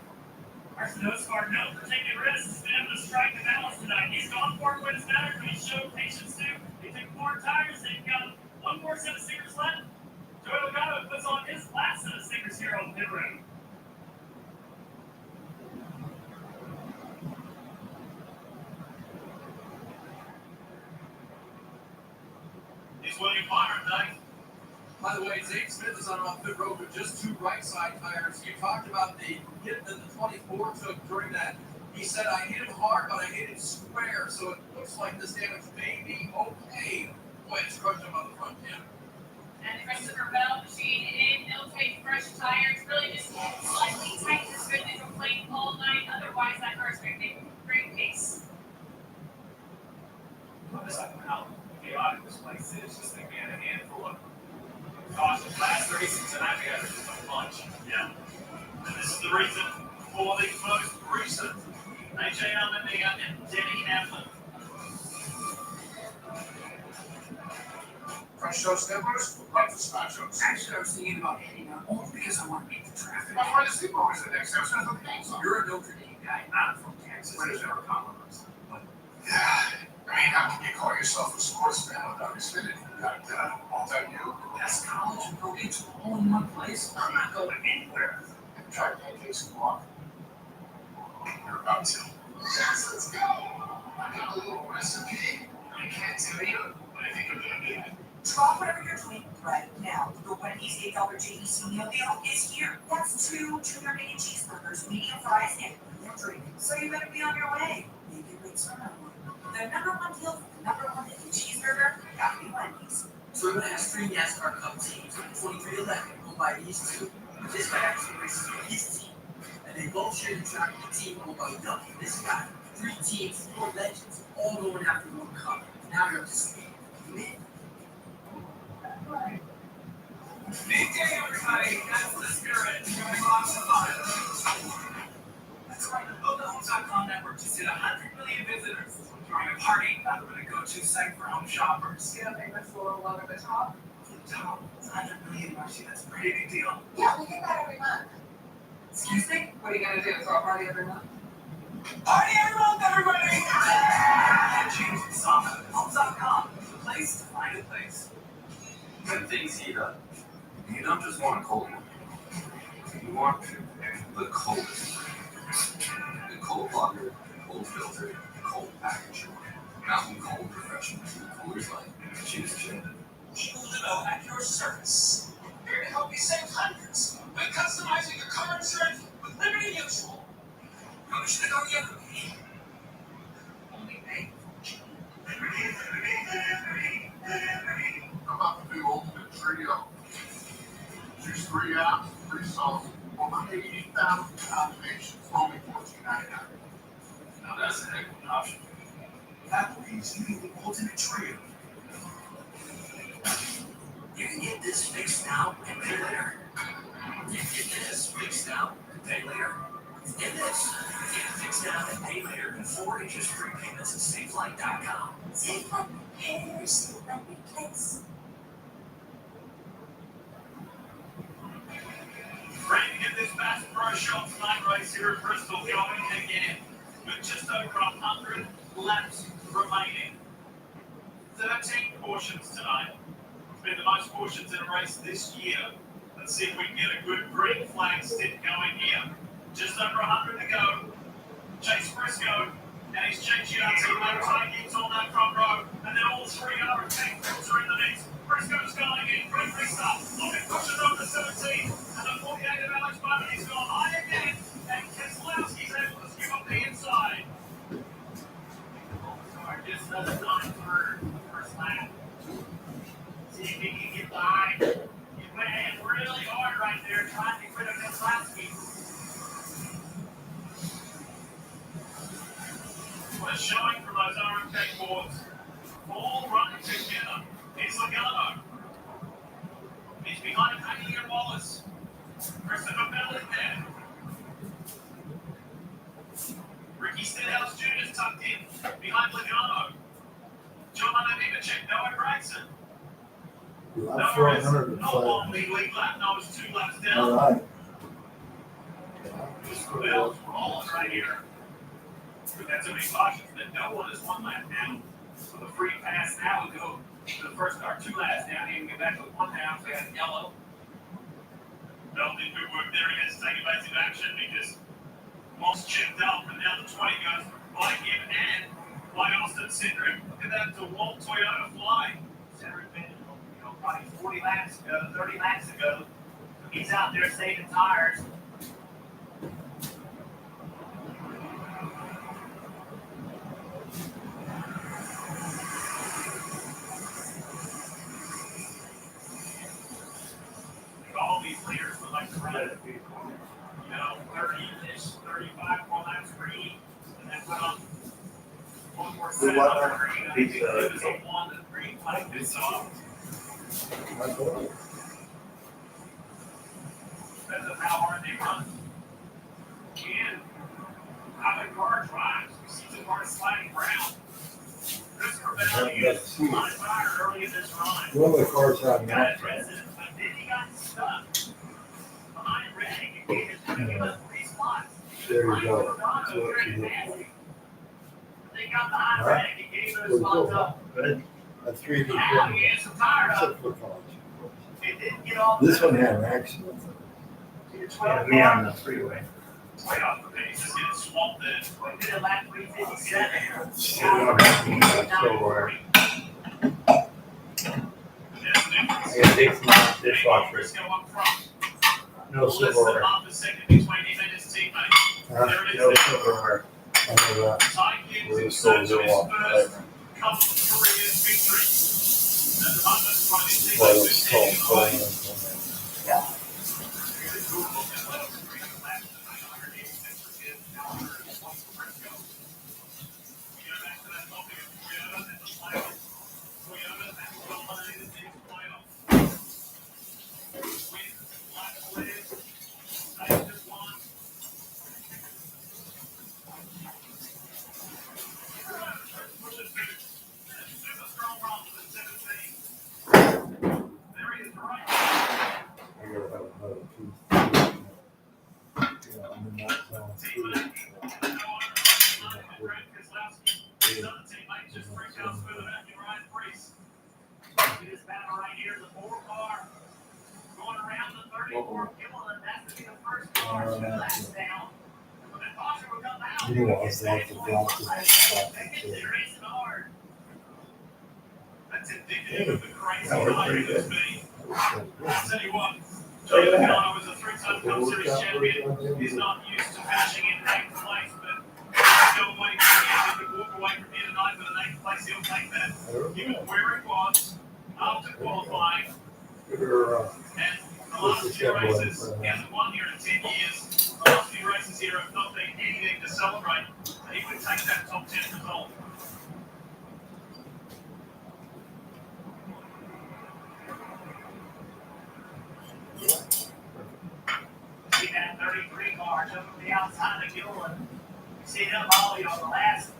Arsenault's smart known for taking risks. He's been able to strike the balance tonight. He's gone for it when it's mattered, but he showed patience too. He took 4 tires. They've got one more set of stickers left. Joey Logano puts on his last set of stickers here on the pit road. He's William Byron, Dave. By the way, Zane Smith is on off pit road with just 2 right side tires. You talked about the hit that the 24 took during that. He said, I hit him hard, but I hit him square, so it looks like this damage may be okay. Boy, it's crushed him on the front end. And Christopher Bell machine in Illustrated fresh tires. Really just slightly tight this good neutral plate all night. Otherwise, that car's making great pace. I'm just like, how chaotic this place is. Just think we had a handful of cautions last race, tonight we got just a bunch. Yeah. And this is the reason for the most recent AJ Allmendinger and Denny Hamlin. Fresh toast nippers, love the nachos. Actually, I was thinking about heading out only because I want to beat the traffic. My friend is sleepovers the next episode of the games on. You're a Notre Dame guy, not from Texas. Where does never compromise. Yeah, I mean, how can you call yourself a sports fan without Xfinity? You got all-time new. Best college and pro games all in one place. I'm not going anywhere. Try pancakes and walk. You're about to. Yes, let's go. I got a little recipe. I can't tell you, but I think I'm gonna need it. Drop whatever you're doing right now. The Wendy's $8 JEC meal deal is here. That's 2 junior bacon cheeseburgers, medium fries, and a drink. So you better be on your way. Maybe wait for another one. The #1 deal for the #1 bacon cheeseburger, gotta be Wendy's. So we're going to have 3 NASCAR Cup teams, 23-11, by these two. This guy actually races for his team. And they both share the track with the team owned by Duck and this guy. 3 teams, 4 legends, all going after one cup. Now you're up to speed. Me. Big day, everybody. That's the spirit. Going off the fire. That's right. The LocaHomes.com network just hit 100 million visitors. During a party, not really go-to site for home shoppers. Yeah, I think that's a little low at the top. Top, it's 100 million, Marcy. That's a pretty big deal. Yeah, we get that every month. Excuse me? What are you gonna do? Throw a party every month? Party every month, everybody! Change the song. Homes.com. The place to find a place. When things heat up, you don't just want a cold one. You want the coldest. The cold plugger, cold filter, cold package. Mountain Cold Professional. Coolers Light. Choose chill. People to know at your service. Here to help you save hundreds by customizing your car insurance with Liberty Mutual. You should have gone the other way. Only pay. Liberty. I'm about to do Ultimate Trio. Choose 3 apps, 3 songs, over 80,000 combinations, only $14.99. Now that's a heck of an option. Applebee's giving the Ultimate Trio. You can get this fixed now and pay later. You can get this fixed now and pay later. Get this. Get it fixed now and pay later in 4 interest-free payments at SafeLight.com. Take one, pay your seat like replace. Ready to get this Fast Pro Shop Night Race here at Bristol going again, with just over 100 laps remaining. 13 portions tonight. It's been the most portions in a race this year. Let's see if we can get a good green flag stick going here. Just over 100 to go. Chase Briscoe and his changing out to left side gives on that front row, and then all 3 other tanks are in the mix. Briscoe's going in, great restart. Lookin pushes up to 17, and the 48 of Alex Bowman is gone high again, and Keselowski's able to skew up the inside. Just another 9 through the first lap. See if he can get by. He went in really hard right there, trying to get rid of Keselowski. What a showing from those RMK boards. All running together. It's Logano. He's behind Haney and Wallace. Christopher Bell in there. Ricky Stenhouse Jr. is tucked in behind Logano. John Nemechek, Noah Gregson. Lap Noah is 405. no long lead lap. Noah's 2 laps down. All right. Bell's rolling right here. But that's a big caution that no one is 1 lap down. So the free pass now will go to the first car 2 laps down. He can get back to 1 down. So he has yellow. Bell did good work there. He has to take evasive action because Moss chipped out, and now the 20 goes by him and by Austin Cindric. Look at that DeWalt Toyota fly. Cindric been, probably 40 laps ago, 30 laps ago. He's out there saving tires. All these leaders would like to run it. 30-ish, 35 more laps for each, and then put on 1 more set on green. I think it was a 1 that green flag this off. That's how hard they run. And how the car drives. We see the car sliding around. Christopher Bell used my tire early in this run. One of the cars have Got not. his resident, but then he got stuck behind Reddick and gave his give us 3 spots. There you go. That's what you do. They got behind All right. Reddick and gave those Pretty spots cool. up. Good. A 3D Now he printer. gets some tire up. Except for cars. It didn't get off. This one had an accident. Yeah, me on the freeway. Way off the pace, just getting swamped in. We did a lap 357. So, I gotta take some dishwasher. Briscoe up front. No Listen silverware. off the second between him and his teammate. Huh? There it is. No there. silverware. I know that. Ty Gibbs We're in just going search to of his walk. first cup career victory. And the Hunters trying to take Well, this it's taking called away. pulling. This battle right here, the 4-car going around the 34 Gilliland. That's to be the first car to last down. When the caution will come out, You know, I was like the doctor. they're racing hard. That's indicative of the crazy That was night pretty it's good. been. I'll tell you what, Joe Milano is a 3-time Cup Series champion. He's not used to finishing in 9th place, but no way he could walk away from here tonight with a 9th place. He'll take that. Given where it was after qualifying. And the last few races, he hasn't won here in 10 years. The last few races here have not been anything to celebrate. He would take that top 10 result. See that 33 car jumping the outside of Gilliland. You see him all, the last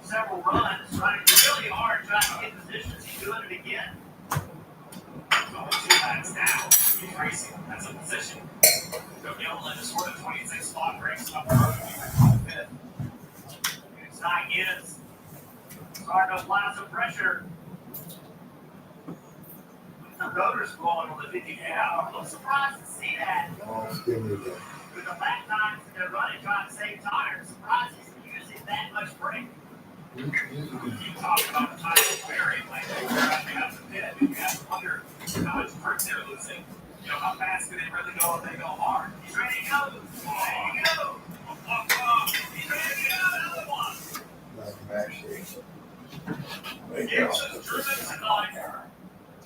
several runs, running really hard, trying to get positions. He's doing it again. He's only 2 laps now. He's racing. That's a position. So Gilliland is sort of 26 spot race up the road. Inside is starting to apply some pressure. The rotors blowing on the 50 now. I'm a little surprised to see that. With the lap times they're running, trying to save tires. Surprised he's using that much brake. You talk about the tires wearing, like they wear out the pit. You have to wonder how much brake they're losing. You know, how fast can they really go if they go hard? He's ready to go. There you go. He's ready to go. Another one. Gibbs has driven tonight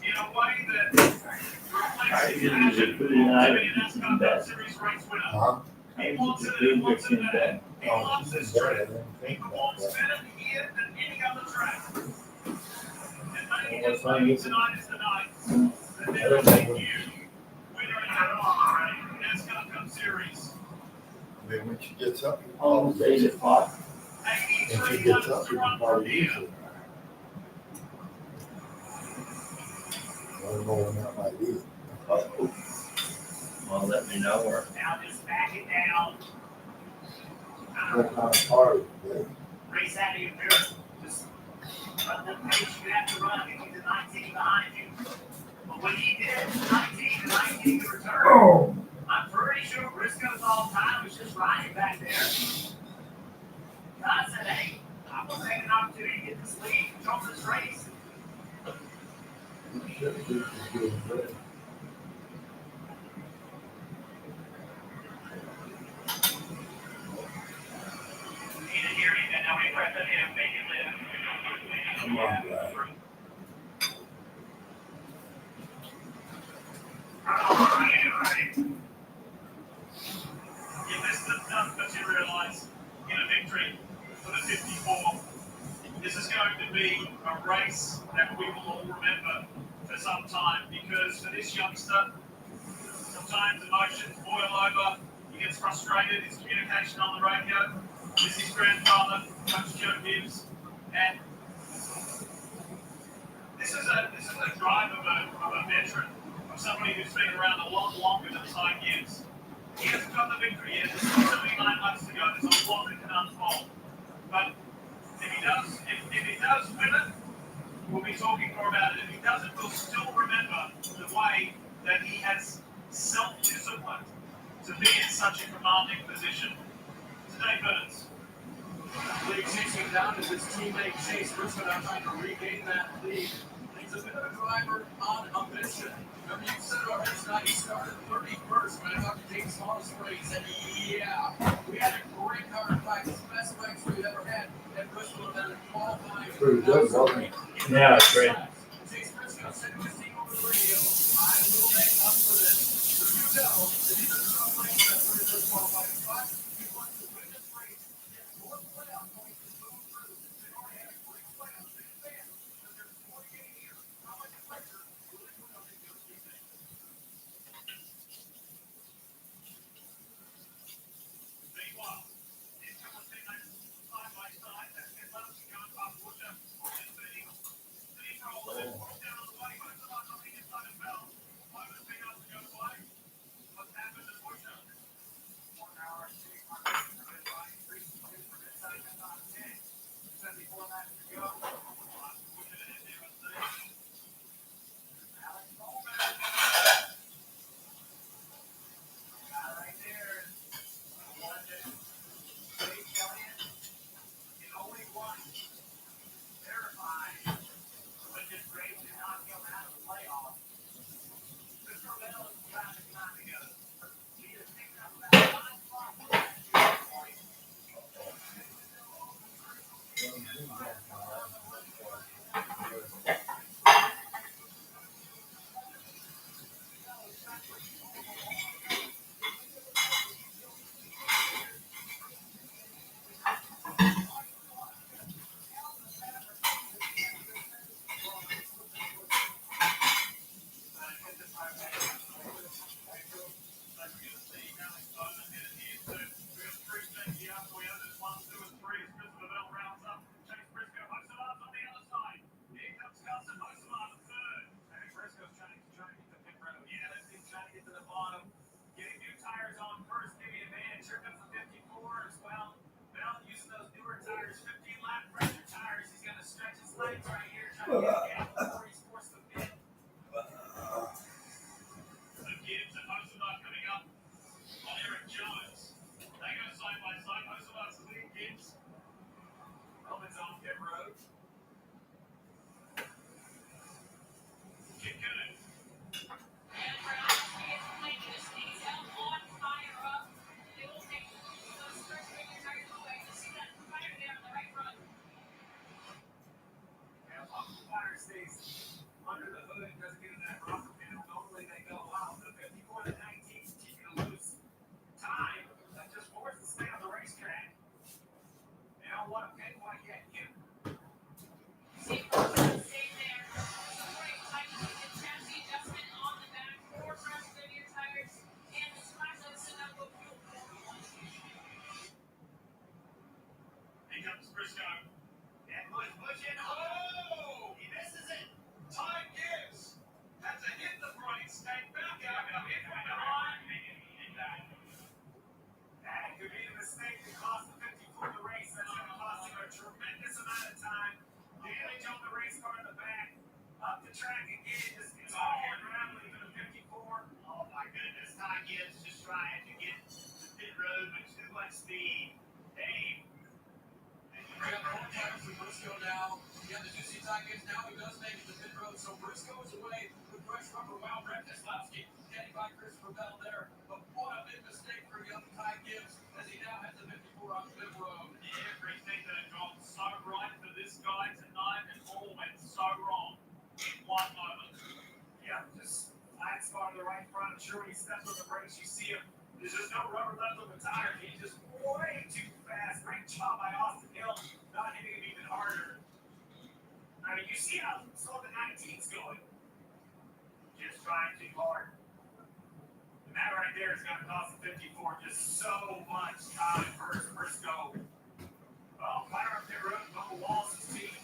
in a way that reflects his passion to be an NASCAR Cup Series race winner. He wants it and he wants it bad. He loves this track. He wants better here than any other track. And maybe just maybe tonight is the night that they will make you winner in the NASCAR Cup Series. Then when she gets up, Almost 8 o'clock. when she gets up, you can probably use it. I don't know when that might be. Well, let me know or. Now just back it down. What kind of car is it? Race out of your mirror. Just run the pace you have to run and keep the 19 behind you. But when he did 19 to return, I'm pretty sure Briscoe's all time was just riding back there. God said, hey, I'm going to take an opportunity to get this lead, control this race. Come on, guys. You missed enough materialize in a victory for the 54. This is going to be a race that we will all remember for some time because for this youngster, sometimes emotions boil over. He gets frustrated. His communication on the radio. This is his grandfather, Coach Joe Gibbs, and this is a drive of a veteran, of somebody who's been around a lot longer than Ty Gibbs. He hasn't got the victory yet. There's still 9 months to go. There's a lot that can unfold. But if he does win it, we'll be talking more about it. If he doesn't, we'll still remember the way that he has self-disciplined to be in such a commanding position. Today, Burns. Lead chasing down as his teammate Chase Briscoe now trying to regain that lead. He's a bit of a driver on a mission. Remember, you said already tonight he started 31st when I talked to James Small spring. He said, yeah, we had a great car in practice, best bikes we've ever had. And Briscoe then qualifying. Pretty good, wasn't it? Yeah, it's great. Chase Briscoe said to his team over the radio, I will make up for this. So you know that these are the top places that 31st qualifying spot. You want to win this race. Get more playoff points to move through. They already have 40 playoffs in advance. But there's 48 here. How much pressure will they put on the young team? Meanwhile, these couple of teammates side by side, that's been left to go up water. Gibbs and Hosoba coming up on Eric Jones. They go side by side. Hosoba's leading Gibbs. Roman's on pit road. Kick good. And Brown is playing this detail on fire up. They will take those first figure tires away. You see that fire there on the right front. And fire stays under the hood, doesn't get in that rubber panel. Normally they go out. The 54 to 19 keep you lose time. That just forces to stay on the racetrack. They don't want to pay quite yet. See, stay there. Some brake tightening and chassis adjustment on the back. 4 fresh linear tires and the splash of Sunoco fuel. Here comes Briscoe. And pushing. Oh! He misses it. Ty Gibbs has a hit the brakes and back out of it. That could be a mistake that cost the 54 the race. That's going to cost him a tremendous amount of time. Damage on the race car in the back. Up the track again. It's all unraveling for the 54. Oh my goodness, Ty Gibbs just trying to get to pit road with too much speed. Dave. We got the whole tires with Briscoe now. We got the two Seeside kids now. He does make it to pit road. So Briscoe is away with fresh rubber. Wow, Brett Keselowski getting by Christopher Bell there. But what a big mistake for young Ty Gibbs as he now has the 54 on pit road. Everything that had gone so right for this guy tonight and all went so wrong in one moment. Yeah, just flat spot on the right front. I'm sure when he steps on the brakes, you see him. There's just no rubber left on the tire. He's just way too fast. Great job by Austin Hill, not hitting him even harder. I mean, you see how slow the 19's going. Just trying too hard. And that right there is going to cost the 54 just so much time for Briscoe. Well, fire up pit road, Bubba Wallace's team.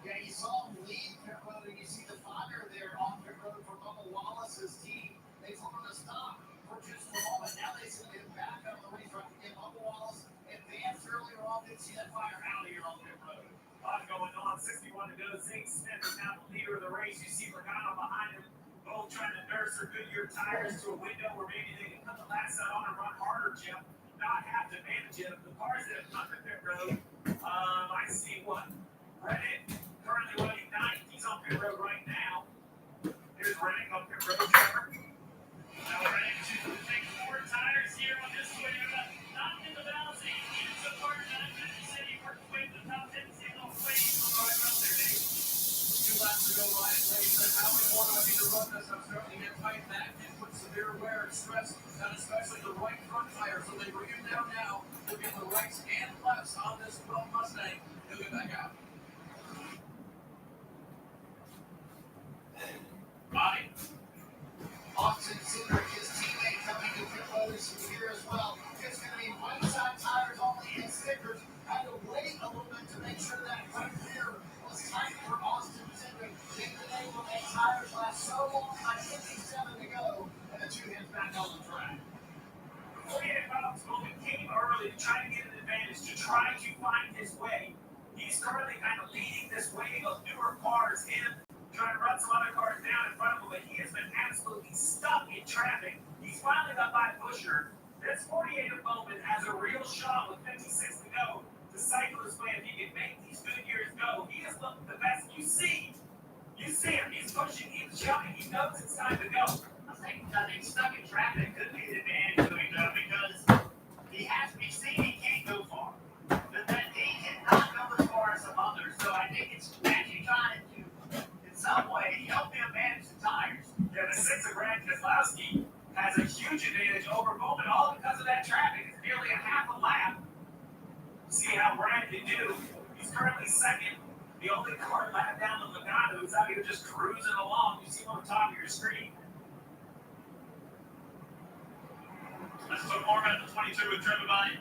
Yeah, you saw him leave pit road, and you see the fire there on pit road for Bubba Wallace's team. They told him to stop for just a moment. Now they send him back up the racetrack again. Bubba Wallace advanced earlier on. Didn't see that fire out here on pit road. A lot going on. 61 to go. Zane Smith is now the leader of the race. You see Logano behind him, both trying to nurse their Goodyear tires to a window where maybe they can put the last set on and run harder, Jim. Not have to manage it. The cars that have come to pit road, I see what? Reddick currently running 9th. He's on pit road right now. Here's Reddick on pit road, Trevor. Now Reddick to take 4 tires here on this way, but not in the balancing. Even so far, not good. He said he worked with the top 10 single place. Right up there, Dave. 2 laps to go, Ryan Lane said, how many more do I need to run this? I'm starting to get tight back and put severe wear and stress, and especially the right front tire. So they bring him down now. He'll get the rights and lefts on this 12 Mustang. He'll get back out. Bye. Austin Cindric, his teammate, coming to pit road is here as well. It's going to be right side tires only and stickers. Had to wait a little bit to make sure that front rear was tight for Austin Cindric. They've been able to make tires last so long, like 57 to go, and the 2 hits back on the track. 48 miles moment came early to try to get an advantage, to try to find his way. He's currently kind of leading this wave of newer cars in, trying to run some other cars down in front of him, but he has been absolutely stuck in traffic. He's finally got by Busher. This 48 moment has a real shot with 56 to go to cycle his way if he can make these good years go. He is looking the best. You see him. He's pushing. He's jumping. He knows it's time to go. I think being stuck in traffic could be an advantage to him, though, because he has to be seen. He can't go far. But that he cannot go as far as some others. So I think it's actually trying to, in some way, help him manage the tires. Yeah, the 6 of Brad Keselowski has a huge advantage over Bowman, all because of that traffic. It's nearly a half a lap. See how Brad can do. He's currently second. The only car lap down to Logano, who's out here just cruising along. You see him on the top of your screen. Let's talk more about the 22 with Trevor Body.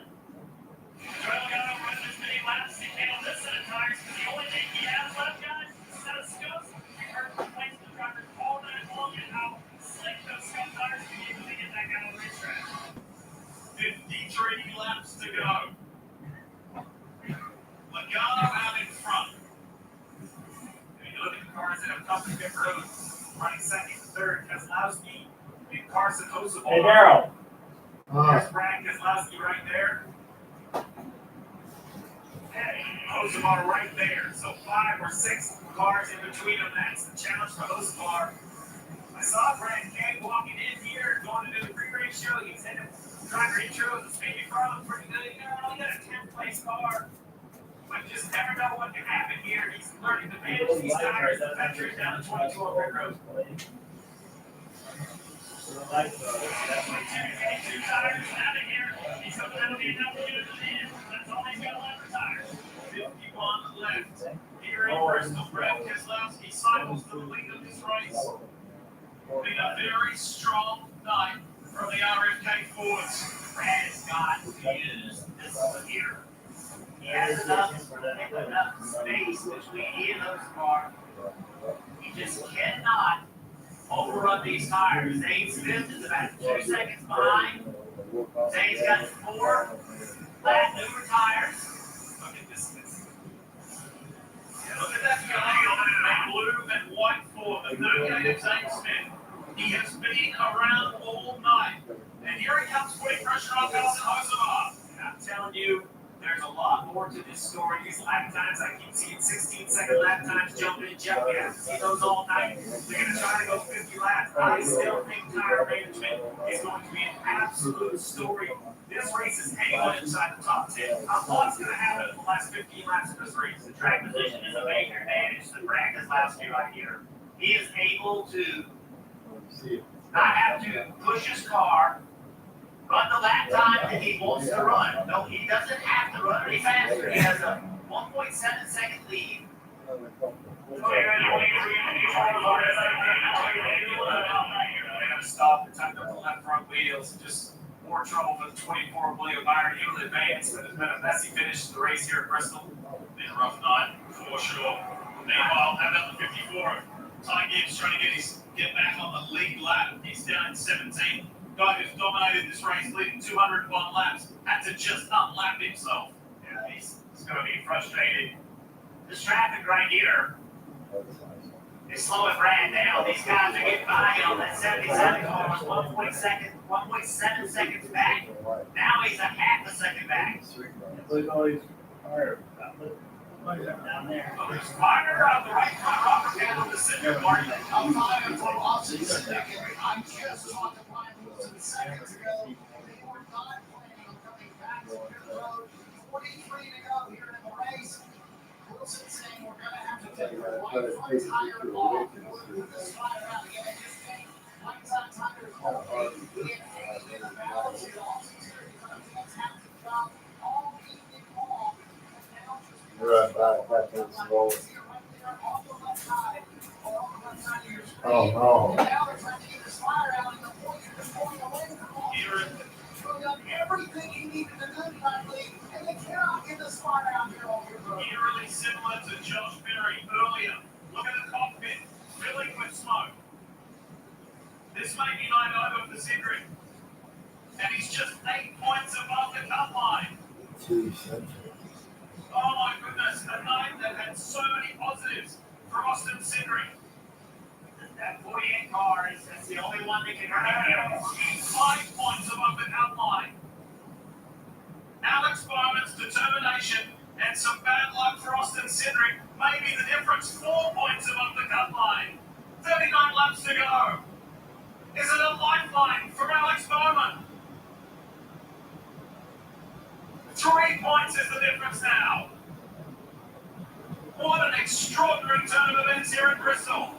Trevor got over with as many laps as he can on this set of tires because the only thing he has left, guys, is a set of scopes. We heard complaints from the drivers all night long and how slick those scope tires can be able to get back out on the racetrack. 53 laps to go. Logano out in front. off the pit road. Running second and third, Keselowski and Carson Osabar. Hey, Daryl. There's Brad Keselowski right there. Hey, Osabar right there. So 5 or 6 cars in between them. That's the challenge for Osabar. I saw Brad Kay walking in here, going to do the pre-race show. He's in it. Driver intro, the speedy car looks pretty good. You know, only got a 10th place car. But you just never know what can happen here. He's learning to manage these tires. The Venture is down to 22 on pit road. Two tires out of here. He's hoping that'll be enough to get it to the end. That's all he's got left for tires. 51 left. Here in Bristol, Brad Keselowski cycles to the lead of this race. Been a very strong night from the RFK Fords. Brad Scott is this one here. He has enough space between he and those cars. He just cannot overrun these tires. Zane's fifth is about 2 seconds behind. Zane's got 4 flat newer tires. Look at this. Yeah, look at that guy in blue and white Ford, the 38 of Zane Smith. He has been around all night. And here he comes putting pressure on Nelson Osabar. And I'm telling you, there's a lot more to this story. These lap times, I keep seeing 16-second lap times jumping and jumping. I see those all night. They're going to try to go 50 laps. I still think tire management is going to be an absolute story. This race is anyone inside the top 10. What's going to happen in the last 15 laps of this race? The track position is a major advantage to Brad Keselowski right here. He is able to not have to push his car, run the lap time that he wants to run. No, he doesn't have to run any faster. He has a 1.7 second lead. They're going to stop and tuck up the left front wheels. Just more trouble for the 24 of William Byron. He will advance, but it's been a messy finish to the race here at Bristol. Been a rough night, for sure. Meanwhile, how about the 54? Ty Gibbs trying to get back on the lead lap. He's down in 17. Guy who's dominated this race, leading 201 laps, had to just unlap himself. Yeah, he's going to be frustrated. This traffic right here is slowing Brad down. These guys are getting by on that 77 car, 1.7 seconds back. Now he's a half a second back. Look at all these tires down there. Oh, there's Marner on the right front, Robert down on the center, Martin. I'm not going to put options in there. I just talked to Brian Wilson seconds ago. They were not planning on coming back to the road. 43 to go here in the race. Wilson saying we're going to have to take the right front tire off in order to move this tire out again. Just think, right front tire is all in the balance here. Austin Terry has had to drop all evening long. Right back to the slow. Oh, no. Everything he needed to do tonight, and they cannot get this fire out here on your road. Eerily similar to Josh Berry earlier. Look at the cockpit, filling with smoke. This may be night over for Cedric. And he's just 8 points above the cut line. Oh my goodness, a night that had so many positives for Austin Cindric. That 48 car is that's the only one that can run it. He's 5 points above the cut line. Alex Bowman's determination and some bad luck for Austin Cindric may be the difference. 4 points above the cut line. 39 laps to go. Is it a lifeline for Alex Bowman? 3 points is the difference now. What an extraordinary turn of events here in Bristol.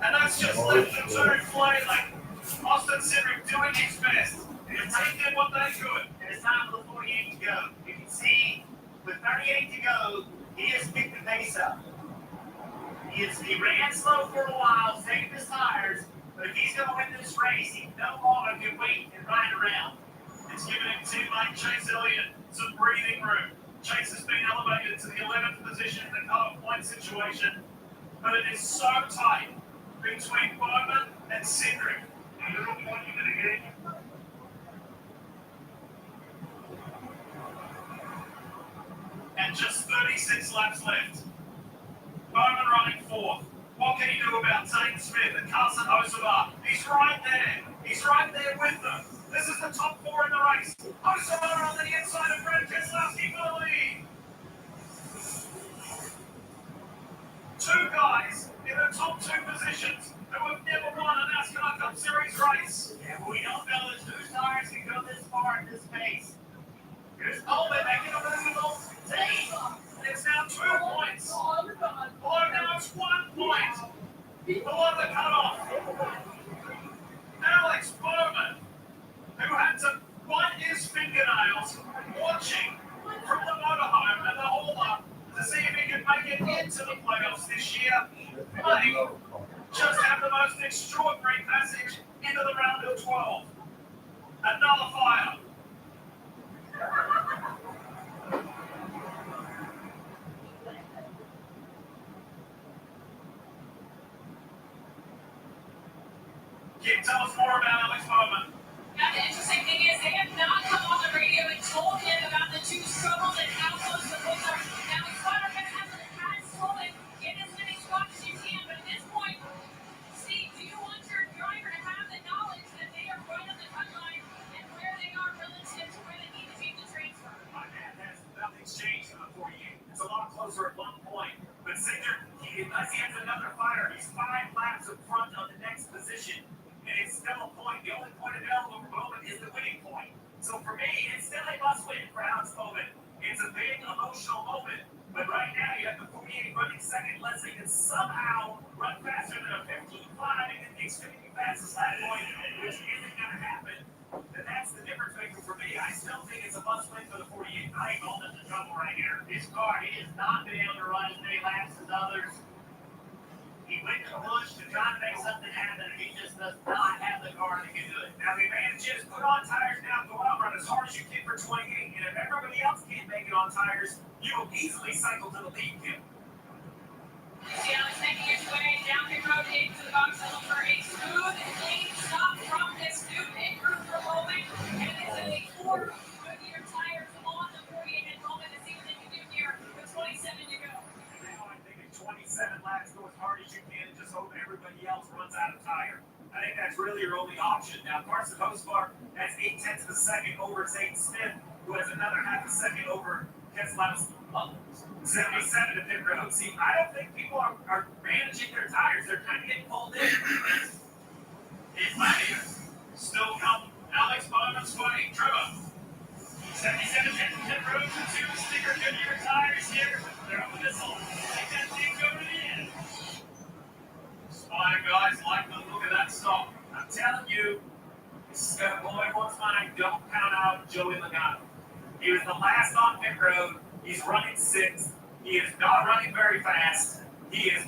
And that's just left the two flailing. Austin Cindric doing his best. They're taking what they could. And it's time for the 48 to go. You can see with 38 to go, he has picked the pace up. He ran slow for a while, saved his tires, but if he's going to win this race, he no longer can wait and ride around. It's given him teammate Chase Elliott some breathing room. Chase has been elevated to the 11th position in the cut-off point situation, but it is so tight between Bowman and Cindric. And just 36 laps left. Bowman running fourth. What can he do about Zane Smith and Carson Hocevar? He's right there. He's right there with them. This is the top four in the race. Hocevar on the inside of Brad Keselowski for the lead. Two guys in the top two positions who have never won a NASCAR Cup Series race. Yeah, but we know, fellas, whose tires can go this far at this pace. Here's Coleman making a visible team. It's now 2 points. Below now it's 1 point. Below the cutoff. Alex Bowman, who had to bite his fingernails watching from the motorhome and the hauler to see if he could make it into the playoffs this year. But he just had the most extraordinary passage into the round of 12. Another fire. Kim, tell us more about Alex Bowman. Now, the interesting thing is they have not come on the radio and told him about the two struggles and how close the boys are. Now, Spider-Man has told him, get as many spots as you can, but at this point, Steve, do you want your driver to have the knowledge that they are right on the cut line and where they are relative to where they need to be to transfer? My man has nothing's changed in the 48. It's a lot closer at 1 point. But Cinder, he has another fire. He's 5 laps in front of the next position. And it's still a point. The only point available for Bowman is the winning point. So for me, it's still a must-win for Alex Bowman. It's a big emotional moment. But right now, you have the 48 running second. Let's say can somehow run faster than a 15.5 and the extremely fastest lap point, which isn't going to happen. And that's the difference maker for me. I still think it's a must-win for the 48. I think Bowman's in trouble right here. His car, he has not been able to run as many laps as others. He went to the bush to try to make something happen, and he just does not have the car that can do it. Now the advantage is put on tires now, go out, run as hard as you can for 28. And if everybody else can't make it on tires, you will easily cycle to the lead, Kim. You see Alex making his way down the road into the box tunnel for a smooth and clean stop from this new pit crew for Bowman. And this is a 4 Goodyear tires on the 48 and Bowman to see what they can do here with 27 to go. Now I'm thinking 27 laps, go as hard as you can, and just hope everybody else runs out of tire. I think that's really your only option. Now, Carson Hocevar has 0.8 of a second over Zane Smith, who has another half a second over Keselowski. 77 to pit road. See, I don't think people are managing their tires. They're kind of getting pulled in. It's right here. Still come Alex Bowman's way. Trevor. 77 pit road to 2 sticker Goodyear tires here. They're up with this one. Take that thing over to the end. Spy guys like the look of that stop. I'm telling you, this is going to blow everyone's mind. Don't count out Joey Logano. He was the last on pit road. He's running 6th. He is not running very fast. He is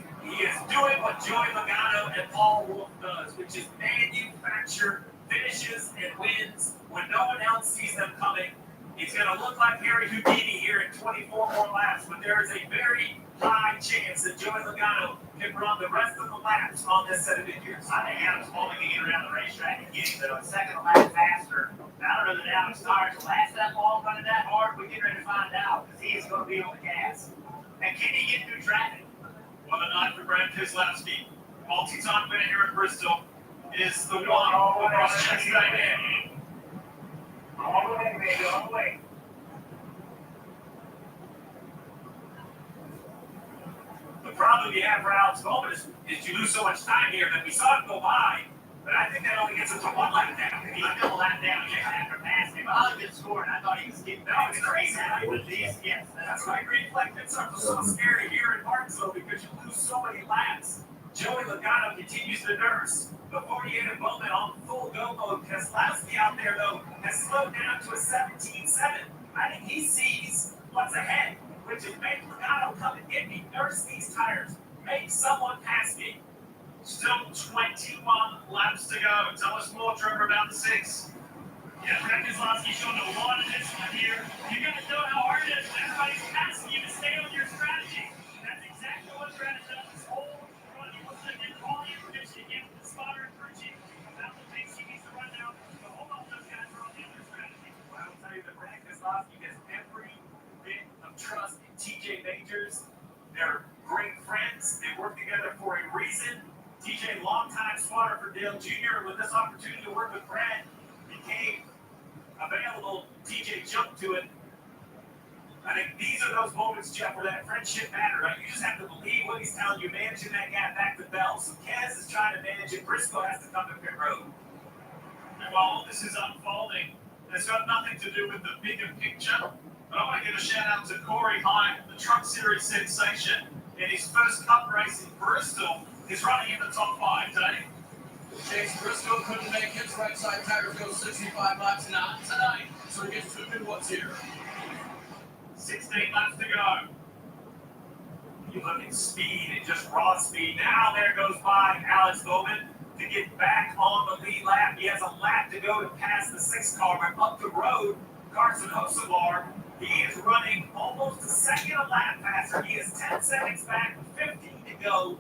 doing what Joey Logano and Paul Wolf does, which is manufacture finishes and wins when no one else sees them coming. He's going to look like Harry Houdini here in 24 more laps, but there is a very high chance that Joey Logano can run the rest of the laps on this set of figures. I think Alex Bowman can get around the racetrack and get him to a second lap faster. I don't know that Alex tires will last that long running that hard. We're getting ready to find out because he is going to be on the gas. And can he get through traffic? What a night for Brad Keselowski. Multi-time winner here at Bristol is the one who brought Seeside in. All the way, baby, all the way. The problem you have for Alex Bowman is you lose so much time here that we saw it go by, but I think that only gets him to 1 lap down. He's still a lap down just after passing him. I looked at the score and I thought he was getting No, it's crazy. with these. Yes, That's why green flag pits are so scary here in Martinsville because you lose so many laps. Joey Logano continues to nurse. The 48 of Bowman on full go mode. Keselowski out there, though, has slowed down to a 17.7. I think he sees what's ahead, which is make Logano come and get me, nurse these tires, make someone pass me. Still 21 laps to go. Tell us more, Trevor, about the 6. Yeah, Brad Keselowski showing a lot of discipline here. You gotta know how hard it is when everybody's passing you to stay on your strategy. That's exactly what Brad has done this whole run. He wants to get all the information again with the spotter and crew chief about the pace he needs to run now. So hold on, those guys are on the other strategy. Well, I will tell you that Brad Keselowski has every bit of trust in TJ Majors. They're great friends. They work together for a reason. TJ, longtime spotter for Dale Jr., when this opportunity to work with Brad became available, TJ jumped to it. I think these are those moments, Jeff, where that friendship matters, right? You just have to believe what he's telling you, managing that gap back to Bell. So Kez is trying to manage it. Briscoe has to come to pit road. And while this is unfolding, it's got nothing to do with the bigger picture. But I want to give a shout out to Corey Hine, the Truck Series sensation. In his first cup race in Bristol, he's running in the top 5 today. Chase Briscoe couldn't make his right side tires go 65 laps, not tonight. So he gets 2 new ones here. 16 laps to go. You look at speed and just raw speed. Now there goes by Alex Bowman to get back on the lead lap. He has a lap to go to pass the 6 car, but up the road, Carson Hocevar, he is running almost a second a lap faster. He is 10 seconds back with 15 to go.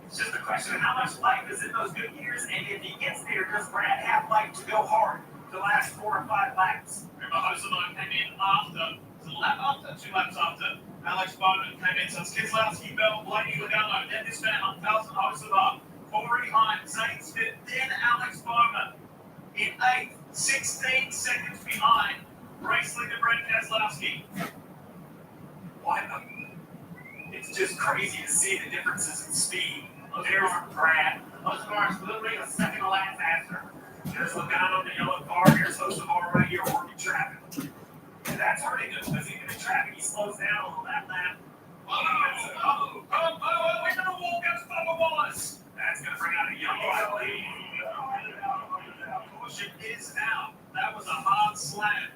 It's just a question of how much life is in those good years, and if he gets there, does Brad have life to go hard the last 4 or 5 laps? Remember, Hocevar came in after, it was a lap after, 2 laps after. Alex Bowman came in, so it's Keselowski, Bell, Blaney, Logano, then this man on Carson Hocevar, Corey Hine, Zane Smith, then Alex Bowman in 8th, 16 seconds behind race leader Brad Keselowski. What? It's just crazy to see the differences in speed. There's Brad. Hocevar's literally a second a lap faster. There's Logano in the yellow car. Here's Hocevar right here working traffic. And that's hurting him because even in traffic, he slows down on the lap. We're going to walk out Bubba Wallace. That's going to bring out a yellow, I believe. Caution is out. That was a hard slam.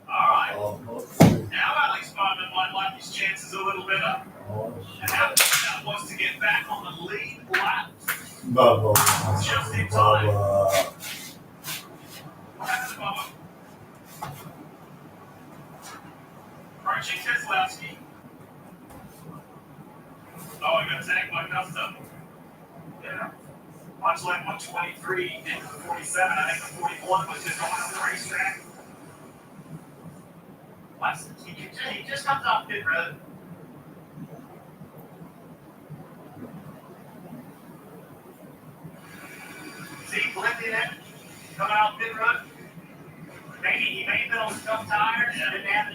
All right. Now Alex Bowman might like his chances a little better. And how that was to get back on the lead lap. Just in time. What happened to Bubba? Approaching Keselowski. Oh, he got tagged by Custom. Yeah. Much like 123 into the 47, I think the 41 was just going on the racetrack. He just comes off pit road. See, blending it, coming off pit road. Maybe he may have been on scuff tires, he didn't have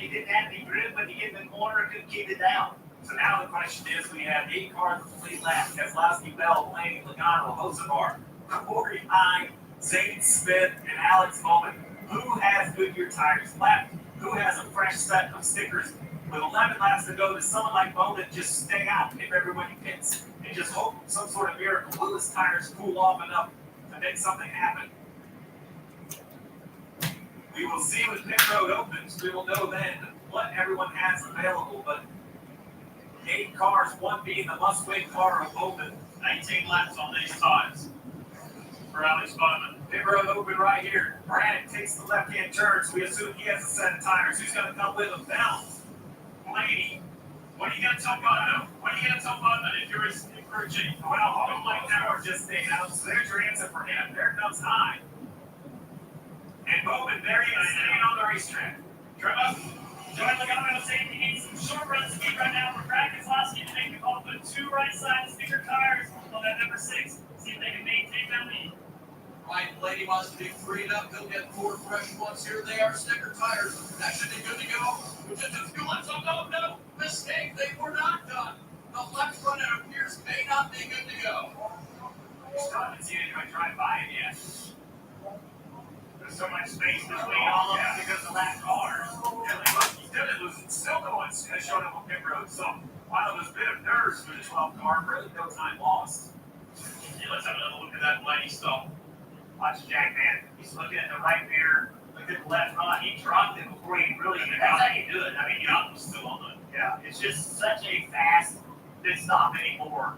any grip, but he hit the corner and couldn't keep it down. So now the question is, we have 8 cars with the lead lap. Keselowski, Bell, Blaney, Logano, Hocevar, Corey Hine, Zane Smith, and Alex Bowman. Who has Goodyear tires left? Who has a fresh set of stickers? With 11 laps to go, does someone like Bowman just stay out if everybody pits and just hope some sort of miracle? Will his tires cool off enough to make something happen? We will see when pit road opens. We will know then what everyone has available. But 8 cars, 1 being the must-win car of Bowman. 18 laps on these tires for Alex Bowman. Pit road open right here. Brad takes the left-hand turn, so we assume he has a set of tires. Who's going to come with him? Bell. Blaney. What are you going to tell Bowman? What are you going to tell Bowman if you're his crew chief? Well, Home Like Tower just stayed out, so there's your answer for him. There comes Hine. And Bowman, there he is, staying on the racetrack. Trevor, Joey Logano saying he needs some short run speed right now for Brad Keselowski to make the call. Put 2 right side sticker tires on that number 6. See if they can maintain that lead. Ryan Blaney wants to be freed up. He'll get 4 fresh ones here. They are sticker tires. That should be good to go. Just a few laps. Oh, no. Mistake. They were not done. The left front, it appears, may not be good to go. Still haven't seen anybody drive by it yet. There's so much space between all of them because of that car. Still no one showed up on pit road. So while it was a bit of nerves for the 12 car, really no time lost. Yeah, let's have another look at that Blaney stop. Watch Jack, man. He's looking at the right mirror, looking at the left front. He dropped it before he really hit it. That's how you do it. I mean, Yacht was still on the. Yeah, it's just such a fast pit stop anymore.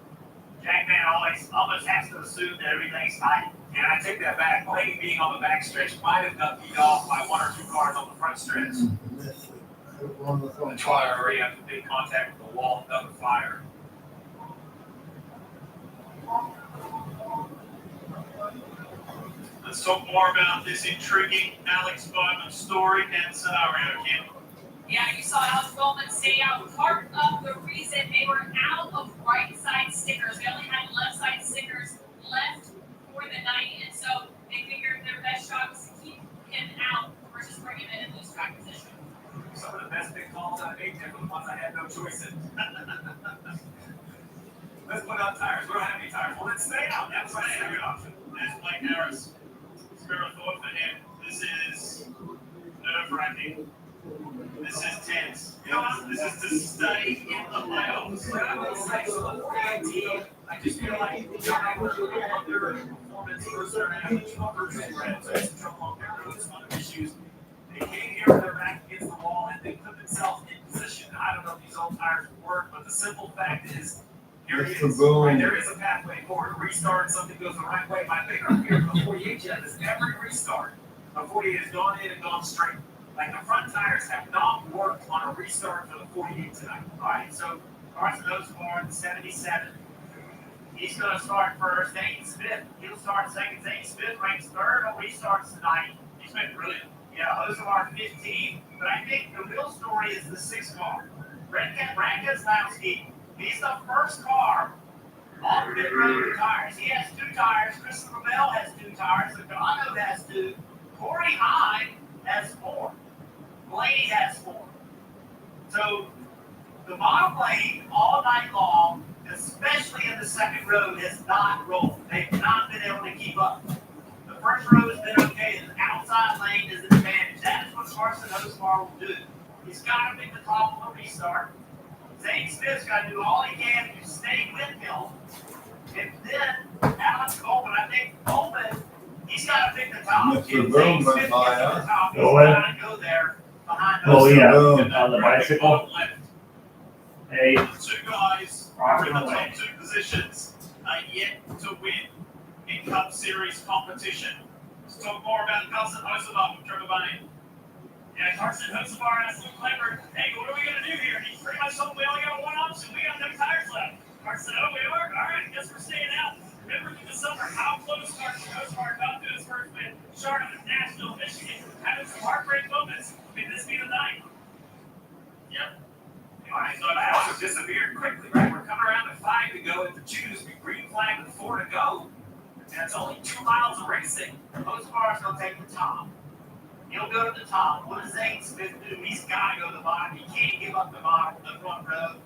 Jack, man, almost has to assume that everything's tight. And I take that back. Blaney being on the back stretch might have got beat off by 1 or 2 cars on the front stretch. The tire already after big contact with the wall, another fire. Let's talk more about this intriguing Alex Bowman story and scenario, Kim. Yeah, you saw Alex Bowman stay out except for the ones I had no choice in. Let's put out tires. We don't have any tires. Well, then stay out. That's my second option. There's Blake Harris. Spare a thought for him. This is nerve-wracking. This is tense. You know what? This is to stay in the playoffs. But I will say, so the 48 I just feel like the guy was under performance for certain athletes, others and Reds, had some trouble on their road, some other issues. They came here, they're back against the wall, and they put themselves in position. I don't know if these old tires will work, but the simple fact is, here it is. Right, there is a pathway forward. Restart, something goes the right way. My bigger fear for the 48 jet is every restart, a 48 has gone in and gone straight. Like the front tires have not worked on a restart for the 48 tonight. All right, so Carson Osborne, 77. He's going to start first. Zane Smith, he'll start second. Zane Smith ranks third on restarts tonight. He's been brilliant. Yeah, those are 15. But I think the real story is the 6th car. Brad Keselowski, he's the first car on pit road with tires. He has 2 tires. Christopher Bell has 2 tires. Logano has 2. Corey Hine has 4. Blaney has 4. So the monoplane all night long, especially in the second row, has not rolled. They've not been able to keep up. The first row has been okay. The outside lane is an advantage. That is what Carson Osbar will do. He's got to pick the top of the restart. Zane Smith's got to do all he can to stay with him. And then Alex Coleman, I think Coleman, he's got to pick the top. If Zane Smith gets to the top, he's got to go there behind Oh, those. yeah, on the bicycle. Hey, The 2 guys are in the top 2 positions, yet to win in Cup Series competition. Let's talk more about Carson Hocevar from Trevor Bayne. Yeah, Carson Hocevar asked Luke Lambert, hey, what are we going to do here? And he pretty much told him we only got one option. We got no tires left. Carson, oh, we are? All right, I guess we're staying out. Remember in the summer how close Carson Hocevar got to his first win. Charlotte, Nashville, Michigan, having some heartbreak moments. Can this be the night? Yep. All right, so the house has disappeared quickly, right? We're coming around to 5 to go at the choose. We green flag with 4 to go. And it's only 2 miles of racing. Hocevar's going to take the top. He'll go to the top. What does Zane Smith do? He's got to go to the bottom. He can't give up the bottom, the front row.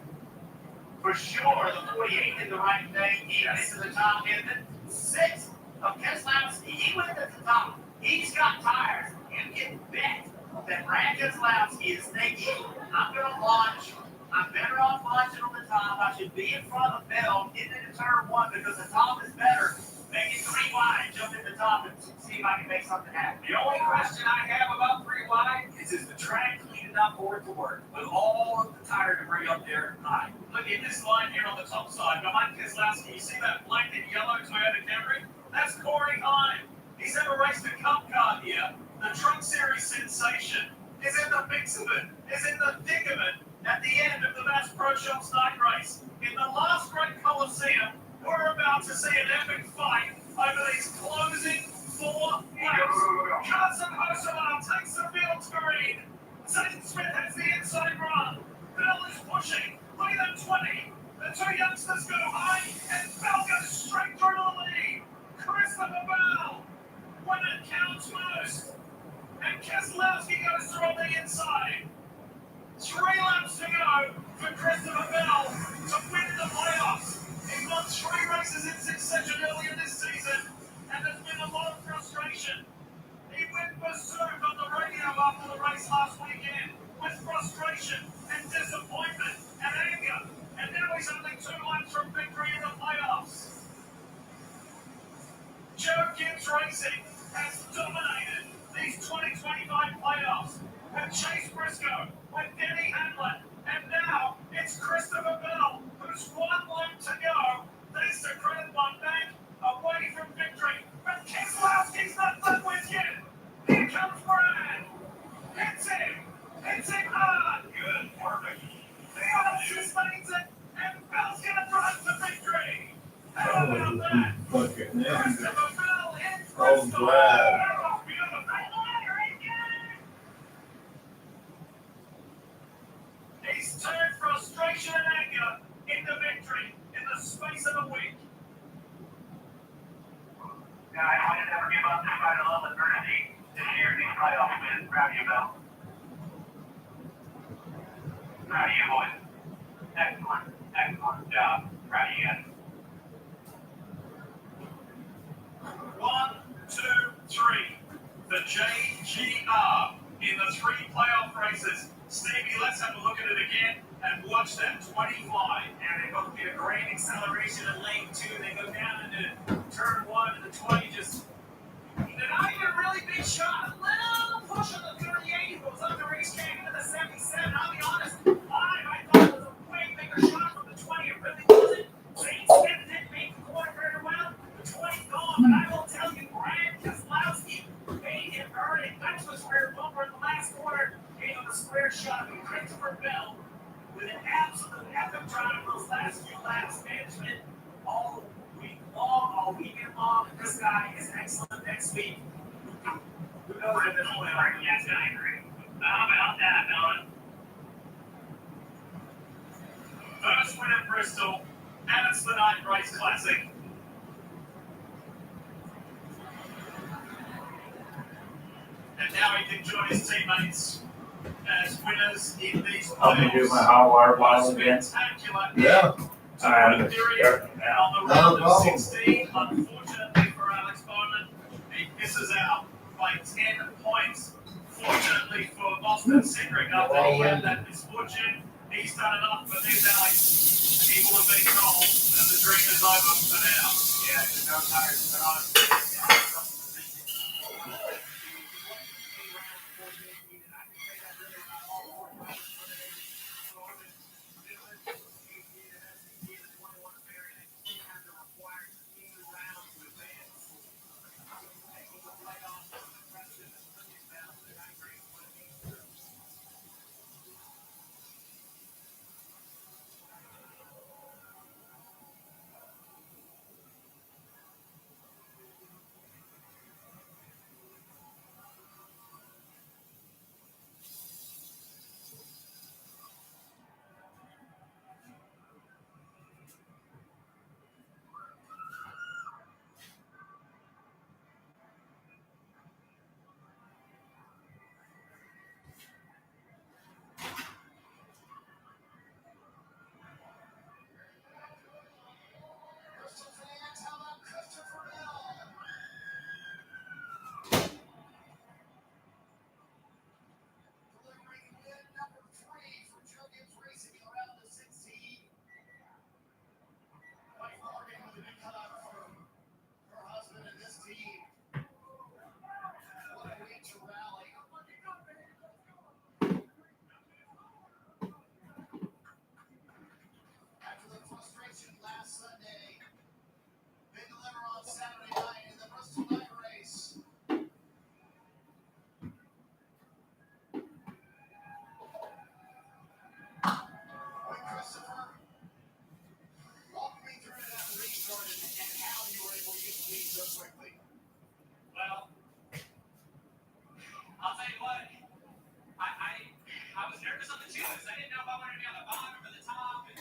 For sure, the 48 did the right thing. He went to the top. And then 6 of Keselowski, he went to the top. He's got tires. You can bet that Brad Keselowski is thinking, I'm going to launch. I'm better off launching on the top. I should be in front of Bell, getting into turn 1 because the top is better. Make it 3 wide, jump in the top and see if I can make something happen. The only question I have about 3 wide is the track clean enough for it to work with all of the tire debris up there high? Look at this line here on the top side. Behind Keselowski, you see that black and yellow Toyota Camry? That's Corey Hine. He's never raced a Cup car here. The Truck Series sensation is in the mix of it, is in the thick of it at the end of the Bass Pro Shops night race. In the last great Coliseum, we're about to see an epic fight over these closing 4 laps. Carson Hocevar takes the field to green. Zane Smith has the inside run. Bell is pushing. Look at them 20. The 2 youngsters go high, and Bell goes straight through the lead. Christopher Bell, when it counts most. And Keselowski goes through on the inside. 3 laps to go for Christopher Bell to win the playoffs. He's won 3 races in succession earlier this season, and there's been a lot of frustration. He went berserk on the radio after the race last weekend with frustration and disappointment and anger, and now he's only 2 laps from victory in the playoffs. Joe Gibbs Racing has dominated these 2025 playoffs with Chase Briscoe, with Denny Hamlin, and now it's Christopher Bell, who's 1 lap to go. Thanks to Credit One Bank, away from victory. But Keselowski's not done with yet. Here comes Brad. Hits him hard. Good, perfect. Bell sustains it, and Bell's gonna drive to victory. How about that? Christopher Bell in Bristol. Oh, beautiful. He's turned frustration and anger into victory in the space of a week. Yeah, I would never give up this kind of love eternity this year in these playoffs, man. Proud of you, Bell. Proud of you, boys. Excellent job. Proud of you guys. 1, 2, 3. The JGR in the 3 playoff races. Stevie, let's have a look at it again and watch that 20 fly. And they both get a great acceleration in lane 2. They go down into turn 1, and the 20 just. They're not even a really big shot. A little push on the 38. Goes up the racetrack into the 77. I'll be honest, I thought it was a way bigger shot from the 20. It really wasn't. Lane 7 didn't make the corner very well. The 20's gone, but I will tell you, Brad Keselowski made him earn it. Got to a square bumper in the last corner. Gave him a square shot from Christopher Bell with an absolute epic drive those last few laps. Management all week long, all weekend long. This guy is excellent next week. Who knows at this point? Yes, I agree. How about that, Don? First win at Bristol, and it's the Night Race Classic. And now he can join his teammates as winners in these Help me do my playoffs. hot water bottle again. Spectacular. Yeah. I'm starting now. On the round of 16, unfortunately for Alex Bowman, he misses out by 10 points. Fortunately for Boston Cindric, after he had that misfortune, he's done enough for this Alex. He will have been told that the dream is over for now. Yeah, there's no tires to put on. Crystal fans, how about Christopher Bell? Delivering win number 3 for Joe Gibbs Racing in the round of 16. Mike Morgan with a big cutoff for her husband and this team. What a way to rally. After the frustration last Sunday, they deliver on Saturday night in the Bristol Night Race. With Christopher, walk me through that restart and how you were able to get the lead so quickly. Well, I'll tell you what. I was nervous on the twos. I didn't know if I wanted to be on the bottom or the top. And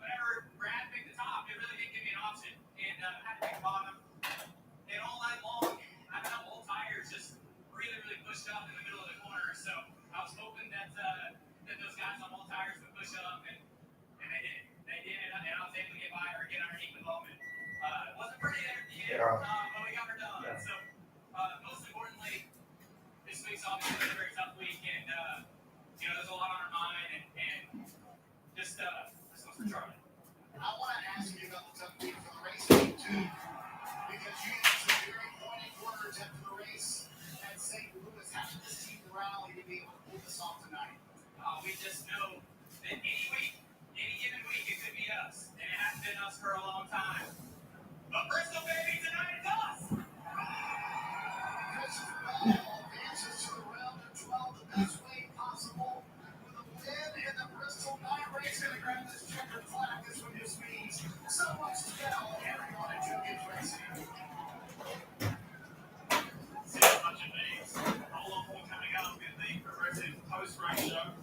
whenever Brad picked the top, it really didn't give me an option. And I had to pick the bottom. And all night long, I don't know, old tires just really, really pushed up in the middle of the corner. So I was hoping that those guys on old tires would push up, and they did. They did, and I was able to get by her, get underneath the moment. It wasn't pretty there at the end, but we got her done. Yeah. So most importantly, this week's obviously a very tough week, and there's a lot on our mind, and just wants to try. I want to ask you about the tough week for the race team too, because you had some very pointed words after the race at St. Louis. How did this team rally to be able to pull this off tonight? We just know that any week, any given week, it could be us, and it has been us for a long time. But Bristol, baby, tonight it's us. Christopher Bell advances to the round of 12 the best way possible with a win in the Bristol Night Race. Going to grab this checkered flag. This one just means so much to Bell and everyone at Joe Gibbs Racing. See a bunch of names. A whole lot more coming up in the Progressive post-race show.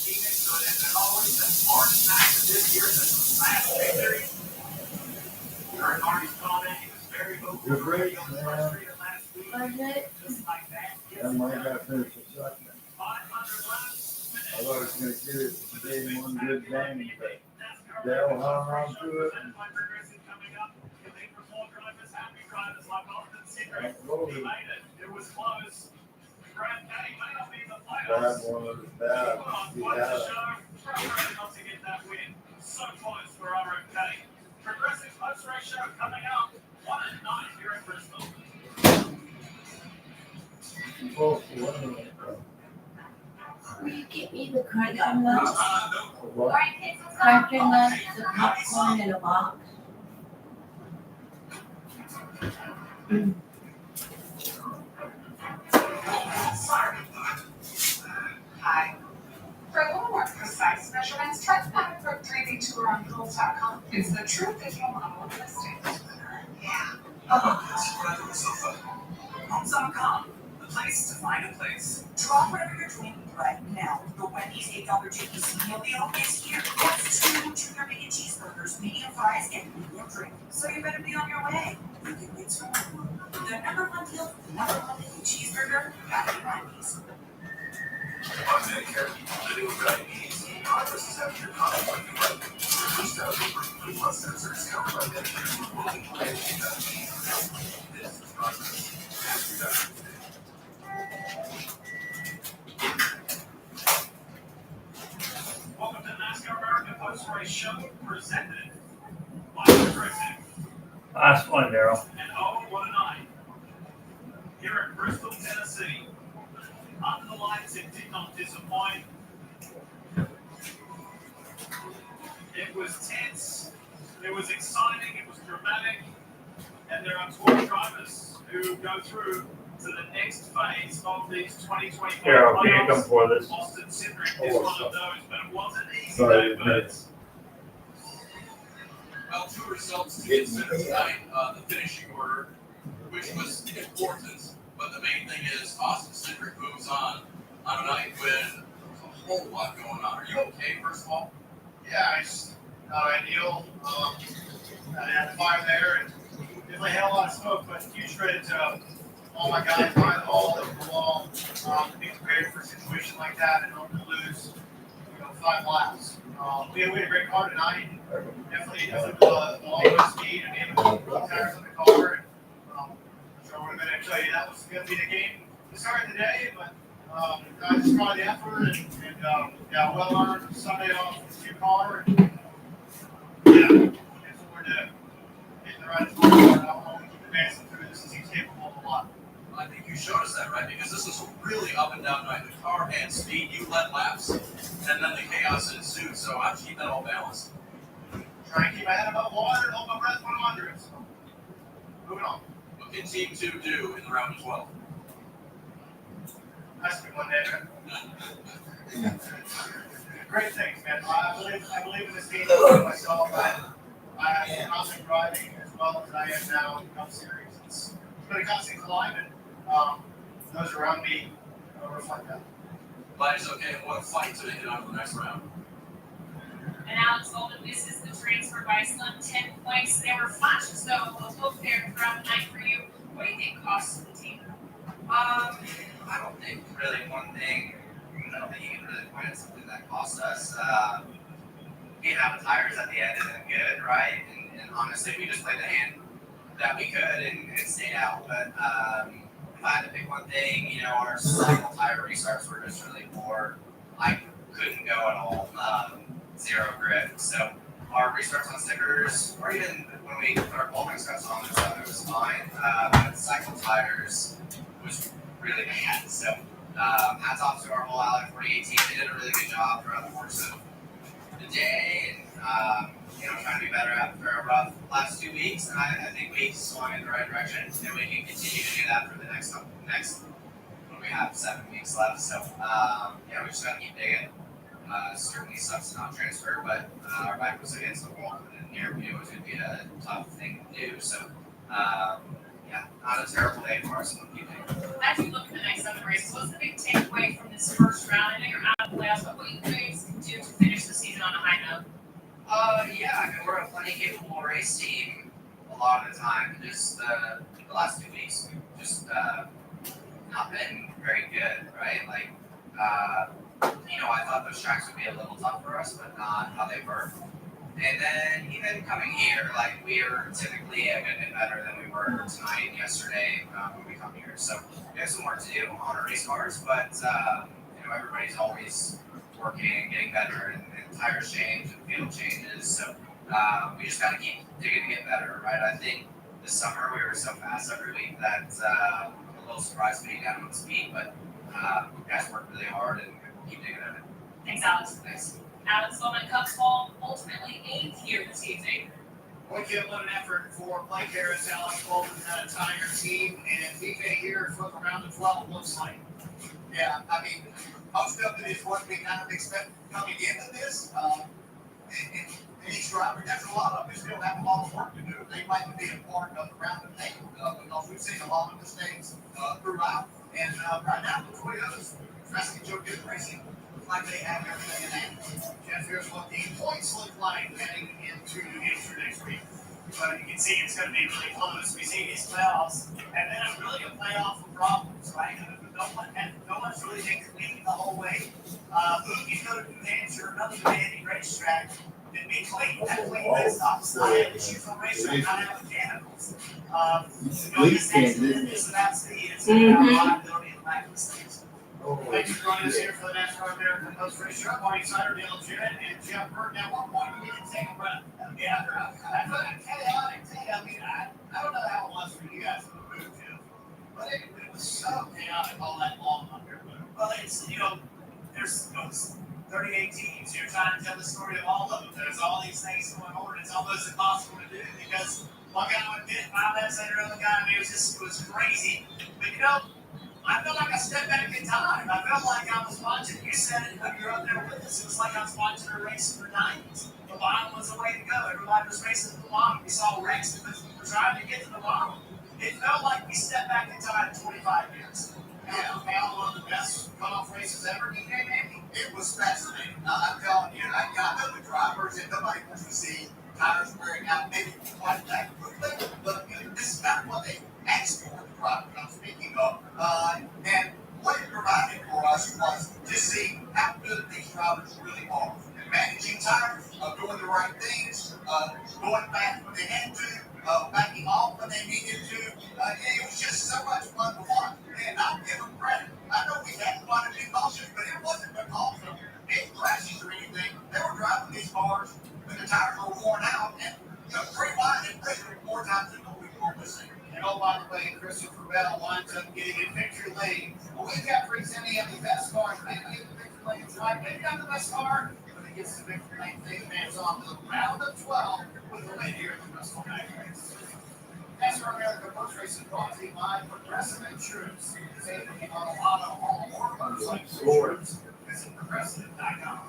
Phoenix, so there's always that March match this year, that's last victory. You heard Marty's comment, he was very vocal. Good race, He was man. frustrated last week, Was it? just like that. That might got finished a second. 500 laps. I thought it was gonna get it, gave him one good bang, but Dale hung on to it. And that loaded. It was close. Brad Kenny may not be in the Bad playoffs. one of the bad. He What had a it. show. Progressive not to get that win. So close for RFK. Progressive post race show coming up 1 at 9 here in Bristol. He both won it. Will you get me the crunching nuts? What? Alright, kids, let's go. Crunching nuts, the popcorn in a box. Hi. For a little more precise measurements, try to find a quick 3D tour on Hills.com. It's the true digital model of listing. Yeah. Homes.com, the place to find a place. Drop whatever you're dreaming right now. The Wendy's $8 JPC meal deal is here. That's 2 Junior Bacon Cheeseburgers, medium fries, and medium drink. So you better be on your way. You can wait for more. The #1 deal for the #1 bacon cheeseburger, gotta be Wendy's. On Medicare, living with diabetes, Congress is having your common with you. Reached out for food plus sensors covered by Medicare will eliminate diabetes. This is Congress. Ask your doctor today. Welcome to the NASCAR American Post Race Show presented by Progressive. Last one, Daryl. And oh, what a night. Here in Bristol, Tennessee. Under the lights, it did not disappoint. It was tense, it was exciting, it was dramatic, and there are 12 drivers who go through to the next phase of these 2025 Daryl, can you come playoffs. for this? Austin Cindric is one of those, but it wasn't easy Sorry, though, birds. Well, 2 results to consider tonight. The finishing order, which was important, but the main thing is Austin Cindric moves on a night when there's a whole lot going on. Are you okay, first of all? Yeah, it's not ideal. I had the fire there and definitely had a lot of smoke, but huge credit to all my guys behind the wall, over the wall, to be prepared for a situation like that and not to lose, 5 laps. We had a great car tonight. Definitely a lot of speed and able to put tires on the car. And, I'm sure I would have been able to tell you that was going to be the game to start the day, but guys just brought the effort and well earned Sunday off with your car. And, yeah, that's what we're doing. Getting the right score. I'll keep advancing through this. He's capable of a lot. I think you showed us that, right? Because this was a really up and down night. The car had speed, you led laps, and then the chaos ensued. So how'd you keep that all balanced? Trying to keep my head above water and hold my breath when I'm under it. So, moving on. What can Team 2 do in the round of 12? Nice to be one day, man. Great things, man. I believe in this team. I believe in myself. I am constantly driving as well as I am now in the Cup Series. It's been a constant climb, and those around me reflect that. But it's okay. What fight to make it out of the next round? And Alex Golden misses the transfer by a slim 10 points. There were flashes, though, of hope there throughout the night for you. What do you think costs the team? I don't think really one thing. I don't think you can really point at something that cost us. Getting out of tires at the end isn't good, right? And honestly, we just played the hand that we could and stayed out. But if I had to pick one thing, our cycle tire restarts were just really poor. I couldn't go at all. Zero grip. So our restarts on stickers, or even when we put our bowling stuff on and stuff, it was fine. But cycle tires was really bad. So hats off to our whole Alex 48 team. They did a really good job throughout the course of the day, and trying to be better after a rough last 2 weeks. And I think we swung in the right direction, and we can continue to do that for the next when we have 7 weeks left. So we just gotta keep digging. Certainly sucks to not transfer, but our back was against the wall, and near view was going to be a tough thing to do. So, not a terrible day for us in the evening. As you look at the next 7 races, what's the big takeaway from this first round? I know you're out of the playoffs, but what do you think is Yeah, I mean, we're a plenty capable race team a lot of the time. Just the last 2 weeks, we've just not been very good, right? Like, I thought those tracks would be a little tough for us, but not how they were. And then even coming here, like, we are typically a good bit better than we were tonight and yesterday when we come here. So we have some work to do on our race cars, but everybody's always working and getting better, and tires change and field changes. So we just got to keep digging to get better, right? I think this summer we were so fast every week that I'm a little surprised being down on speed, but guys work really hard and we'll keep digging at it. Thanks, Alex. Thanks. Alex Bowman Cup Hall, ultimately 8th here this evening. Wicked, what an effort for Blake Harris, Alex Bolton, and an entire team, and DJ here for the round of 12 looks like. Yeah, I mean, most of it is what we kind of expect coming into this. And each driver, there's a lot of us still have a lot of work to do. They might be a part of the round of 8 because we've seen a lot of mistakes throughout. And right now, the Toyotas, especially Joe Gibbs Racing, look like they have everything in hand. Jeff, here's what the points look like heading into New Hampshire next week. But you can see it's going to be really close. We see these playoffs, and then it's really a playoff of problems, right? No one's really taking the lead the whole way. You go to New Hampshire, another demanding racetrack. It'd be clean. That clean race stops. I have issues on racetrack, I have mechanicals. This next is about speed. It's about reliability and lack of mistakes. Thanks for joining us here for the NASCAR American Post Race Show. Marty Sider, Dale Jarrett, and Jeff Burton. At one point, we didn't take a breath. Yeah, I feel like chaotic. I mean, I don't know how it was for you guys in the booth, Jeff, but it was so chaotic all that long up here. Well, it's, there's 38 teams. You're trying to tell the story of all of them. There's all these things going on. It's almost impossible to do because one guy would get 5 minutes later, another guy, it was crazy. But I felt like I stepped back in time. I felt like I was watching, you said it when you were up there with us, it was like I was watching a race in the 90s. The bottom was the way to go. Everybody was racing to the bottom. We saw wrecks because we were trying to get to the bottom. It felt like we stepped back in time 25 years. Yeah, one of the best cutoff races ever. It was fascinating. I'm telling you, I know the drivers and nobody wants to see tires wearing out maybe quite that quickly, but this is not what they asked for the drivers I'm speaking of. And what it provided for us was to see how good these drivers really are. Managing tires, doing the right things, going fast when they had to, backing off when they needed to. It was just so much fun to watch. And I'll give them credit. I know we had quite a few cautions, but it wasn't because of big crashes or anything. They were driving these cars when the tires were worn out and pretty wide and quicker more times than what we normally see. And by the way, Christopher Bell winds up getting in victory lane. Well, we've got Freaks any of the best cars. Maybe in the victory lane tonight. Maybe not the best car, but it gets the victory lane. They advance on to the round of 12 with the win here at the Bristol Night Race. NASCAR American Post Race is brought to you by Progressive Insurance. Saving on a lot of home or motorcycle insurance. Visit progressive.com.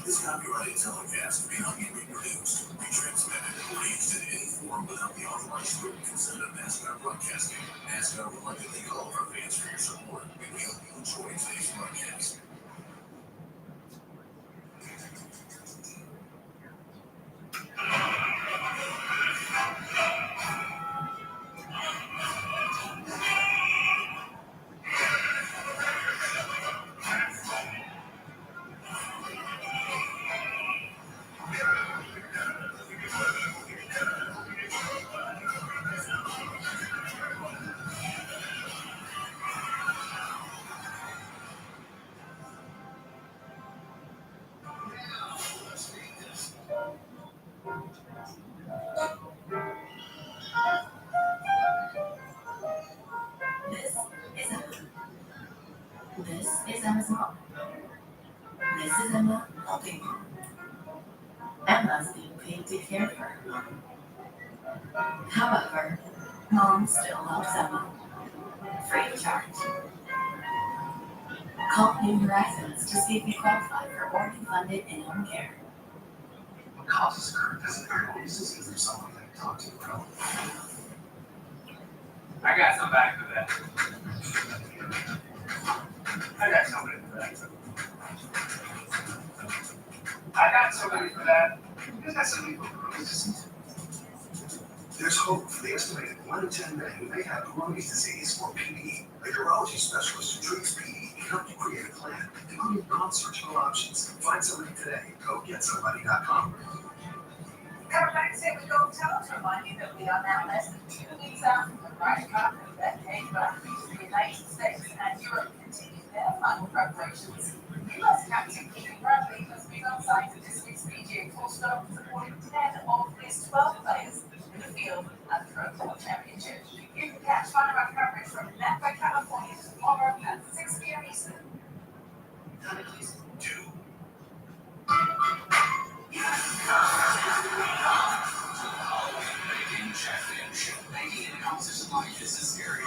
This copyrighted telecast may not be reproduced, retransmitted, or used in any form without the authorized written consent of NASCAR Broadcasting. NASCAR would like to thank all of our fans for your support, and we hope you enjoy today's broadcast. This is Emma's mom. This is Emma helping mom. Emma's being paid to care for her mom. However, mom still loves Emma. Free of charge. Call New Horizons to see if you qualify for Oregon-funded in-home care. When causes occur, doesn't there always is there someone I can talk to about? I got some back to that. I got something to that. I got somebody for that. You got somebody for Crohn's. There's hope for the estimated 1 in 10 men who may have Crohn's disease or PD. A urology specialist who treats PD can help you create a plan, including non-surgical options. Find somebody today. Go GetSomebody.com. Everybody say we go tell to remind you that we are now less than 2 weeks out from the right country that came back to the United States and Europe continue their final preparations. US Captain Keegan Bradley has been on site at this week's PGA Tour stop supporting 10 of his 12 players in the field at the Pro Tour Championship. You can catch final round coverage from Napa, California tomorrow at 6 p.m. Eastern. Baking championship. Baking in a competition like this is scary.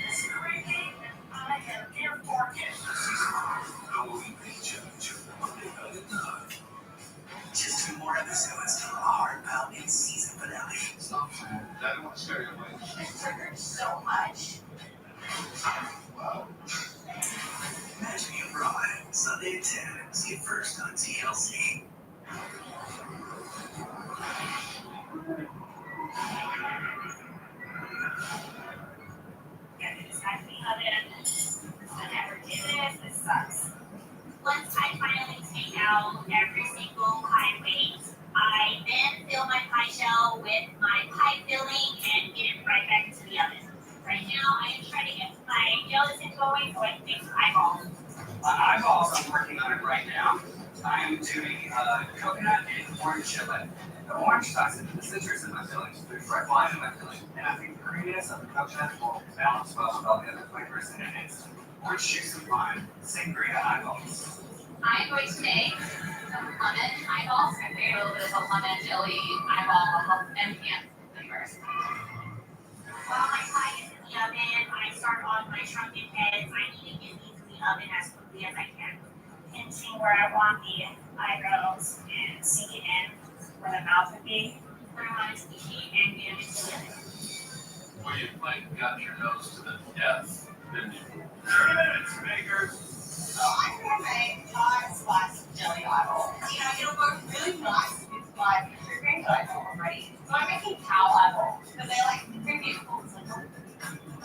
This great game, I am here for it. Halloween Baking Championship. Just 2 more episodes to a heart-pounding season finale. Stop, man. I don't want to scare you away. It triggered so much. Wow. Magic and Bride, Sunday at 10. See it first on TLC. Yeah, it's got to be oven. I never do this. This sucks. Once I finally take out every single pie weight, I then fill my pie shell with my pie filling and get it right back into the oven. Right now, I am trying to get my gelatin going so I can make some eyeballs. Eyeballs, I'm working on it right now. I'm doing coconut and orange chili. The orange ties into the citrus in my filling. There's red wine in my filling. And I think the creaminess of the coconut will balance well with all the other flavors in it. It's orange juice and lime, sangria eyeballs. I'm going to make some lemon eyeballs. I made a little bit of a lemon jelly eyeball and flavors. While my pie is in the oven, I start on my shrunken heads. I need to get these in the oven as quickly as I can. Pinching where I want the eyebrows and sink it in where the mouth would be. Where I want it to be and get it into the oven. Well, you like got your nose to the death, didn't you? 30 minutes, makers. So I'm gonna make 5 slices of jelly eyeball. You know, it'll work really nice with my green eyeball already. So I'm making cow eyeballs because they like pretty beautiful.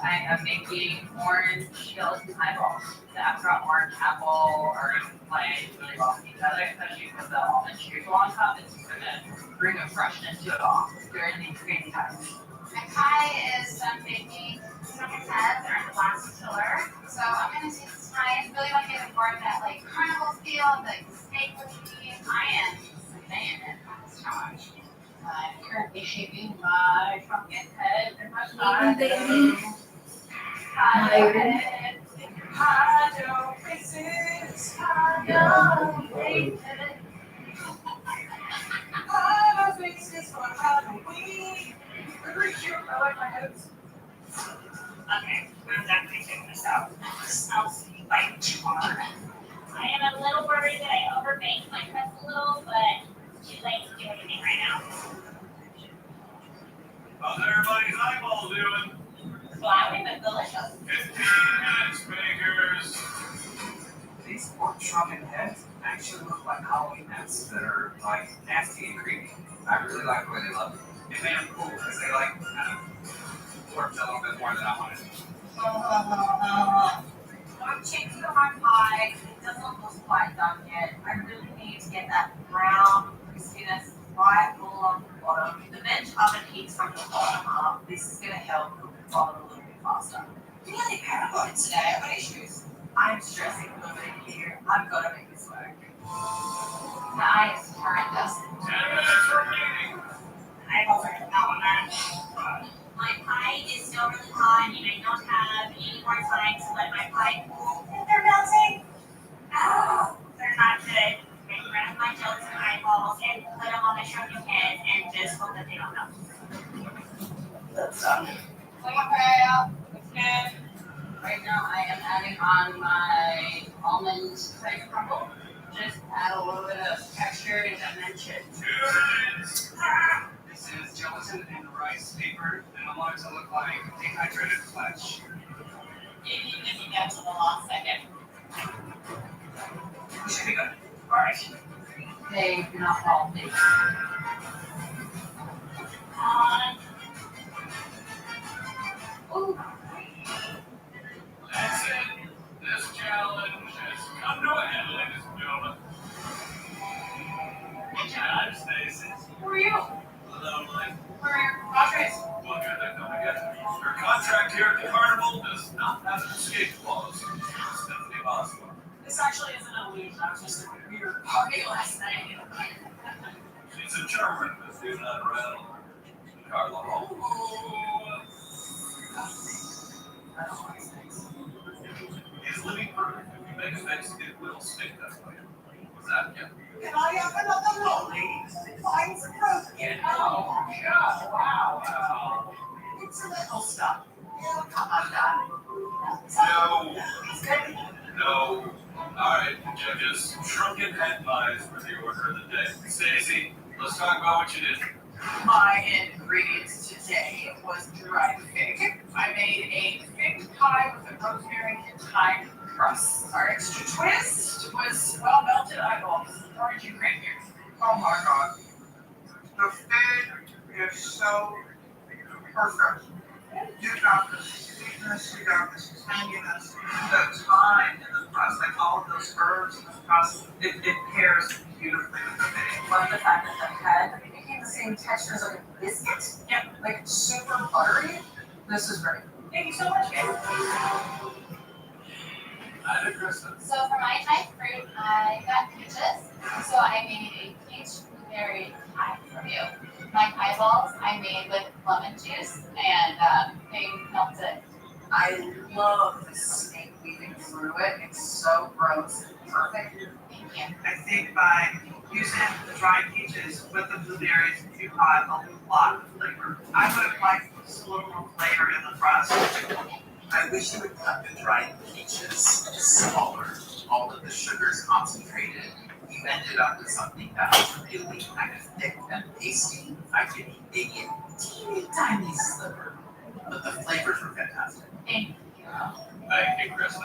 I am making orange gelatin eyeballs. The extra orange apple are going to play really well with each other, especially because the almond streusel on top is going to bring a freshness to it all during these crazy times. My pie is done baking. Some of heads are in the last filler. So I'm gonna take this time. Really want to get more of that like carnival feel, like steak looking. I am saying it on this challenge. I'm currently shaping my pumpkin head and my pie. I don't resist. I don't hate it. I don't resist for Halloween. Pretty cute. I like my heads. Okay, I'm definitely taking this out. I'll see by tomorrow. I am a little worried that I overbaked my crust a little, but it's too late to do anything right now. How's everybody's eyeball doing? Flapping but delicious. 15 minutes, makers. These pork shrunken heads actually look like Halloween hats that are like nasty and creepy. I really like the way they look. It made them cool because they like worked a little bit more than I wanted. I'm changing the hard pie. It doesn't look quite done yet. I really need to get that brown crispiness right along the bottom. The veg oven heats from the bottom up. This is going to help cook the bottom a little bit faster. I'm really paranoid today. I've got issues. I'm stressing a little bit here. I've got to make this work. The eye is horrendous. 10 minutes remaining. Eyeballs are out on that. My pie is still really hot, and I don't have any more time to let my pie cool. They're melting. Oh, they're not good. I grab my gelatin eyeballs and put them on the shrunken head and just hope that they don't melt. That's It's good. Right now I am adding on my almond cream crumble. Just add a little bit of texture and dimension. 2 minutes. This is gelatin and rice paper, and I want it to look like dehydrated flesh. If you get to the last second. Should be good. Alright. They do not follow me. Oh, That's it. This challenge has come to an end, ladies and gentlemen. I'm Stacy. Who are you? Hello, Mike. Where are your Padres? Well, good, they're coming together. Your contract here at the carnival does not have an escape clause. Stephanie Osborne. This actually isn't an illusion. I was just at a weird party last night. She's a German, but she's not around. Carla Hall. I don't want things. Is living proof. If you make mistakes, it will stick that way. What's that? Yeah. Can I have another roll, please? Find some roast. Oh, God. Wow. It's a little stuff. Yeah, come on, No. No. All right, judges. Shrunken head pies for the order of the day. Stacy, let's talk about what you did. My ingredients today was dried fig. I made a fig pie with a rosemary and thyme crust. Our extra twist was well-melted eyeballs, orange and cranberry. Oh my god. The fig is so perfect. You got the sweetness, you got the tanginess, the thyme in the crust, like all of those herbs in the crust. It pairs beautifully with the fig. Love the fact that the head became the same texture as like a biscuit. Yeah. Like super buttery. This is great. Thank you so much, guys. I did, Kristen. So for my Thai fruit, I got peaches. So I made a peach blueberry pie for you. My pie balls I made with lemon juice and they melted. I love the snake weaving through it. It's so gross and perfect. Thank you. I think by using the dried peaches with the blueberries, you got a lot of flavor. I would have liked just a little more flavor in the crust. I wish you would cut the dried peaches smaller. All of the sugars concentrated. You ended up with something that was really kind of thick and pasty. I could eat maybe a teeny tiny sliver, but the flavors were fantastic. Thank you. Thank you, Kristen.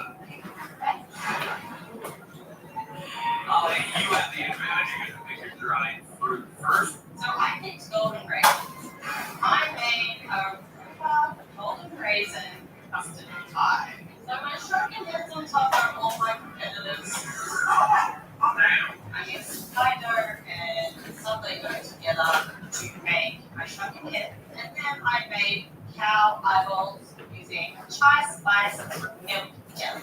Ollie, you have the advantage. You get to pick your dried fruit first. so I picked golden raisins. I made a rhubarb golden raisin custard pie. So my shrunken heads on top are all my competitors. I used cider and something go together to make my shrunken head. And then I made cow eyeballs using chai spice and milk together.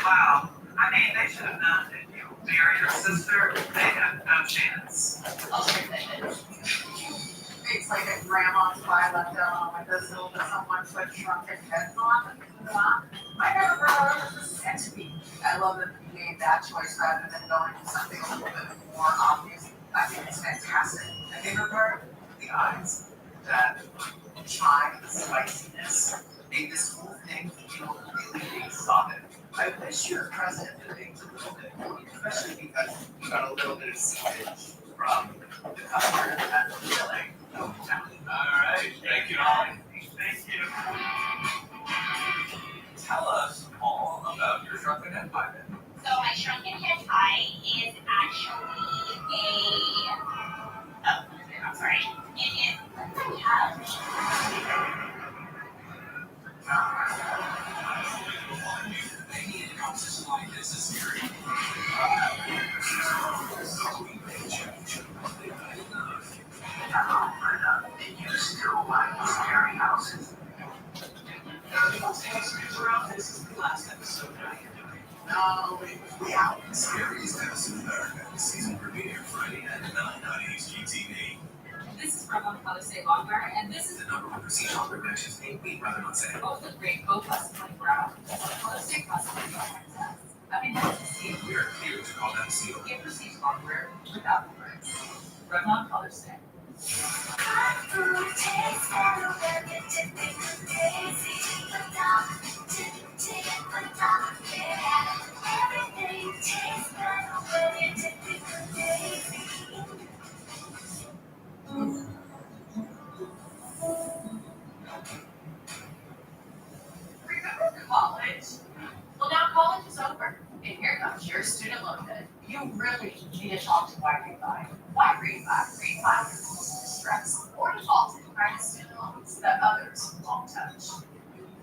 Wow. I mean, they should have known that you married your sister. They had no chance. I'll say they did. It's like a grandma's pie left out on my whistle that someone put shrunken heads on. I never realized this was meant to be. I love that you made that choice rather than going with something a little bit more obvious. I think it's fantastic. My favorite part, the eyes. That chai, the spiciness, Made this whole thing feel really big solid. I wish your president had baked a little bit more, especially because you got a little bit of seepage from the custard and the filling. All right, thank you, Ollie. Thank you. Tell us all about your shrunken head pie then. So my shrunken head pie is actually I'm sorry. It is You still like those scary houses? This is the last episode. No, yeah. Scariest House in America. Season premiere Friday at 9 on HGTV. This is from Father's Day Longer, and this is The #1 procedure on Productions 8-week rather on sale. both a great both plus 24 hours. Father's Day plus 24 hours. I mean, that's to see We are here to call that seal. it receives longer without the words. Run on Father's Day. Remember college? Well, now college is over, and here comes your student loan debt. You really need to talk to Why Refi. Why Refi? Refi removes stress or defaulted credit student loans that others won't touch.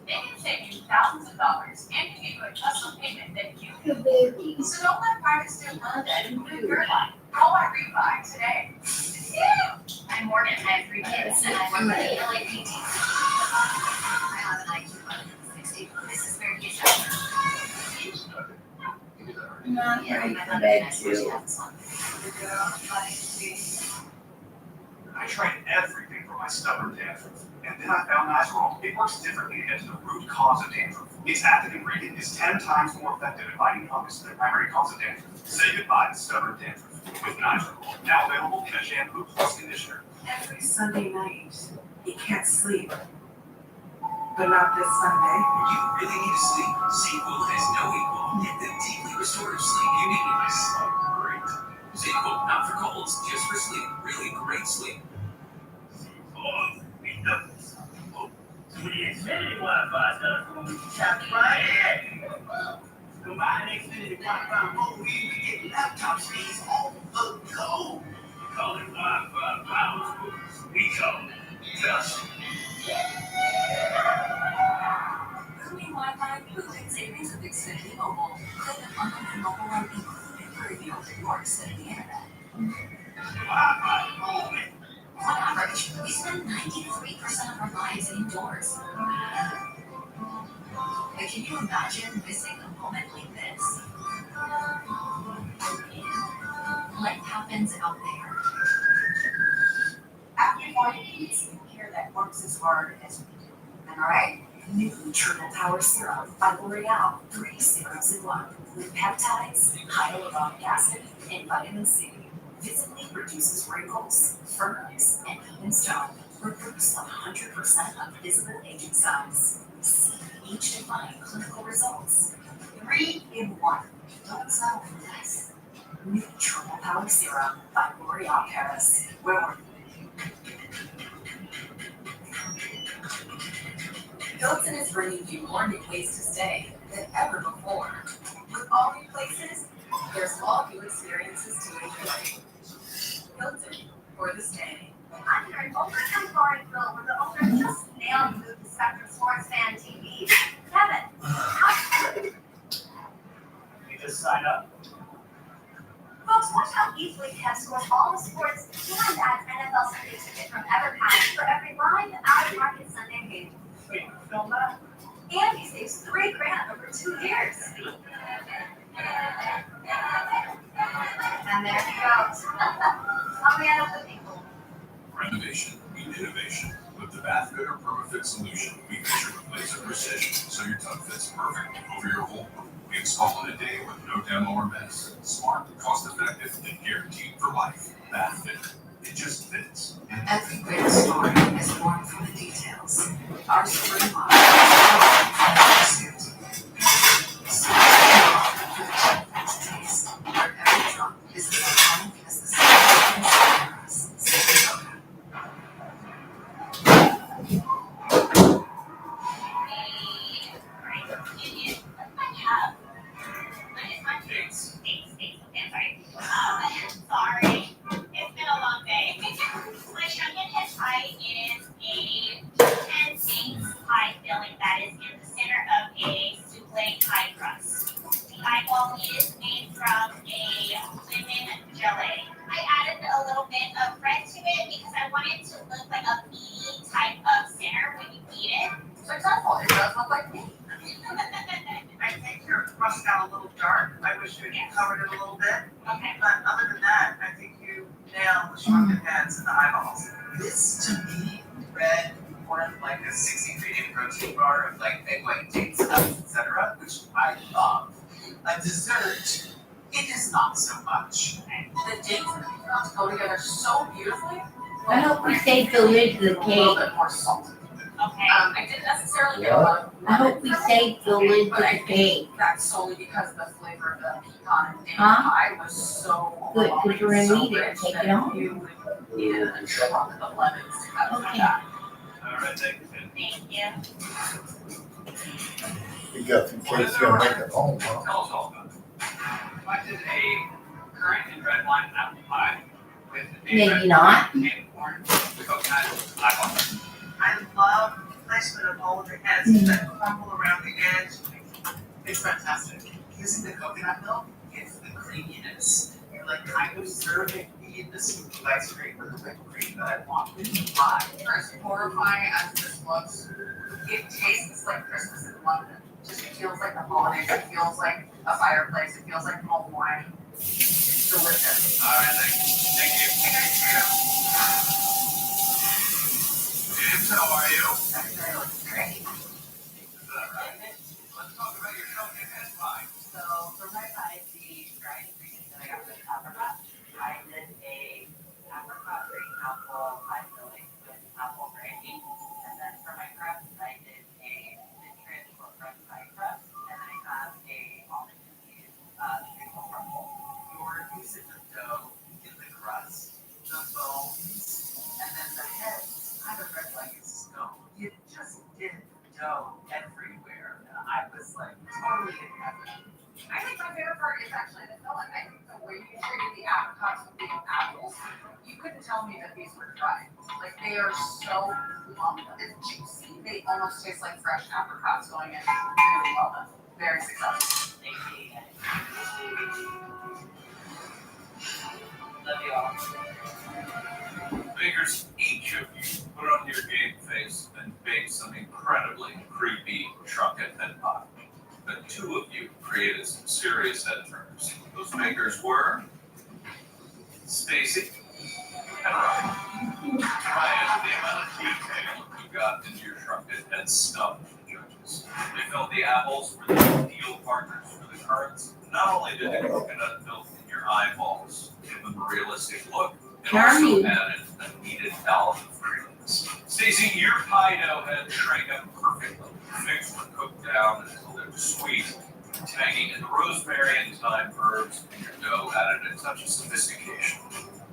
They can save you thousands of dollars and give you a custom payment that you can do. So don't let private student loan debt improve your life. Call Why Refi today. I'm Morgan. I have 3 kids and I work with the LAPD. I have an IQ of 60. This is where you Not ready for bed too. I tried everything for my stubborn dandruff, and then I found Nizoral. It works differently against the root cause of dandruff. Its active ingredient is 10 times more effective at fighting fungus than the primary cause of dandruff. Say goodbye to stubborn dandruff with Nizoral. Now available in a shampoo plus conditioner. Every Sunday night, you can't sleep. But not this Sunday. You really need to sleep. Sequel has no equal. Get the deeply restorative sleep you need. Great. Sequel, not for colds, just for sleep. Really great sleep. With the Xfinity Wi-Fi stuff, tap right in. Combine Xfinity Wi-Fi mode, we get laptop speeds on the go. Call it Wi-Fi power. We call it just. Including Wi-Fi, proven savings with Xfinity Mobile. Click on unlimited mobile line included for a deal for your Xfinity internet. Wi-Fi moving. On average, we spend 93% of our lives indoors. But can you imagine missing a moment like this? Life happens out there. After 40 years, care that works as hard as we do. Am I right? New Triple Power Serum by L'Oreal. 3 serums in 1 with peptides, hyaluronic acid, and vitamin C. Visibly reduces wrinkles, firms, and even stone. Reproduce 100% of visible aging signs. See each defined clinical results. 3 in 1. Don't settle for less. New Triple Power Serum by L'Oreal Paris. Where Hilton is bringing you more new ways to stay than ever before. With all new places, there's all new experiences to enjoy. Hilton for the stay. I'm here in Overton, Florida, where the owner just nailed the move to Spectrum Sports Fan TV. Kevin, how You just sign up. folks, watch how easily Kev scores all the sports and adds NFL Sunday ticket from EverPass for every live out-of-market Sunday game. Wait, film that? And he saves $3,000 over 2 years. And there he goes. A man of the people. Renovation means innovation. With the Bath Fitter Permafit solution, we feature with laser precision so your tub fits perfect over your whole room. We install in a day with no demo or mess. Smart, cost-effective, and guaranteed for life. Bath Fitter. It just fits. Every great story is born from the details. Our spring model taste, where every drop is as iconic as the Sorry. It's been a long day. My champion his pie is a 10-8 pie filling that is in the center of a souffle pie crust. The eyeball is made from a lemon gelée. I added a little bit of bread to it because I want it to look like a meaty type of center when you eat it. Successful. It does look like me. I think your crust got a little dark. I wish you had covered it a little bit. Okay. But other than that, I think you nailed the shrunken heads and the eyeballs. This to me read more of like a 6-ingredient protein bar of like egg white dates, etc., which I love. A dessert, it is not so much. The dates and the peanuts go together so beautifully. I hope we saved the lid to the A little cake. bit more salt. Okay. I didn't necessarily get a lot of I hope we saved the lid to but I the cake. think that's solely because the flavor of the pecan and Huh? pie was so Good, 'cause we're gonna so need it. rich Take that it home. you needed a chunk of lemons to have Okay. that. All right, thank you. Thank you. You got some cakes you're gonna make at home, huh? Tell us all about it. I did a Maybe not. I love the placement of all of the heads that crumble around the edge. It's fantastic. Using the coconut milk gives the creaminess. You're like kind of serving me the scoop of ice cream with the whipped cream that I want with the pie. As horrifying as this looks, it tastes like Christmas in London. Just it feels like the holidays. It feels like a fireplace. It feels like home wine. It's delicious. All right, thank you. James, how are you? Actually, it looks great. Let's talk about your coconut head pie. So for my pie, the dried ingredients that I got with apricot, I did a apricot green apple pie filling with apple brandy. And then for my crust, I did a citrus or crust pie crust. And I have a almond infused treacle crumble. Your usage of dough in the crust, the bones, and then the heads kind of read like it's stone. You just did dough everywhere. I was like totally in heaven. I think my favorite part is actually the filling. I think the way you treated the apricots with the apples, you couldn't tell me that these were dried. Like they are so plump and juicy. They almost taste like fresh apricots going in. Really well done. Very successful. Thank you. Love you all. Bakers, each of you put on your game face and bake some incredibly creepy trumpet and pie. But two of you created some serious head turners. Those bakers were Stacy and Ryan. Ryan, the amount of detail you got into your trumpet had stumped the judges. They felt the apples were the ideal partners for the currants. Not only did the coconut milk in your eyeballs give them a realistic look, it also added a needed balance of creaminess. Stacey, your pie dough had shrank up perfectly. Figs were cooked down until they were sweet and tangy, and the rosemary and thyme herbs in your dough added a touch of sophistication.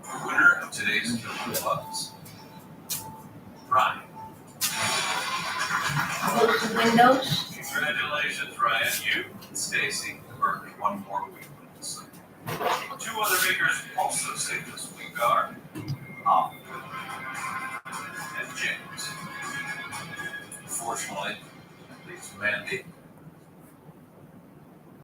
The winner of today's killer was Ryan. Close the windows. Congratulations, Ryan. You and Stacey earned one more week with us. Two other bakers also saved this week are Holly and James. Unfortunately, at least Mandy